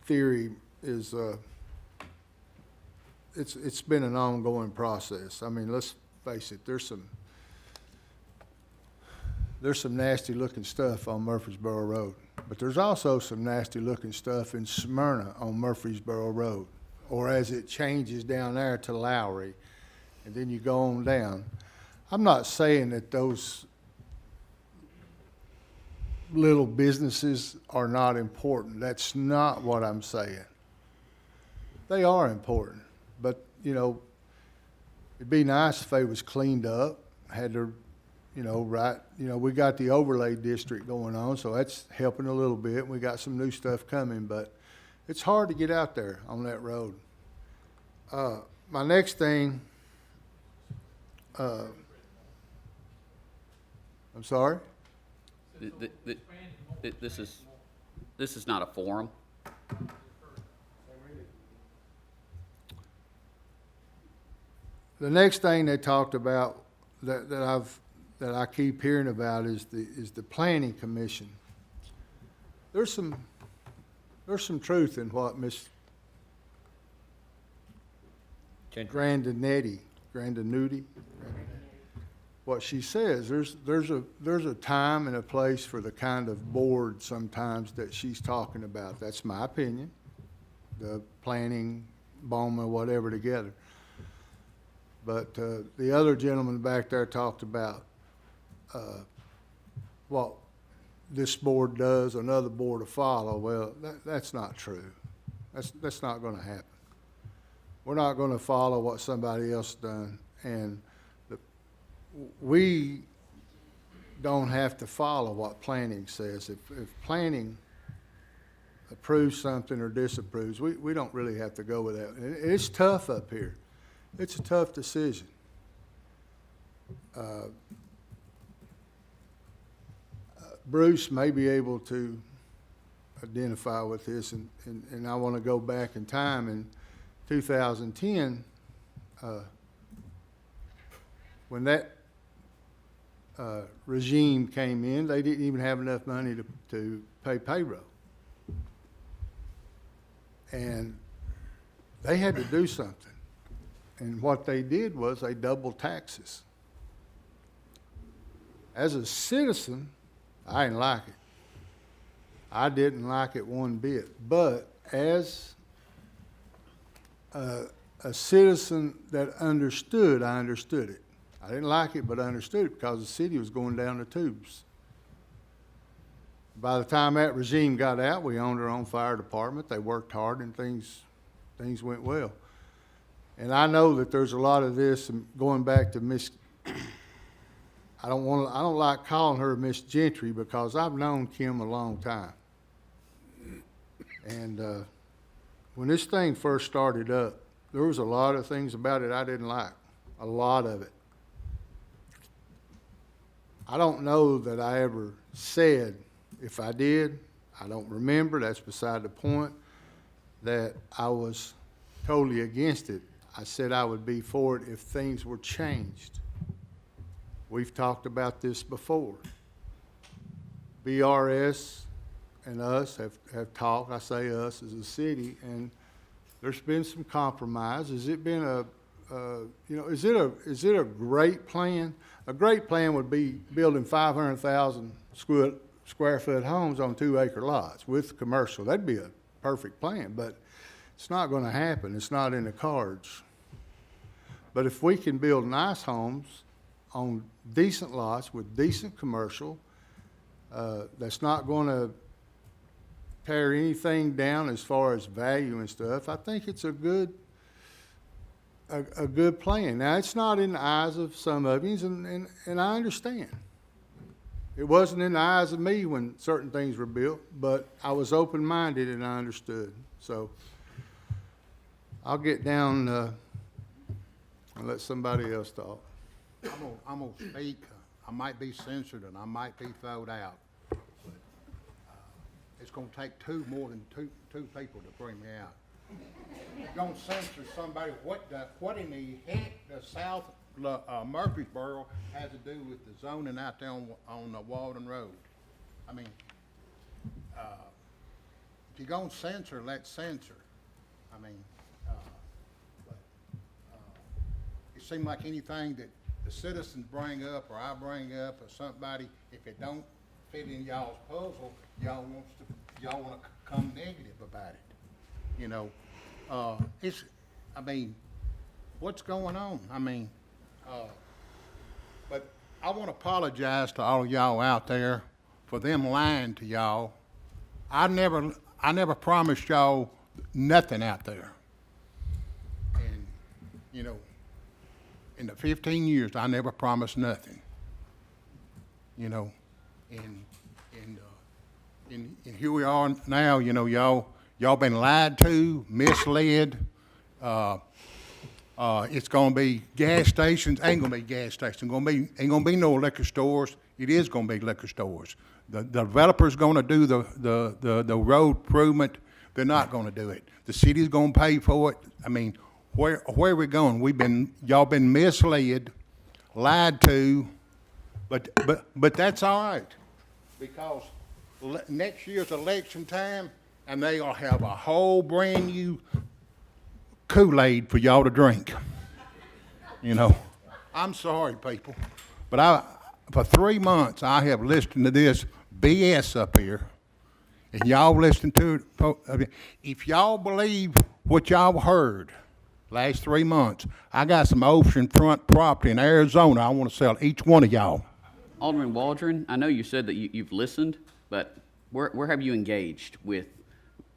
theory is, it's been an ongoing process. I mean, let's face it, there's some nasty looking stuff on Murfreesboro Road, but there's also some nasty looking stuff in Smyrna on Murfreesboro Road, or as it changes down there to Lowry, and then you go on down. I'm not saying that those little businesses are not important. That's not what I'm saying. They are important, but, you know, it'd be nice if they was cleaned up, had their, you know, right, you know, we got the overlay district going on, so that's helping a little bit. We got some new stuff coming, but it's hard to get out there on that road. My next thing, I'm sorry? This is not a forum. The next thing they talked about that I keep hearing about is the planning commission. There's some truth in what Miss Grandinetti, what she says. There's a time and a place for the kind of board sometimes that she's talking about. That's my opinion. The planning, BOMA, whatever together. But the other gentleman back there talked about what this board does, another board to follow. Well, that's not true. That's not going to happen. We're not going to follow what somebody else done, and we don't have to follow what planning says. If planning approves something or disapproves, we don't really have to go with that. And it's tough up here. It's a tough decision. Bruce may be able to identify with this, and I want to go back in time. In 2010, when that regime came in, they didn't even have enough money to pay payroll. And they had to do something. And what they did was they doubled taxes. As a citizen, I didn't like it. I didn't like it one bit. But as a citizen that understood, I understood it. I didn't like it, but I understood it because the city was going down the tubes. By the time that regime got out, we owned our own fire department. They worked hard and things went well. And I know that there's a lot of this, and going back to Miss, I don't like calling her Miss Gentry because I've known Kim a long time. And when this thing first started up, there was a lot of things about it I didn't like, a lot of it. I don't know that I ever said, if I did, I don't remember, that's beside the point, that I was totally against it. I said I would be for it if things were changed. We've talked about this before. BRS and us have talked, I say us as a city, and there's been some compromise. Has it been is it a great plan? A great plan would be building 500,000 square foot homes on 2-acre lots with commercial. That'd be a perfect plan, but it's not gonna happen. It's not in the cards. But if we can build nice homes on decent lots with decent commercial, that's not gonna tear anything down as far as value and stuff, I think it's a good plan. Now, it's not in the eyes of some of you, and I understand. It wasn't in the eyes of me when certain things were built, but I was open-minded and I understood. So I'll get down and let somebody else talk. I'm gonna speak. I might be censored and I might be thrown out. But it's gonna take more than two people to bring me out. You're gonna censor somebody, what in the heck does South Murfreesboro has to do with the zoning out there on Walden Road? I mean, if you're gonna censor, let's censor. I mean, it seems like anything that the citizens bring up, or I bring up, or somebody, if it don't fit in y'all's puzzle, y'all wanna come negative about it. You know, I mean, what's going on? I mean, but I want to apologize to all of y'all out there for them lying to y'all. I never promised y'all nothing out there. And, you know, in the 15 years, I never promised nothing. You know, and here we are now, you know, y'all been lied to, misled. It's gonna be gas stations, ain't gonna be gas stations, ain't gonna be no liquor stores, it is gonna be liquor stores. The developer's gonna do the road improvement, they're not gonna do it. The city's gonna pay for it. I mean, where are we going? Y'all been misled, lied to, but that's all right. Because next year's election time, and they'll have a whole brand new Kool-Aid for y'all to drink. You know, I'm sorry, people, but for 3 months, I have listened to this BS up here, and y'all listen to it. If y'all believe what y'all heard last 3 months, I got some oceanfront property in Arizona I want to sell each one of y'all. Alderman Waldron, I know you said that you've listened, but where have you engaged with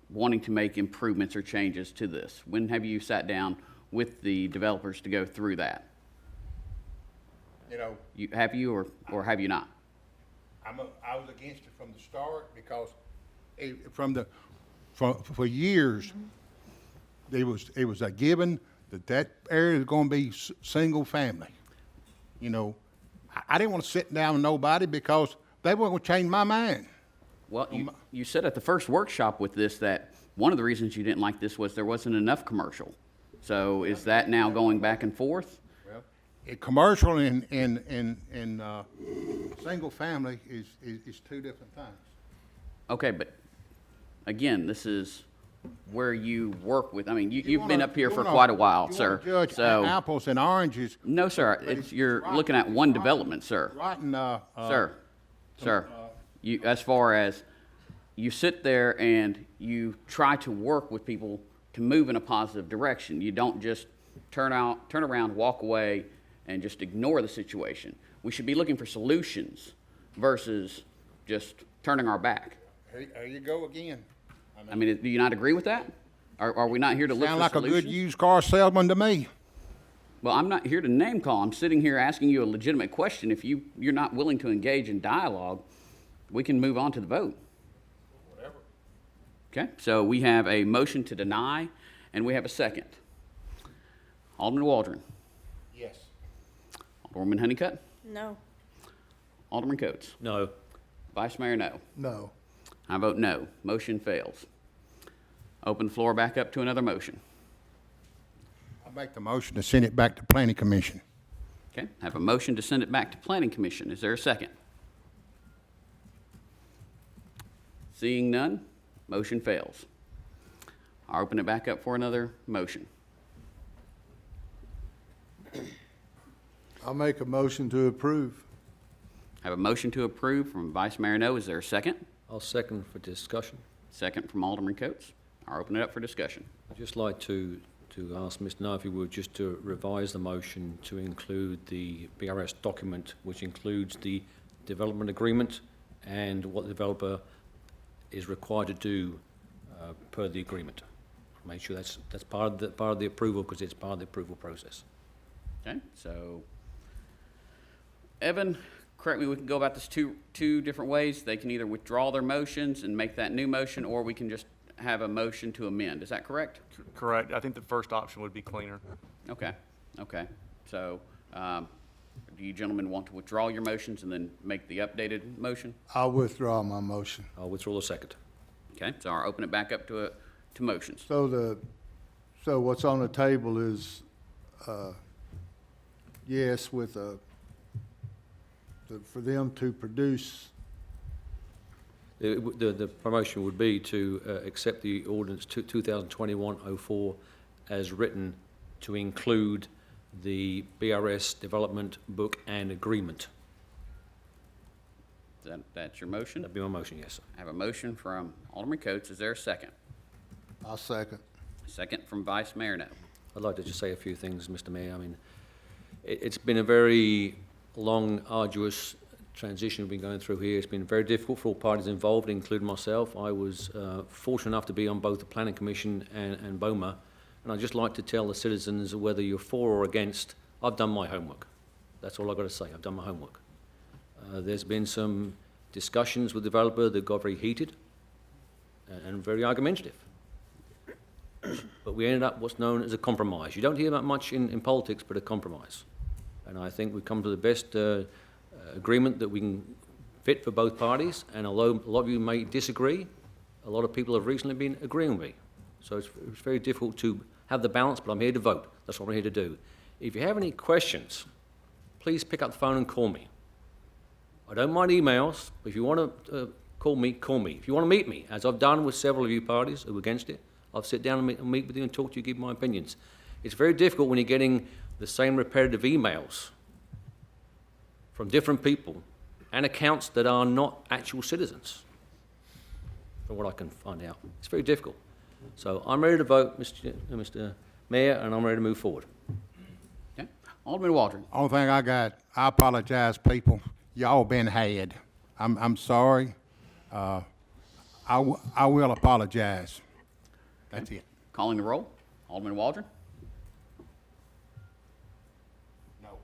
wanting to make improvements or changes to this? When have you sat down with the developers to go through that? You know, Have you or have you not? I was against it from the start because for years it was a given that area is going to be single family. You know, I didn't want to sit down with nobody because they weren't going to change my mind. Well, you said at the first workshop with this that one of the reasons you didn't like this was there wasn't enough commercial. So is that now going back and forth? Well, commercial and single family is two different things. Okay, but again, this is where you work with, I mean, you've been up here for quite a while, sir. You want to judge apples and oranges. No, sir, you're looking at one development, sir. Sir, as far as you sit there and you try to work with people to move in a positive direction. You don't just turn around, walk away, and just ignore the situation. We should be looking for solutions versus just turning our back. There you go again. I mean, do you not agree with that? Are we not here to look for solutions? Sound like a good used car salesman to me. Well, I'm not here to name call. I'm sitting here asking you a legitimate question. If you're not willing to engage in dialogue, we can move on to the vote. Whatever. Okay, so we have a motion to deny, and we have a second. Alderman Waldron. Yes. Alderman Honeycutt. No. Alderman Coates. No. Vice Mayor, no. No. I vote no. Motion fails. Open the floor back up to another motion. I make the motion to send it back to Planning Commission. Okay, I have a motion to send it back to Planning Commission. Is there a second? Seeing none, motion fails. I'll open it back up for another motion. I'll make a motion to approve. I have a motion to approve from Vice Mayor No. Is there a second? I'll second for discussion. Second from Alderman Coates. I'll open it up for discussion. I'd just like to ask Mr. No if he would just to revise the motion to include the BRS document, which includes the development agreement and what the developer is required to do per the agreement. Make sure that's part of the approval, because it's part of the approval process. Okay, so Evan, correct me, we can go about this two different ways. They can either withdraw their motions and make that new motion, or we can just have a motion to amend. Is that correct? Correct. I think the first option would be cleaner. Okay, okay. So, do you gentlemen want to withdraw your motions and then make the updated motion? I'll withdraw my motion. I'll withdraw the second. Okay, so I'll open it back up to motions. So what's on the table is, yes, with for them to produce. The promotion would be to accept the ordinance 2021-04 as written, to include the BRS development book and agreement. That's your motion? That'd be my motion, yes, sir. I have a motion from Alderman Coates. Is there a second? I'll second. Second from Vice Mayor No. I'd like to just say a few things, Mr. Mayor. I mean, it's been a very long, arduous transition we've been going through here. It's been very difficult for all parties involved, including myself. I was fortunate enough to be on both the Planning Commission and BOMA, and I'd just like to tell the citizens, whether you're for or against, I've done my homework. That's all I've got to say. I've done my homework. There's been some discussions with the developer that got very heated and very argumentative. But we ended up what's known as a compromise. You don't hear that much in politics, but a compromise. And I think we've come to the best agreement that we can fit for both parties. And although a lot of you may disagree, a lot of people have recently been agreeing with me. So it's very difficult to have the balance, but I'm here to vote. That's what I'm here to do. If you have any questions, please pick up the phone and call me. I don't mind emails, but if you want to call me, call me. If you want to meet me, as I've done with several of you parties who are against it, I'll sit down and meet with you and talk to you, give my opinions. It's very difficult when you're getting the same repetitive emails from different people and accounts that are not actual citizens, from what I can find out. It's very difficult. So I'm ready to vote, Mr. Mayor, and I'm ready to move forward. Okay. Alderman Waldron. Only thing I apologize, people. Y'all been had. I'm sorry. I will apologize. That's it. Calling the roll. Alderman Waldron. No.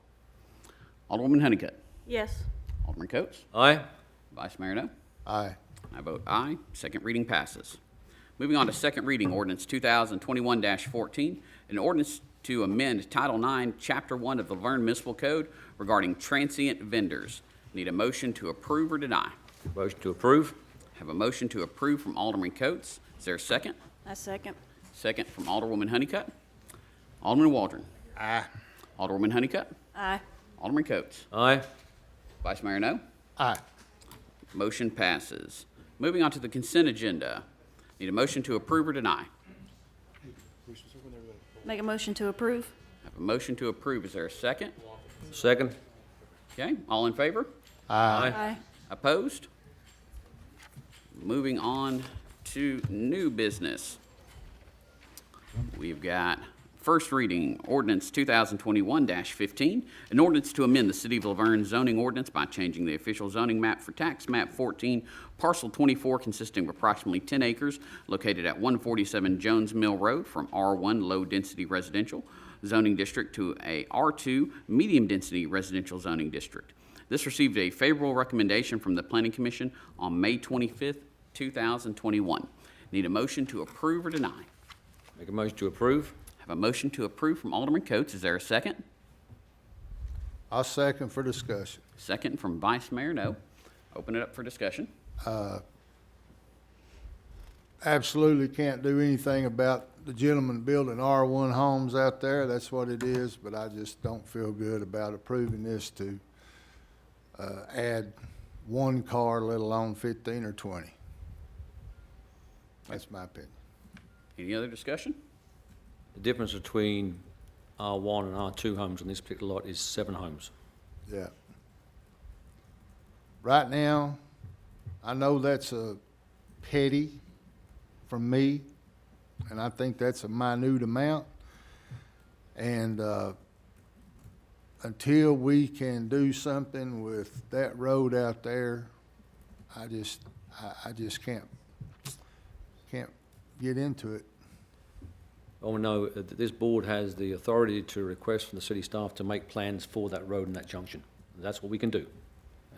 Alderwoman Honeycutt. Yes. Alderman Coates. Aye. Vice Mayor No. Aye. I vote aye. Second reading passes. Moving on to second reading, ordinance 2021-14, an ordinance to amend Title IX, Chapter 1 of the Laverne Municipal Code regarding transient vendors. Need a motion to approve or deny? Motion to approve. Have a motion to approve from Alderman Coates. Is there a second? I second. Second from Alderwoman Honeycutt. Alderman Waldron. Aye. Alderwoman Honeycutt. Aye. Alderman Coates. Aye. Vice Mayor No. Aye. Motion passes. Moving on to the consent agenda. Need a motion to approve or deny? Make a motion to approve. Have a motion to approve. Is there a second? Second. Okay, all in favor? Aye. Aye. Opposed? Moving on to new business. We've got first reading, ordinance 2021-15, an ordinance to amend the City of Laverne zoning ordinance by changing the official zoning map for tax map 14, parcel 24, consisting of approximately 10 acres, located at 147 Jones Mill Road, from R1 low-density residential zoning district to a R2 medium-density residential zoning district. This received a favorable recommendation from the Planning Commission on May 25th, 2021. Need a motion to approve or deny? Make a motion to approve. Have a motion to approve from Alderman Coates. Is there a second? I'll second for discussion. Second from Vice Mayor No. Open it up for discussion. Absolutely can't do anything about the gentleman building R1 homes out there. That's what it is, but I just don't feel good about approving this to add one car, let alone 15 or 20. That's my opinion. Any other discussion? The difference between R1 and R2 homes on this particular lot is 7 homes. Yeah. Right now, I know that's a petty from me, and I think that's a minute amount. And until we can do something with that road out there, I just can't get into it. I want to know that this board has the authority to request from the city staff to make plans for that road and that junction. That's what we can do.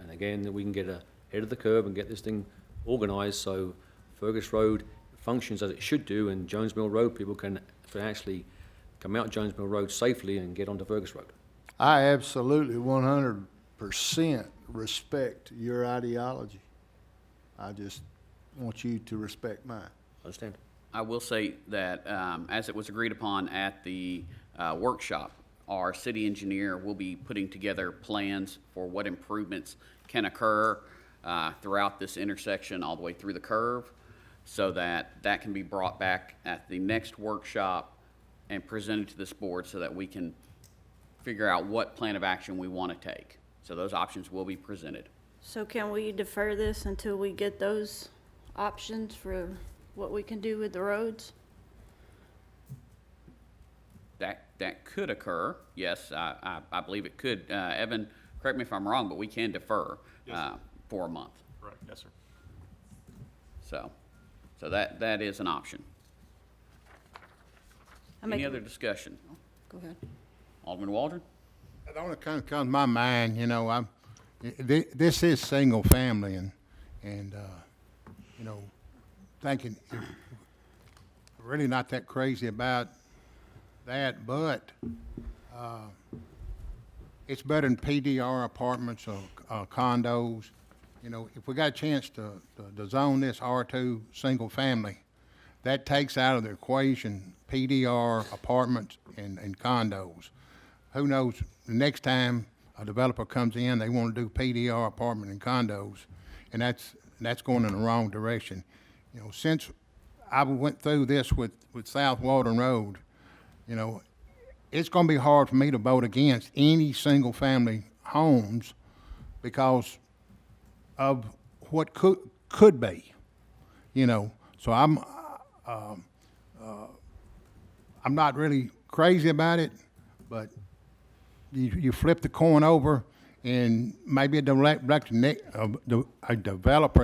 And again, that we can get ahead of the curve and get this thing organized so Fergus Road functions as it should do, and Jones Mill Road people can actually come out Jones Mill Road safely and get onto Fergus Road. I absolutely 100% respect your ideology. I just want you to respect mine. Understand? I will say that, as it was agreed upon at the workshop, our city engineer will be putting together plans for what improvements can occur throughout this intersection all the way through the curve, so that that can be brought back at the next workshop and presented to this board so that we can figure out what plan of action we want to take. So those options will be presented. So can we defer this until we get those options for what we can do with the roads? That could occur, yes, I believe it could. Evan, correct me if I'm wrong, but we can defer for a month. Correct, yes, sir. So that is an option. Any other discussion? Go ahead. Alderman Waldron? It only kind of comes to my mind, you know, this is single family, and you know, thinking really not that crazy about that, but it's better than PDR apartments or condos. You know, if we got a chance to zone this R2 single family, that takes out of the equation PDR apartments and condos. Who knows, the next time a developer comes in, they want to do PDR apartment and condos, and that's going in the wrong direction. You know, since I went through this with South Waldron Road, you know, it's going to be hard for me to vote against any single-family homes because of what could be, you know. So I'm not really crazy about it, but you flip the coin over, and maybe a developer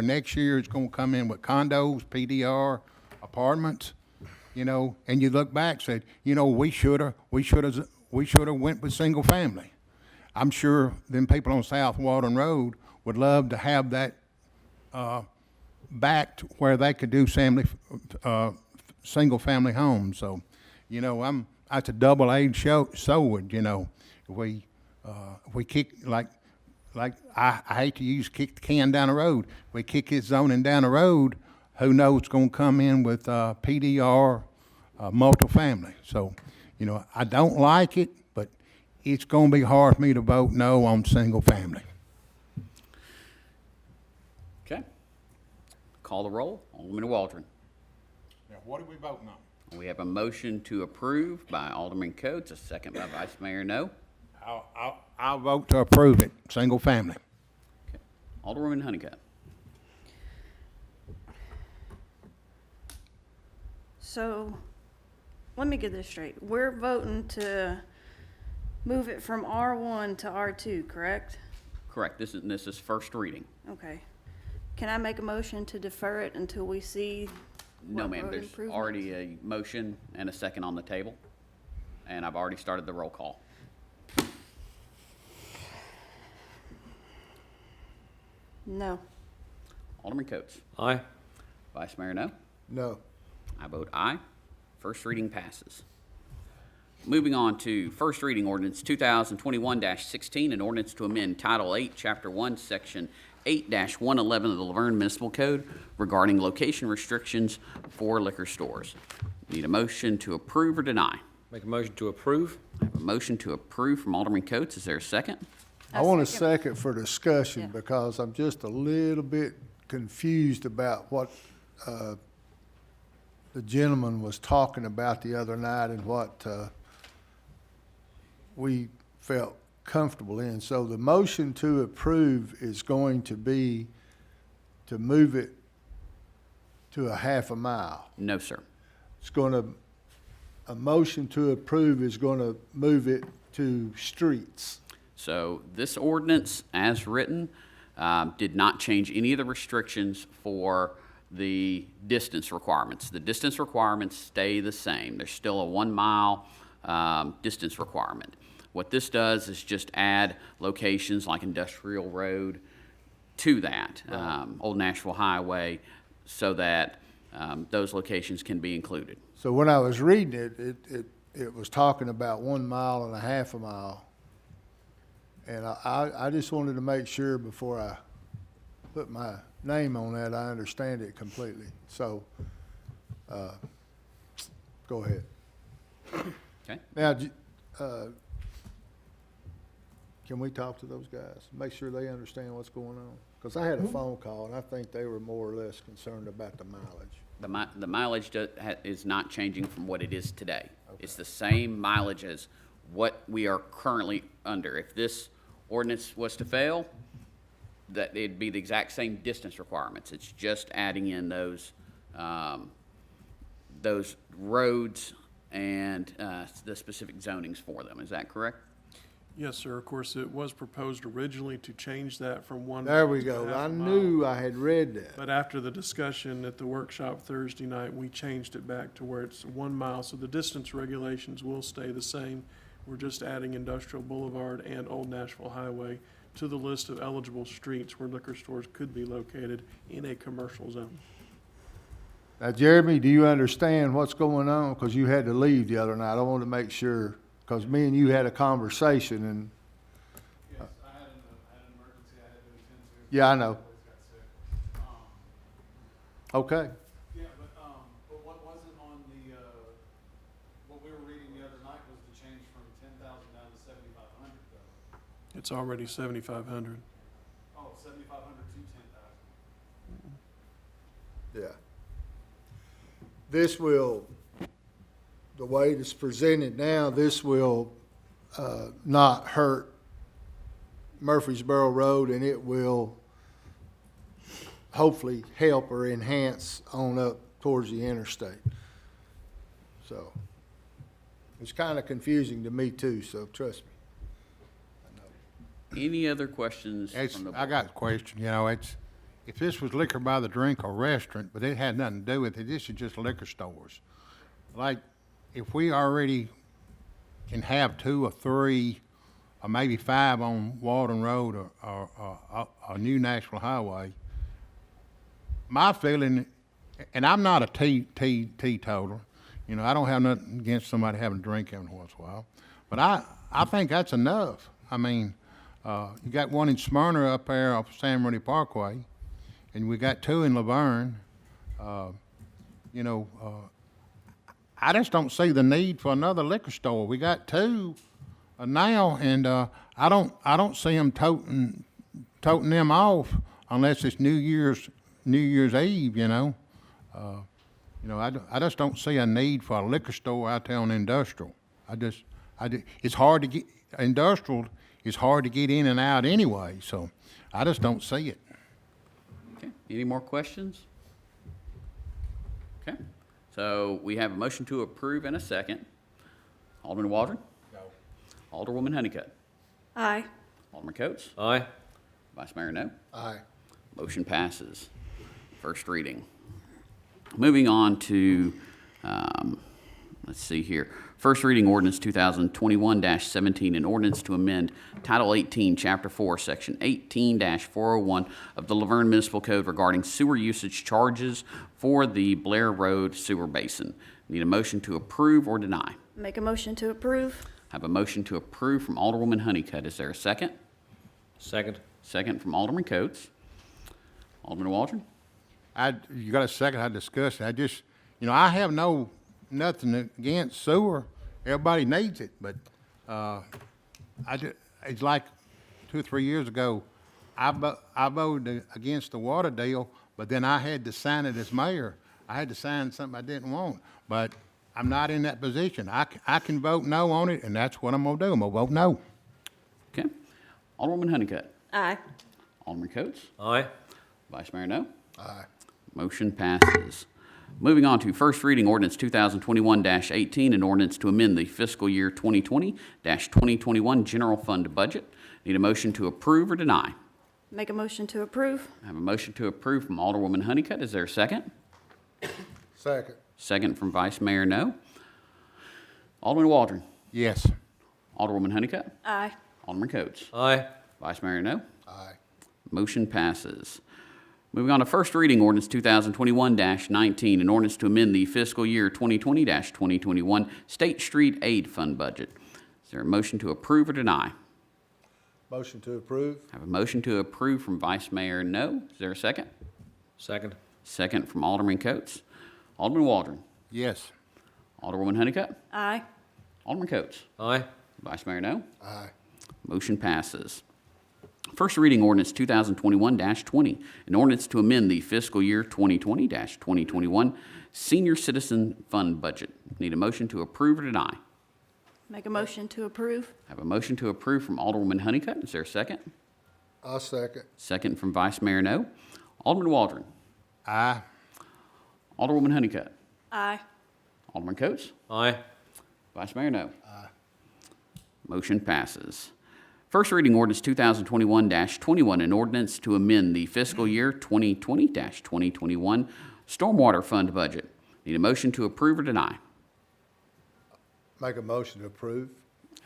next year is going to come in with condos, PDR, apartments, you know, and you look back and said, you know, we should have went with single family. I'm sure them people on South Waldron Road would love to have that back to where they could do single family homes. So, you know, that's a double-edged sword. You know, if we kick like I hate to kick the can down the road. If we kick his zoning down the road, who knows what's going to come in with PDR, multifamily. So, you know, I don't like it, but it's going to be hard for me to vote no on single family. Okay. Call the roll. Alderman Waldron. Now, what are we voting on? We have a motion to approve by Alderman Coates, a second by Vice Mayor No. I'll vote to approve it, single family. Okay. Alderwoman Honeycutt. So, let me get this straight. We're voting to move it from R1 to R2, correct? Correct. This is first reading. Okay. Can I make a motion to defer it until we see No, what ma'am. road There's improvements? already a motion and a second on the table, and I've already started the roll call. No. Alderman Coates. Aye. Vice Mayor No. No. I vote aye. First reading passes. Moving on to first reading ordinance 2021-16, an ordinance to amend Title 8, Chapter 1, Section 8-111 of the Laverne Municipal Code regarding location restrictions for liquor stores. Need a motion to approve or deny? Make a motion to approve. I have a motion to approve from Alderman Coates. Is there a second? I want a second for discussion because I'm just a little bit confused about what the gentleman was talking about the other night and what we felt comfortable in. So the motion to approve is going to be to move it to a half a mile. No, sir. It's gonna, a motion to approve is gonna move it to streets. So this ordinance, as written, did not change any of the restrictions for the distance requirements. The distance requirements stay the same. There's still a 1 mile distance requirement. What this does is just add locations like Industrial Road to that, Old Nashville Highway, so that those locations can be included. So when I was reading it, it was talking about 1 mile and a half a mile. And I just wanted to make sure before I put my name on that, I understand it completely. So, go ahead. Okay. Now, can we talk to those guys? Make sure they understand what's going on? Because I had a phone call, and I think they were more or less concerned about the mileage. The mileage is not changing from what it is today. It's the same mileage as what we are currently under. If this ordinance was to fail, that it'd be the exact same distance requirements. It's just adding in those roads and the specific zonings for them. Is that correct? Yes, sir. Of course, it was proposed originally to change that from 1 There mile we to go. half I a knew mile. I had read that. But after the discussion at the workshop Thursday night, we changed it back to where it's 1 mile. So the distance regulations will stay the same. We're just adding Industrial Boulevard and Old Nashville Highway to the list of eligible streets where liquor stores could be located in a commercial zone. Now, Jeremy, do you understand what's going on? Because you had to leave the other night. I wanted to make sure, because me and you had a conversation and. Yes, I had an emergency I had to attend to. Yeah, I know. Boys got sick. Okay. Yeah, but what wasn't on the, what we were reading the other night was the change from 10,000 down to 7,500 though. It's already 7,500. Oh, 7,500 to 10,000. Yeah. This will, the way it's presented now, this will not hurt Murfreesboro Road, and it will hopefully help or enhance on up towards the interstate. So it's kind of confusing to me too, so trust me. Any other questions from the I got a question, you know, if this was liquor by the drink or restaurant, but it had nothing to do with it, this is just liquor stores. Like, if we already can have 2 or 3 or maybe 5 on Walden Road or New Nashville Highway, my feeling, and I'm not a teetotaler, you know, I don't have nothing against somebody having a drink every once in a while, but I think that's enough. I mean, you got one in Smyrna up there off San Marie Parkway, and we got 2 in Laverne. You know, I just don't see the need for another liquor store. We got 2 now, and I don't see them toting them off unless it's New Year's Eve. You know, I just don't see a need for a liquor store out there on Industrial. It's hard to get Industrial. It's hard to get in and out anyway, so I just don't see it. Okay, any more questions? Okay, so we have a motion to approve and a second. Alderman Waldron? No. Alderwoman Honeycutt? Aye. Alderman Coates? Aye. Vice Mayor No? Aye. Motion passes. First reading. Moving on to, let's see here. First reading ordinance 2021-17, an ordinance to amend Title 18, Chapter 4, Section 18-401 of the Laverne Municipal Code regarding sewer usage charges for the Blair Road Sewer Basin. Need a motion to approve or deny? Make a motion to approve. Have a motion to approve from Alderwoman Honeycutt. Is there a second? Second. Second from Alderman Coates. Alderman Waldron? You got a second, I discussed it. I just, you know, I have nothing against sewer. Everybody needs it, but it's like 2 or 3 years ago, I voted against the water deal, but then I had to sign it as mayor. I had to sign something I didn't want. But I'm not in that position. I can vote no on it, and that's what I'm gonna do. I'm gonna vote no. Okay. Alderwoman Honeycutt. Aye. Alderman Coates. Aye. Vice Mayor No. Aye. Motion passes. Moving on to first reading ordinance 2021-18, an ordinance to amend the fiscal year 2020-2021 general fund budget. Need a motion to approve or deny? Make a motion to approve. I have a motion to approve from Alderwoman Honeycutt. Is there a second? Second. Second from Vice Mayor No. Alderman Waldron. Yes. Alderwoman Honeycutt. Aye. Alderman Coates. Aye. Vice Mayor No. Aye. Motion passes. Moving on to first reading ordinance 2021-19, an ordinance to amend the fiscal year 2020-2021 State Street Aid Fund budget. Is there a motion to approve or deny? Motion to approve. I have a motion to approve from Vice Mayor No. Is there a second? Second. Second from Alderman Coates. Alderman Waldron. Yes. Alderwoman Honeycutt. Aye. Alderman Coates. Aye. Vice Mayor No. Aye. Motion passes. First reading ordinance 2021-20, an ordinance to amend the fiscal year 2020-2021 Senior Citizen Fund budget. Need a motion to approve or deny? Make a motion to approve. I have a motion to approve from Alderwoman Honeycutt. Is there a second? I'll second. Second from Vice Mayor No. Alderman Waldron. Aye. Alderwoman Honeycutt. Aye. Alderman Coates. Aye. Vice Mayor No. Motion passes. First reading ordinance 2021-21, an ordinance to amend the fiscal year 2020-2021 Stormwater Fund budget. Need a motion to approve or deny? Make a motion to approve.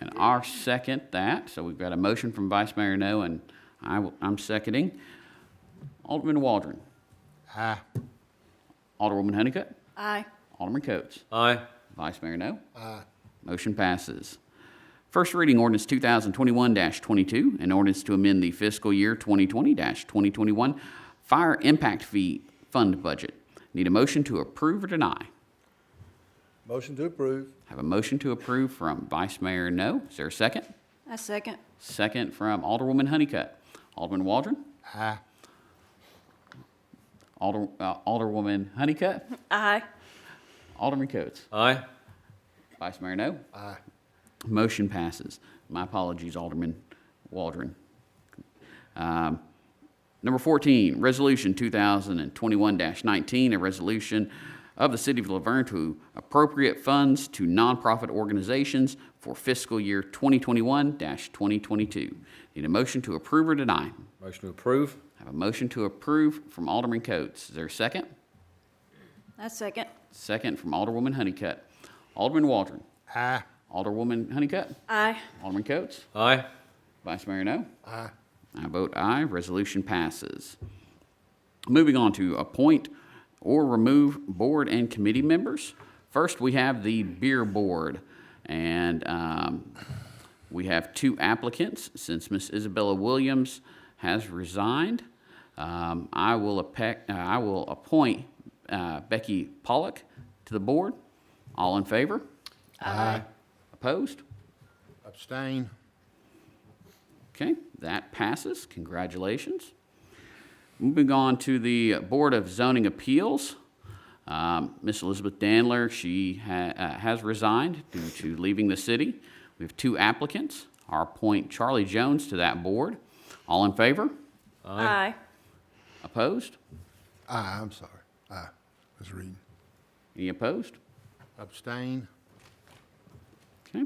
And I'll second that. So we've got a motion from Vice Mayor No, and I'm seconding. Alderman Waldron. Aye. Alderwoman Honeycutt. Aye. Alderman Coates. Aye. Vice Mayor No. Aye. Motion passes. First reading ordinance 2021-22, an ordinance to amend the fiscal year 2020-2021 Fire Impact Fee Fund budget. Need a motion to approve or deny? Motion to approve. Have a motion to approve from Vice Mayor No. Is there a second? I second. Second from Alderwoman Honeycutt. Alderman Waldron. Aye. Alderwoman Honeycutt. Aye. Alderman Coates. Aye. Vice Mayor No. Aye. Motion passes. My apologies, Alderman Waldron. Number 14, Resolution 2021-19, a resolution of the City of Laverne to appropriate funds to nonprofit organizations for fiscal year 2021-2022. Need a motion to approve or deny? Motion to approve. I have a motion to approve from Alderman Coates. Is there a second? I second. Second from Alderwoman Honeycutt. Alderman Waldron. Aye. Alderwoman Honeycutt. Aye. Alderman Coates. Aye. Vice Mayor No. Aye. I vote aye. Resolution passes. Moving on to appoint or remove board and committee members. First, we have the beer board, and we have two applicants. Since Miss Isabella Williams has resigned, I will appoint Becky Pollock to the board. All in favor? Aye. Opposed? Abstain. Okay, that passes. Congratulations. Moving on to the Board of Zoning Appeals. Miss Elizabeth Dandler, she has resigned due to leaving the city. We have two applicants. I'll appoint Charlie Jones to that board. All in favor? Aye. Opposed? Aye, I'm sorry. Aye. I was reading. Any opposed? Abstain. Okay.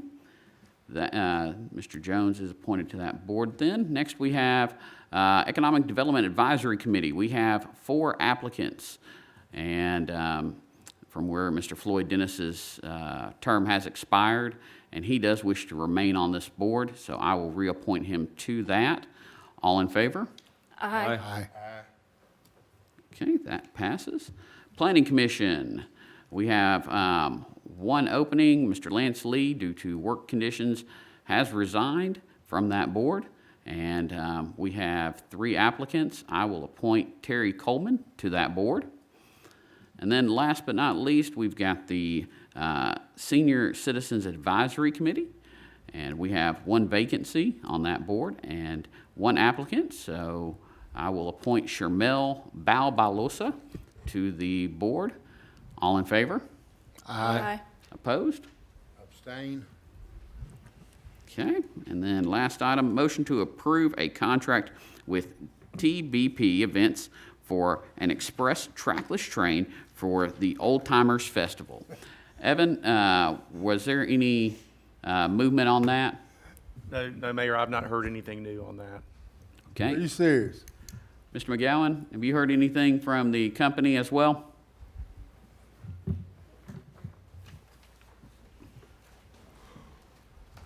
Mr. Jones is appointed to that board then. Next, we have Economic Development Advisory Committee. We have 4 applicants. And from where Mr. Floyd Dennis's term has expired, and he does wish to remain on this board, so I will reappoint him to that. All in favor? Aye. Aye. Okay, that passes. Planning Commission, we have one opening. Mr. Lance Lee, due to work conditions, has resigned from that board. And we have 3 applicants. I will appoint Terry Coleman to that board. And then last but not least, we've got the Senior Citizens Advisory Committee. And we have 1 vacancy on that board and 1 applicant. So I will appoint Shermel Balbalosa to the board. All in favor? Aye. Opposed? Abstain. Okay, and then last item, motion to approve a contract with TBP Events for an express trackless train for the Old Timers Festival. Evan, was there any movement on that? No, Mayor, I've not heard anything new on that. Are Okay. you serious? Mr. McGowan, have you heard anything from the company as well?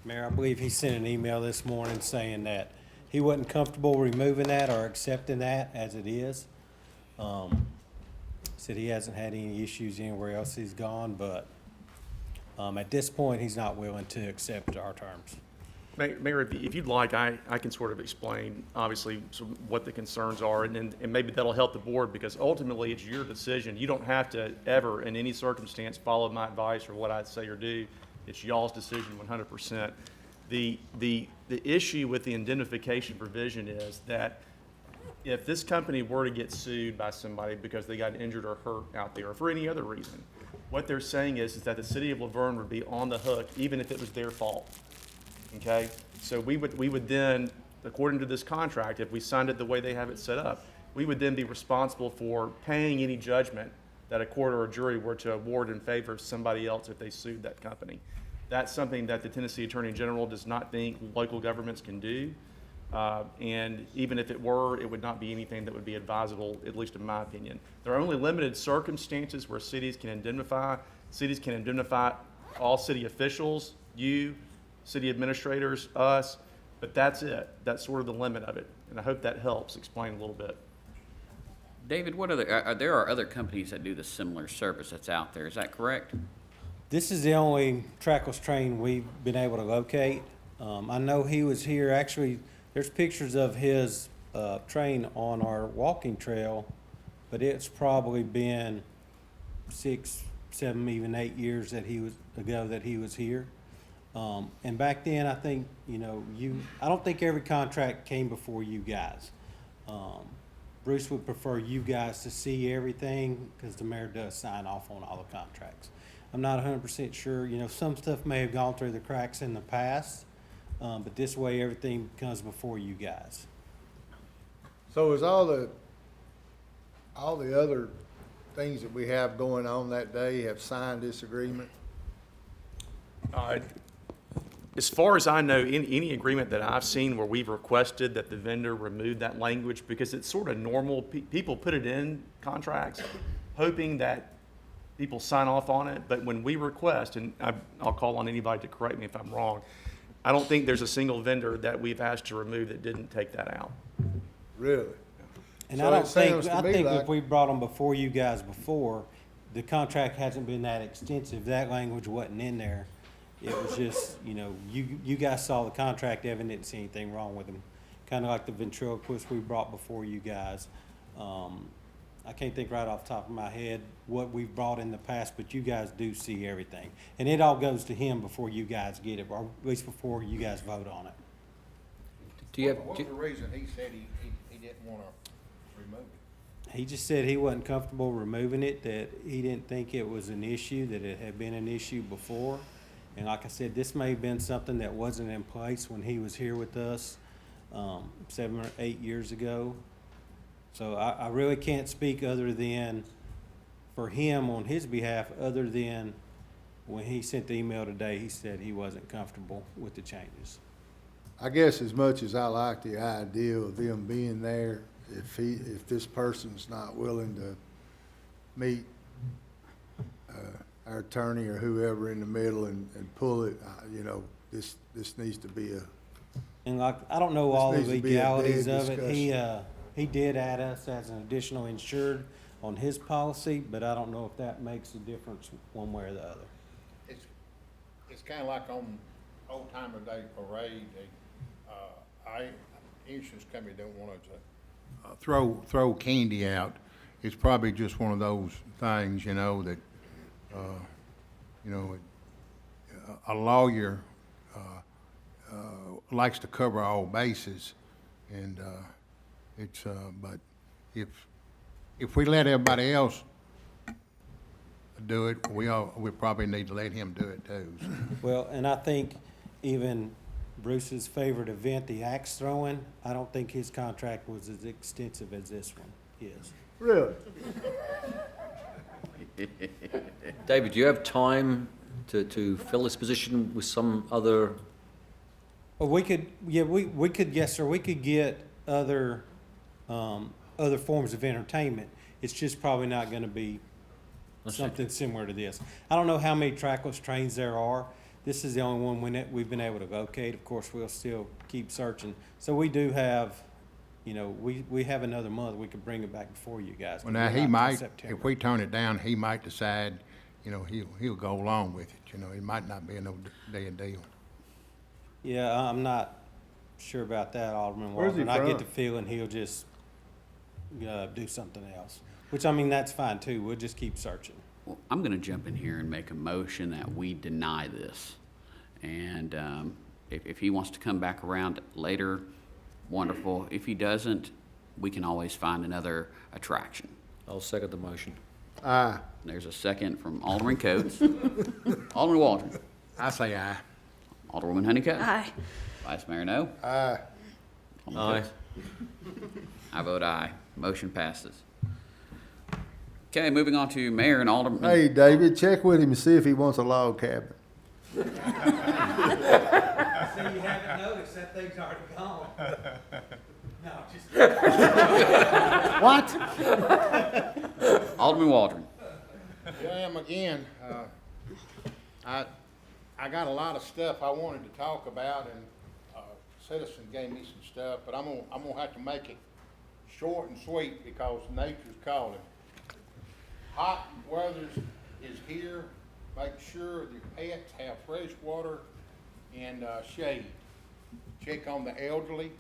Mayor, I believe he sent an email this morning saying that he wasn't comfortable removing that or accepting that as it is. Said he hasn't had any issues anywhere else he's gone, but at this point, he's not willing to accept our terms. Mayor, if you'd like, I can sort of explain, obviously, what the concerns are, and maybe that'll help the board, because ultimately, it's your decision. You don't have to ever, in any circumstance, follow my advice or what I say or do. It's y'all's decision 100%. The issue with the indemnification provision is that if this company were to get sued by somebody because they got injured or hurt out there, or for any other reason, what they're saying is that the city of Laverne would be on the hook, even if it was their fault. Okay? So we would then, according to this contract, if we signed it the way they have it set up, we would then be responsible for paying any judgment that a court or a jury were to award in favor of somebody else if they sued that company. That's something that the Tennessee Attorney General does not think local governments can do. And even if it were, it would not be anything that would be advisable, at least in my opinion. There are only limited circumstances where cities can indemnify. Cities can indemnify all city officials, you, city administrators, us, but that's it. That's sort of the limit of it. And I hope that helps explain a little bit. David, what there are other companies that do the similar service that's out there, is that correct? This is the only trackless train we've been able to locate. I know he was here, actually, there's pictures of his train on our walking trail, but it's probably been 6, 7, even 8 years that he was here. And back then, I think, I don't think every contract came before you guys. Bruce would prefer you guys to see everything, because the mayor does sign off on all the contracts. I'm not 100% sure, some stuff may have gone through the cracks in the past, but this way, everything comes before you guys. So is all the other things that we have going on that day have signed this agreement? As far as I know, in any agreement that I've seen where we've requested that the vendor remove that language, because it's sort of normal, people put it in contracts hoping that people sign off on it, but when we request, and I'll call on anybody to correct me if I'm wrong, I don't think there's a single vendor that we've asked to remove that didn't take that out. Really? And So I it sounds to me think like- if we brought them before you guys before, the contract hasn't been that extensive, that language wasn't in there. It was just, you guys saw the contract, Evan didn't see anything wrong with them. Kind of like the ventriloquist we brought before you guys. I can't think right off the top of my head what we've brought in the past, but you guys do see everything. And it all goes to him before you guys get it, or at least before you guys vote on it. What was the reason he said he didn't want to remove it? He just said he wasn't comfortable removing it, that he didn't think it was an issue, that it had been an issue before. And like I said, this may have been something that wasn't in place when he was here with us 7 or 8 years ago. So I really can't speak other than for him on his behalf, other than when he sent the email today, he said he wasn't comfortable with the changes. I guess as much as I like the idea of them being there, if this person's not willing to meet our attorney or whoever in the middle and pull it, this needs to be And like, I don't know all the needs to be a legalities big of it. discussion. He did add us as an additional insured on his policy, but I don't know if that makes a difference one way or the other. It's kind of like on Old Timer Day Parade, our insurance company don't want to throw candy out. It's probably just one of those things, that, a lawyer likes to cover all bases, and but if we let everybody else do it, we probably need to let him do it too. So. Well, and I think even Bruce's favorite event, the axe throwing, I don't think his contract was as extensive as this one is. Really? David, do you have time to fill this position with some other? Well, we could, yeah, we could, yes, sir, we could get other forms of entertainment. It's just probably not gonna be something similar to this. I don't know how many trackless trains there are. This is the only one we've been able to locate. Of course, we'll still keep searching. So we do have, you know, we have another month. We could bring it back before you guys. Well, now he might, if we turn it down, he might decide, you know, he'll go along with it. You know, it might not be a no dead deal. Yeah, I'm not sure about that, Alderman Where's he Waldron. I get from? the feeling he'll just do something else, which, I mean, that's fine too. We'll just keep searching. Well, I'm going to jump in here and make a motion that we deny this. And if he wants to come back around later, wonderful. If he doesn't, we can always find another attraction. I'll second the motion. Aye. There's a second from Alderman Coates. Alderman Waldron. I say aye. Alderwoman Honeycutt. Aye. Vice Mayor No. Aye. Alderman Aye. Coates. I vote aye. Motion passes. Okay, moving on to Mayor and Alderman. Hey, David, check with him and see if he wants a log cabin. See, you haven't noticed that thing's already gone. No, just. What? Alderman Waldron. Here I am again. I got a lot of stuff I wanted to talk about, and Citizen gave me some stuff, but I'm gonna have to make it short and sweet because nature's calling. Hot weather is here. Make sure the pets have fresh water and shade. Check on the elderly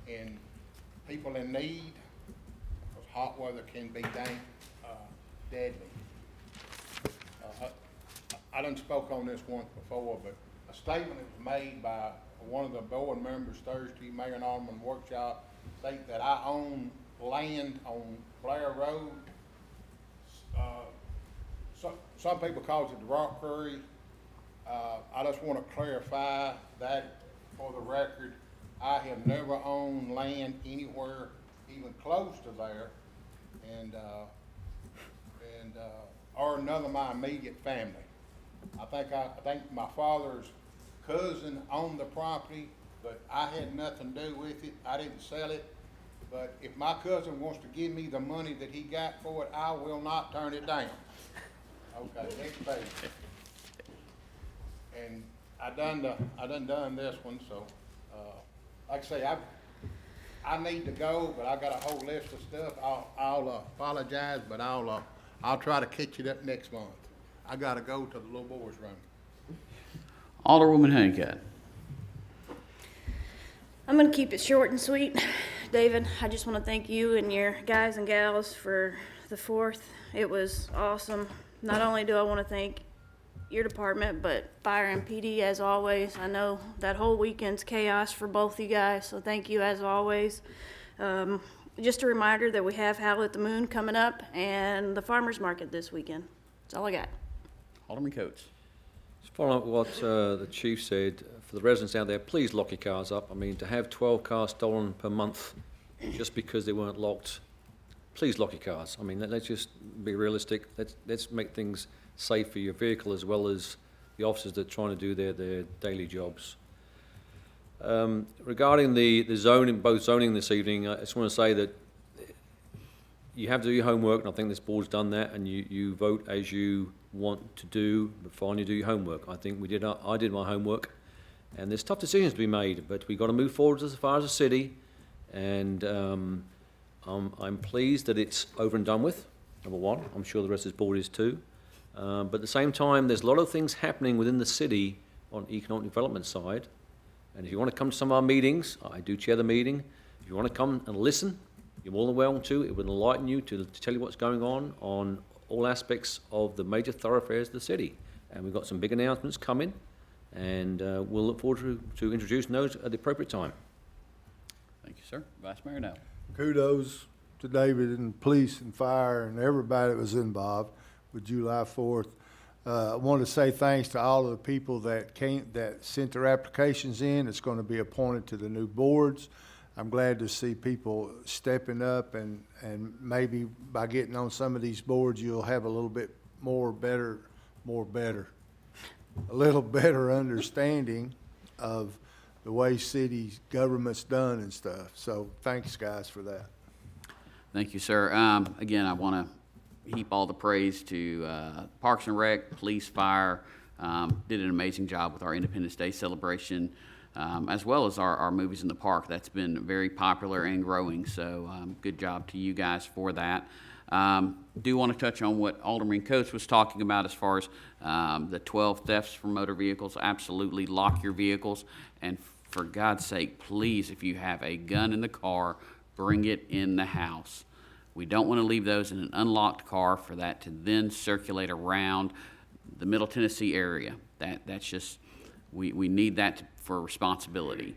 and people in need, because hot weather can be deadly. I done spoke on this once before, but a statement was made by one of the board members Thursday, Mayor and Alderman Workshop, state that I own land on Blair Road. Some people call it the rock quarry. I just want to clarify that for the record. I have never owned land anywhere even close to there, and or none of my immediate family. I think my father's cousin owned the property, but I had nothing to do with it. I didn't sell it. But if my cousin wants to give me the money that he got for it, I will not turn it down. Okay, next page. And I done this one, so, like I say, I need to go, but I got a whole list of stuff. I'll apologize, but I'll try to catch it up next month. I gotta go to the little boys' room. Alderwoman Honeycutt. I'm gonna keep it short and sweet. David, I just wanna thank you and your guys and gals for the 4th. It was awesome. Not only do I wanna thank your department, but fire and PD as always. I know that whole weekend's chaos for both you guys, so thank you as always. Just a reminder that we have Howl at the Moon coming up and the farmer's market this weekend. That's all I got. Alderman Coates. Just following up what the chief said, for the residents out there, please lock your cars up. I mean, to have 12 cars stolen per month just because they weren't locked, please lock your cars. I mean, let's just be realistic. Let's make things safe for your vehicle as well as the officers that are trying to do their daily jobs. Regarding the zoning, both zoning this evening, I just want to say that you have to do your homework, and I think this board's done that, and you vote as you want to do, but finally do your homework. I think I did my homework, and there's tough decisions to be made, but we've got to move forward as far as a city, and I'm pleased that it's over and done with, number one. I'm sure the rest of this board is too. But at the same time, there's a lot of things happening within the city on the economic development side, and if you want to come to some of our meetings, I do chair the meeting. If you want to come and listen, you're more than welcome to. It would enlighten you to tell you what's going on all aspects of the major thoroughfares of the city. And we've got some big announcements coming, and we'll look forward to introducing those at the appropriate time. Thank you, sir. Vice Mayor No. Kudos to David and police and fire and everybody that was involved. with July 4th. I want to say thanks to all of the people that sent their applications in. It's going to be appointed to the new boards. I'm glad to see people stepping up, and maybe by getting on some of these boards, you'll have a little bit a little better understanding of the way city government's done and stuff. So thanks, guys, for that. Thank you, sir. Again, I want to heap all the praise to Parks and Rec, Police, Fire. Did an amazing job with our Independence Day celebration, as well as our movies in the park. That's been very popular and growing, so good job to you guys for that. Do want to touch on what Alderman Coates was talking about as far as the 12 thefts from motor vehicles. Absolutely lock your vehicles, and for God's sake, please, if you have a gun in the car, bring it in the house. We don't want to leave those in an unlocked car for that to then circulate around the Middle Tennessee area. That's just, we need that for responsibility.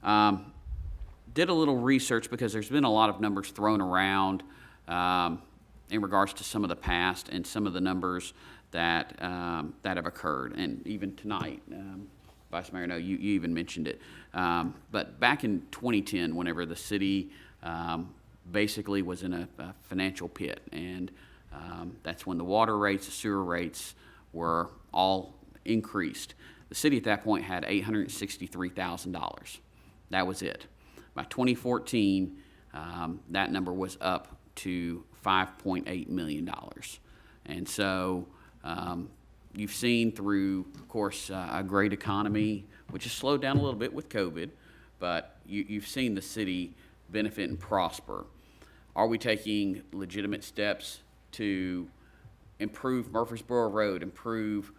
Did a little research because there's been a lot of numbers thrown around in regards to some of the past and some of the numbers that have occurred, and even tonight. Vice Mayor, no, you even mentioned it. But back in 2010, whenever the city basically was in a financial pit, and that's when the water rates, the sewer rates were all increased. The city at that point had $863,000. That was it. By 2014, that number was up to $5.8 million. And so you've seen through, of course, a great economy, which has slowed down a little bit with COVID, but you've seen the city benefit and prosper. Are we taking legitimate steps to improve Murfreesboro Road, improve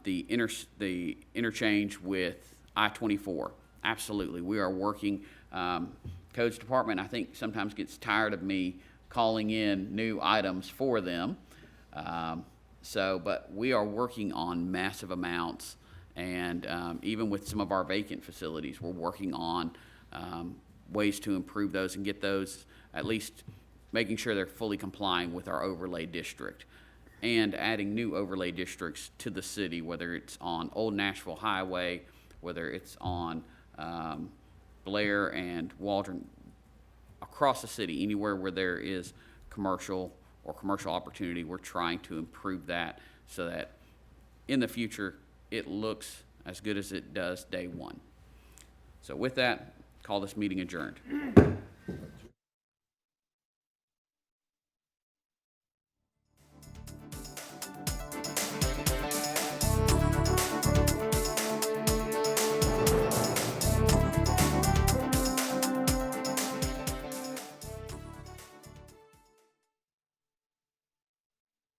the interchange with I-24? Absolutely. We are working. Codes Department, I think, sometimes gets tired of me calling in new items for them. But we are working on massive amounts, and even with some of our vacant facilities, we're working on ways to improve those and get those, at least making sure they're fully complying with our overlay district, and adding new overlay districts to the city, whether it's on Old Nashville Highway, whether it's on Blair and Waldron, across the city, anywhere where there is commercial or commercial opportunity, we're trying to improve that so that in the future it looks as good as it does day one. So with that, call this meeting adjourned.